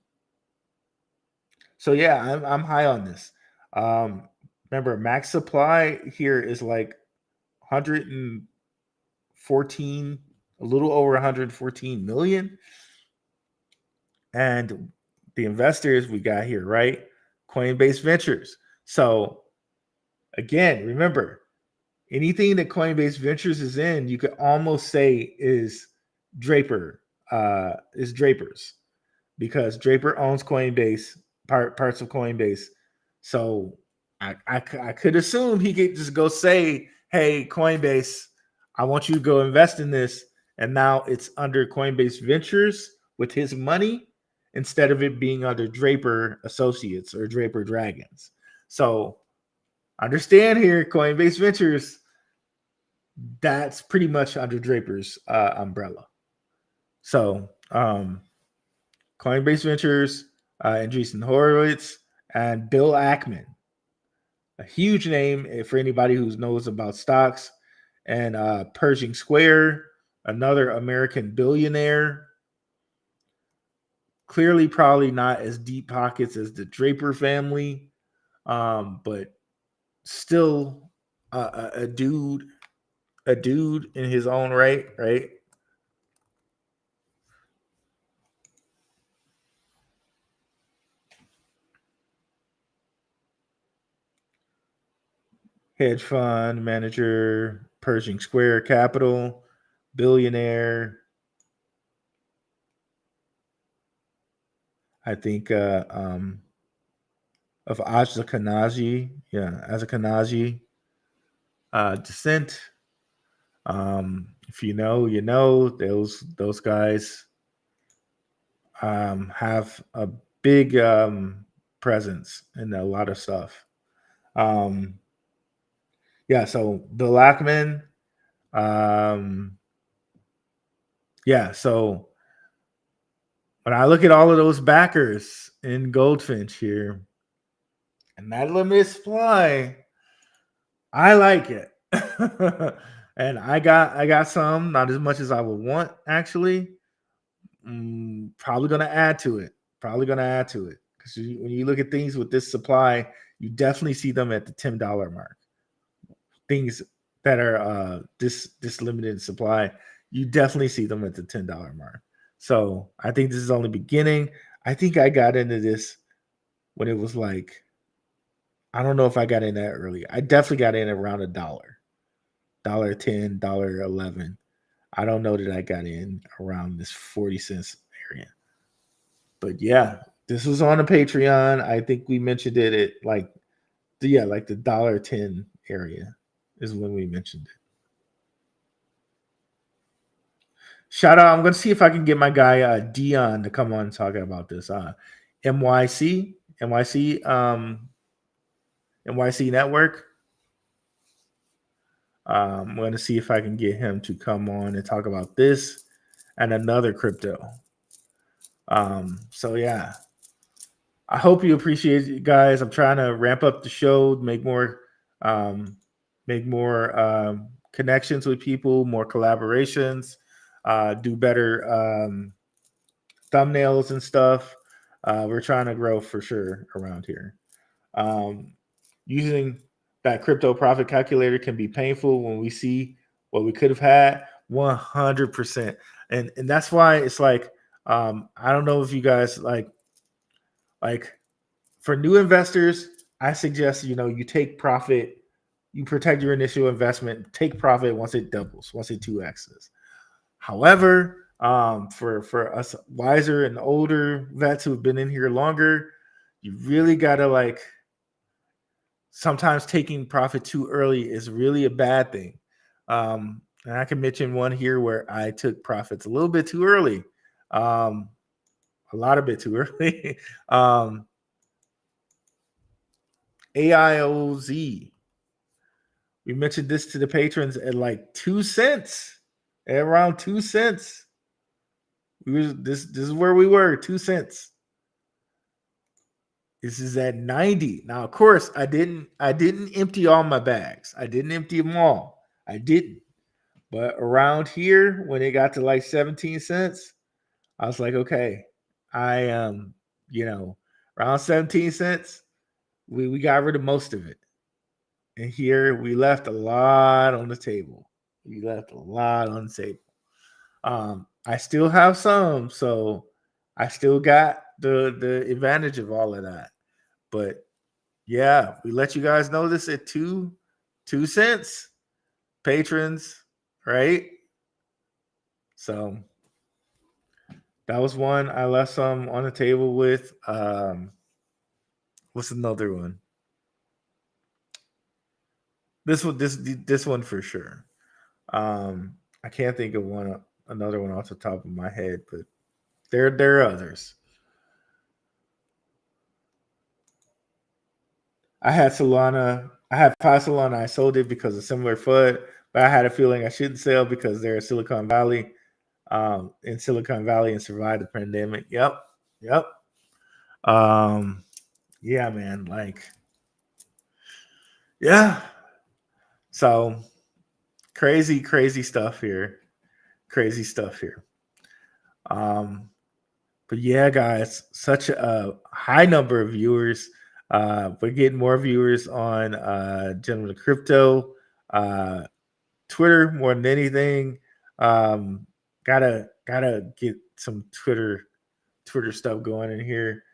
so yeah, I'm high on this. Um, Remember, max supply here is like 114, a little over 114 million. And the investors we got here, right? Coinbase Ventures. So again, remember, anything that Coinbase Ventures is in, you could almost say is Draper's, because Draper owns Coinbase, parts of Coinbase. So I could assume he could just go say, hey, Coinbase, I want you to go invest in this. And now it's under Coinbase Ventures with his money instead of it being under Draper Associates or Draper Dragons. So understand here, Coinbase Ventures, that's pretty much under Draper's umbrella. So Coinbase Ventures, Andreessen Horowitz, and Bill Ackman, a huge name for anybody who knows about stocks, and Pershing Square, another American billionaire. Clearly, probably not as deep pockets as the Draper family, but still a dude in his own right, right? Hedge fund manager, Pershing Square Capital, billionaire. I think of Ashkenazi, Ashkenazi descent. If you know, you know. Those guys have a big presence in a lot of stuff. Yeah, so Bill Ackman. Yeah, so when I look at all of those backers in Goldfinch here, and that limited supply, I like it. And I got some, not as much as I would want, actually. Probably gonna add to it. Because when you look at things with this supply, you definitely see them at the $10 mark. Things that are this limited supply, you definitely see them at the $10 mark. So I think this is only beginning. I think I got into this when it was like, I don't know if I got in that early. I definitely got in around $1, $1.10, $1.11. I don't know that I got in around this 40 cents area. But yeah, this was on a Patreon. I think we mentioned it at like the $1.10 area is when we mentioned it. Shout out. I'm going to see if I can get my guy Dion to come on talking about this. NYC Network. I'm going to see if I can get him to come on and talk about this and another crypto. So yeah, I hope you appreciate it, guys. I'm trying to ramp up the show, make more connections with people, more collaborations, do better thumbnails and stuff. We're trying to grow for sure around here. Using that crypto profit calculator can be painful when we see what we could have had. 100%, and that's why it's like I don't know if you guys like for new investors, I suggest you take profit, you protect your initial investment, take profit once it doubles, once it 2x's. However, for us wiser and older vets who've been in here longer, you really gotta sometimes taking profit too early is really a bad thing. And I can mention one here where I took profits a little bit too early, a lot of bit too early. AIOZ. We mentioned this to the patrons at like 2 cents, at around 2 cents. This is where we were, 2 cents. This is at 90. Now, of course, I didn't empty all my bags. I didn't empty them all. I didn't. But around here, when it got to like 17 cents, I was like, okay, I am, around 17 cents, we got rid of most of it. And here we left a lot on the table. I still have some, so I still got the advantage of all of that. But yeah, we let you guys know this at 2 cents, patrons, right? So that was one. I left some on the table with. What's another one? This one for sure. I can't think of another one off the top of my head, but there are others. I had Solana. I had 5 Solana. I sold it because of similar FUD, but I had a feeling I shouldn't sell because they're in Silicon Valley, and survived the pandemic. Yep. Yeah, man. Like, yeah. So crazy stuff here. Crazy stuff here. But yeah, guys, such a high number of viewers. We're getting more viewers on Gentleman Crypto, Twitter more than anything. Gotta get some Twitter stuff going in here.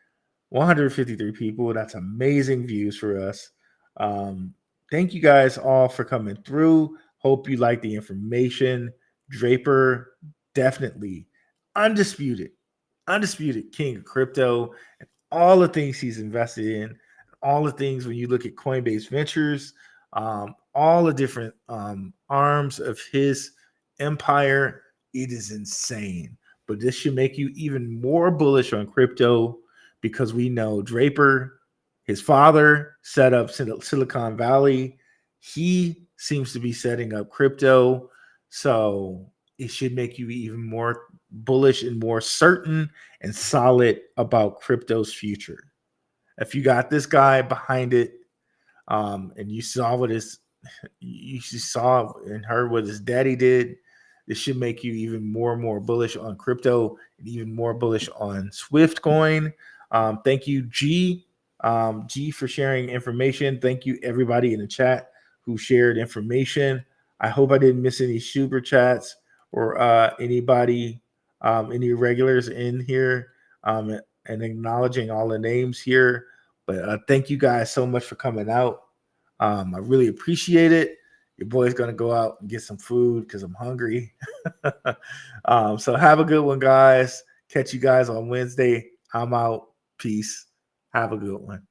153 people. That's amazing views for us. Thank you guys all for coming through. Hope you like the information. Draper, definitely undisputed king of crypto, and all the things he's invested in, all the things when you look at Coinbase Ventures, all the different arms of his empire. It is insane. But this should make you even more bullish on crypto because we know Draper, his father, set up Silicon Valley. He seems to be setting up crypto. So it should make you even more bullish and more certain and solid about crypto's future. If you got this guy behind it, and you saw and heard what his daddy did, this should make you even more and more bullish on crypto and even more bullish on Swift coin. Thank you, G, for sharing information. Thank you, everybody in the chat who shared information. I hope I didn't miss any super chats or anybody, any regulars in here, and acknowledging all the names here. But thank you guys so much for coming out. I really appreciate it. Your boy's going to go out and get some food because I'm hungry. So have a good one, guys. Catch you guys on Wednesday. I'm out. Peace. Have a good one.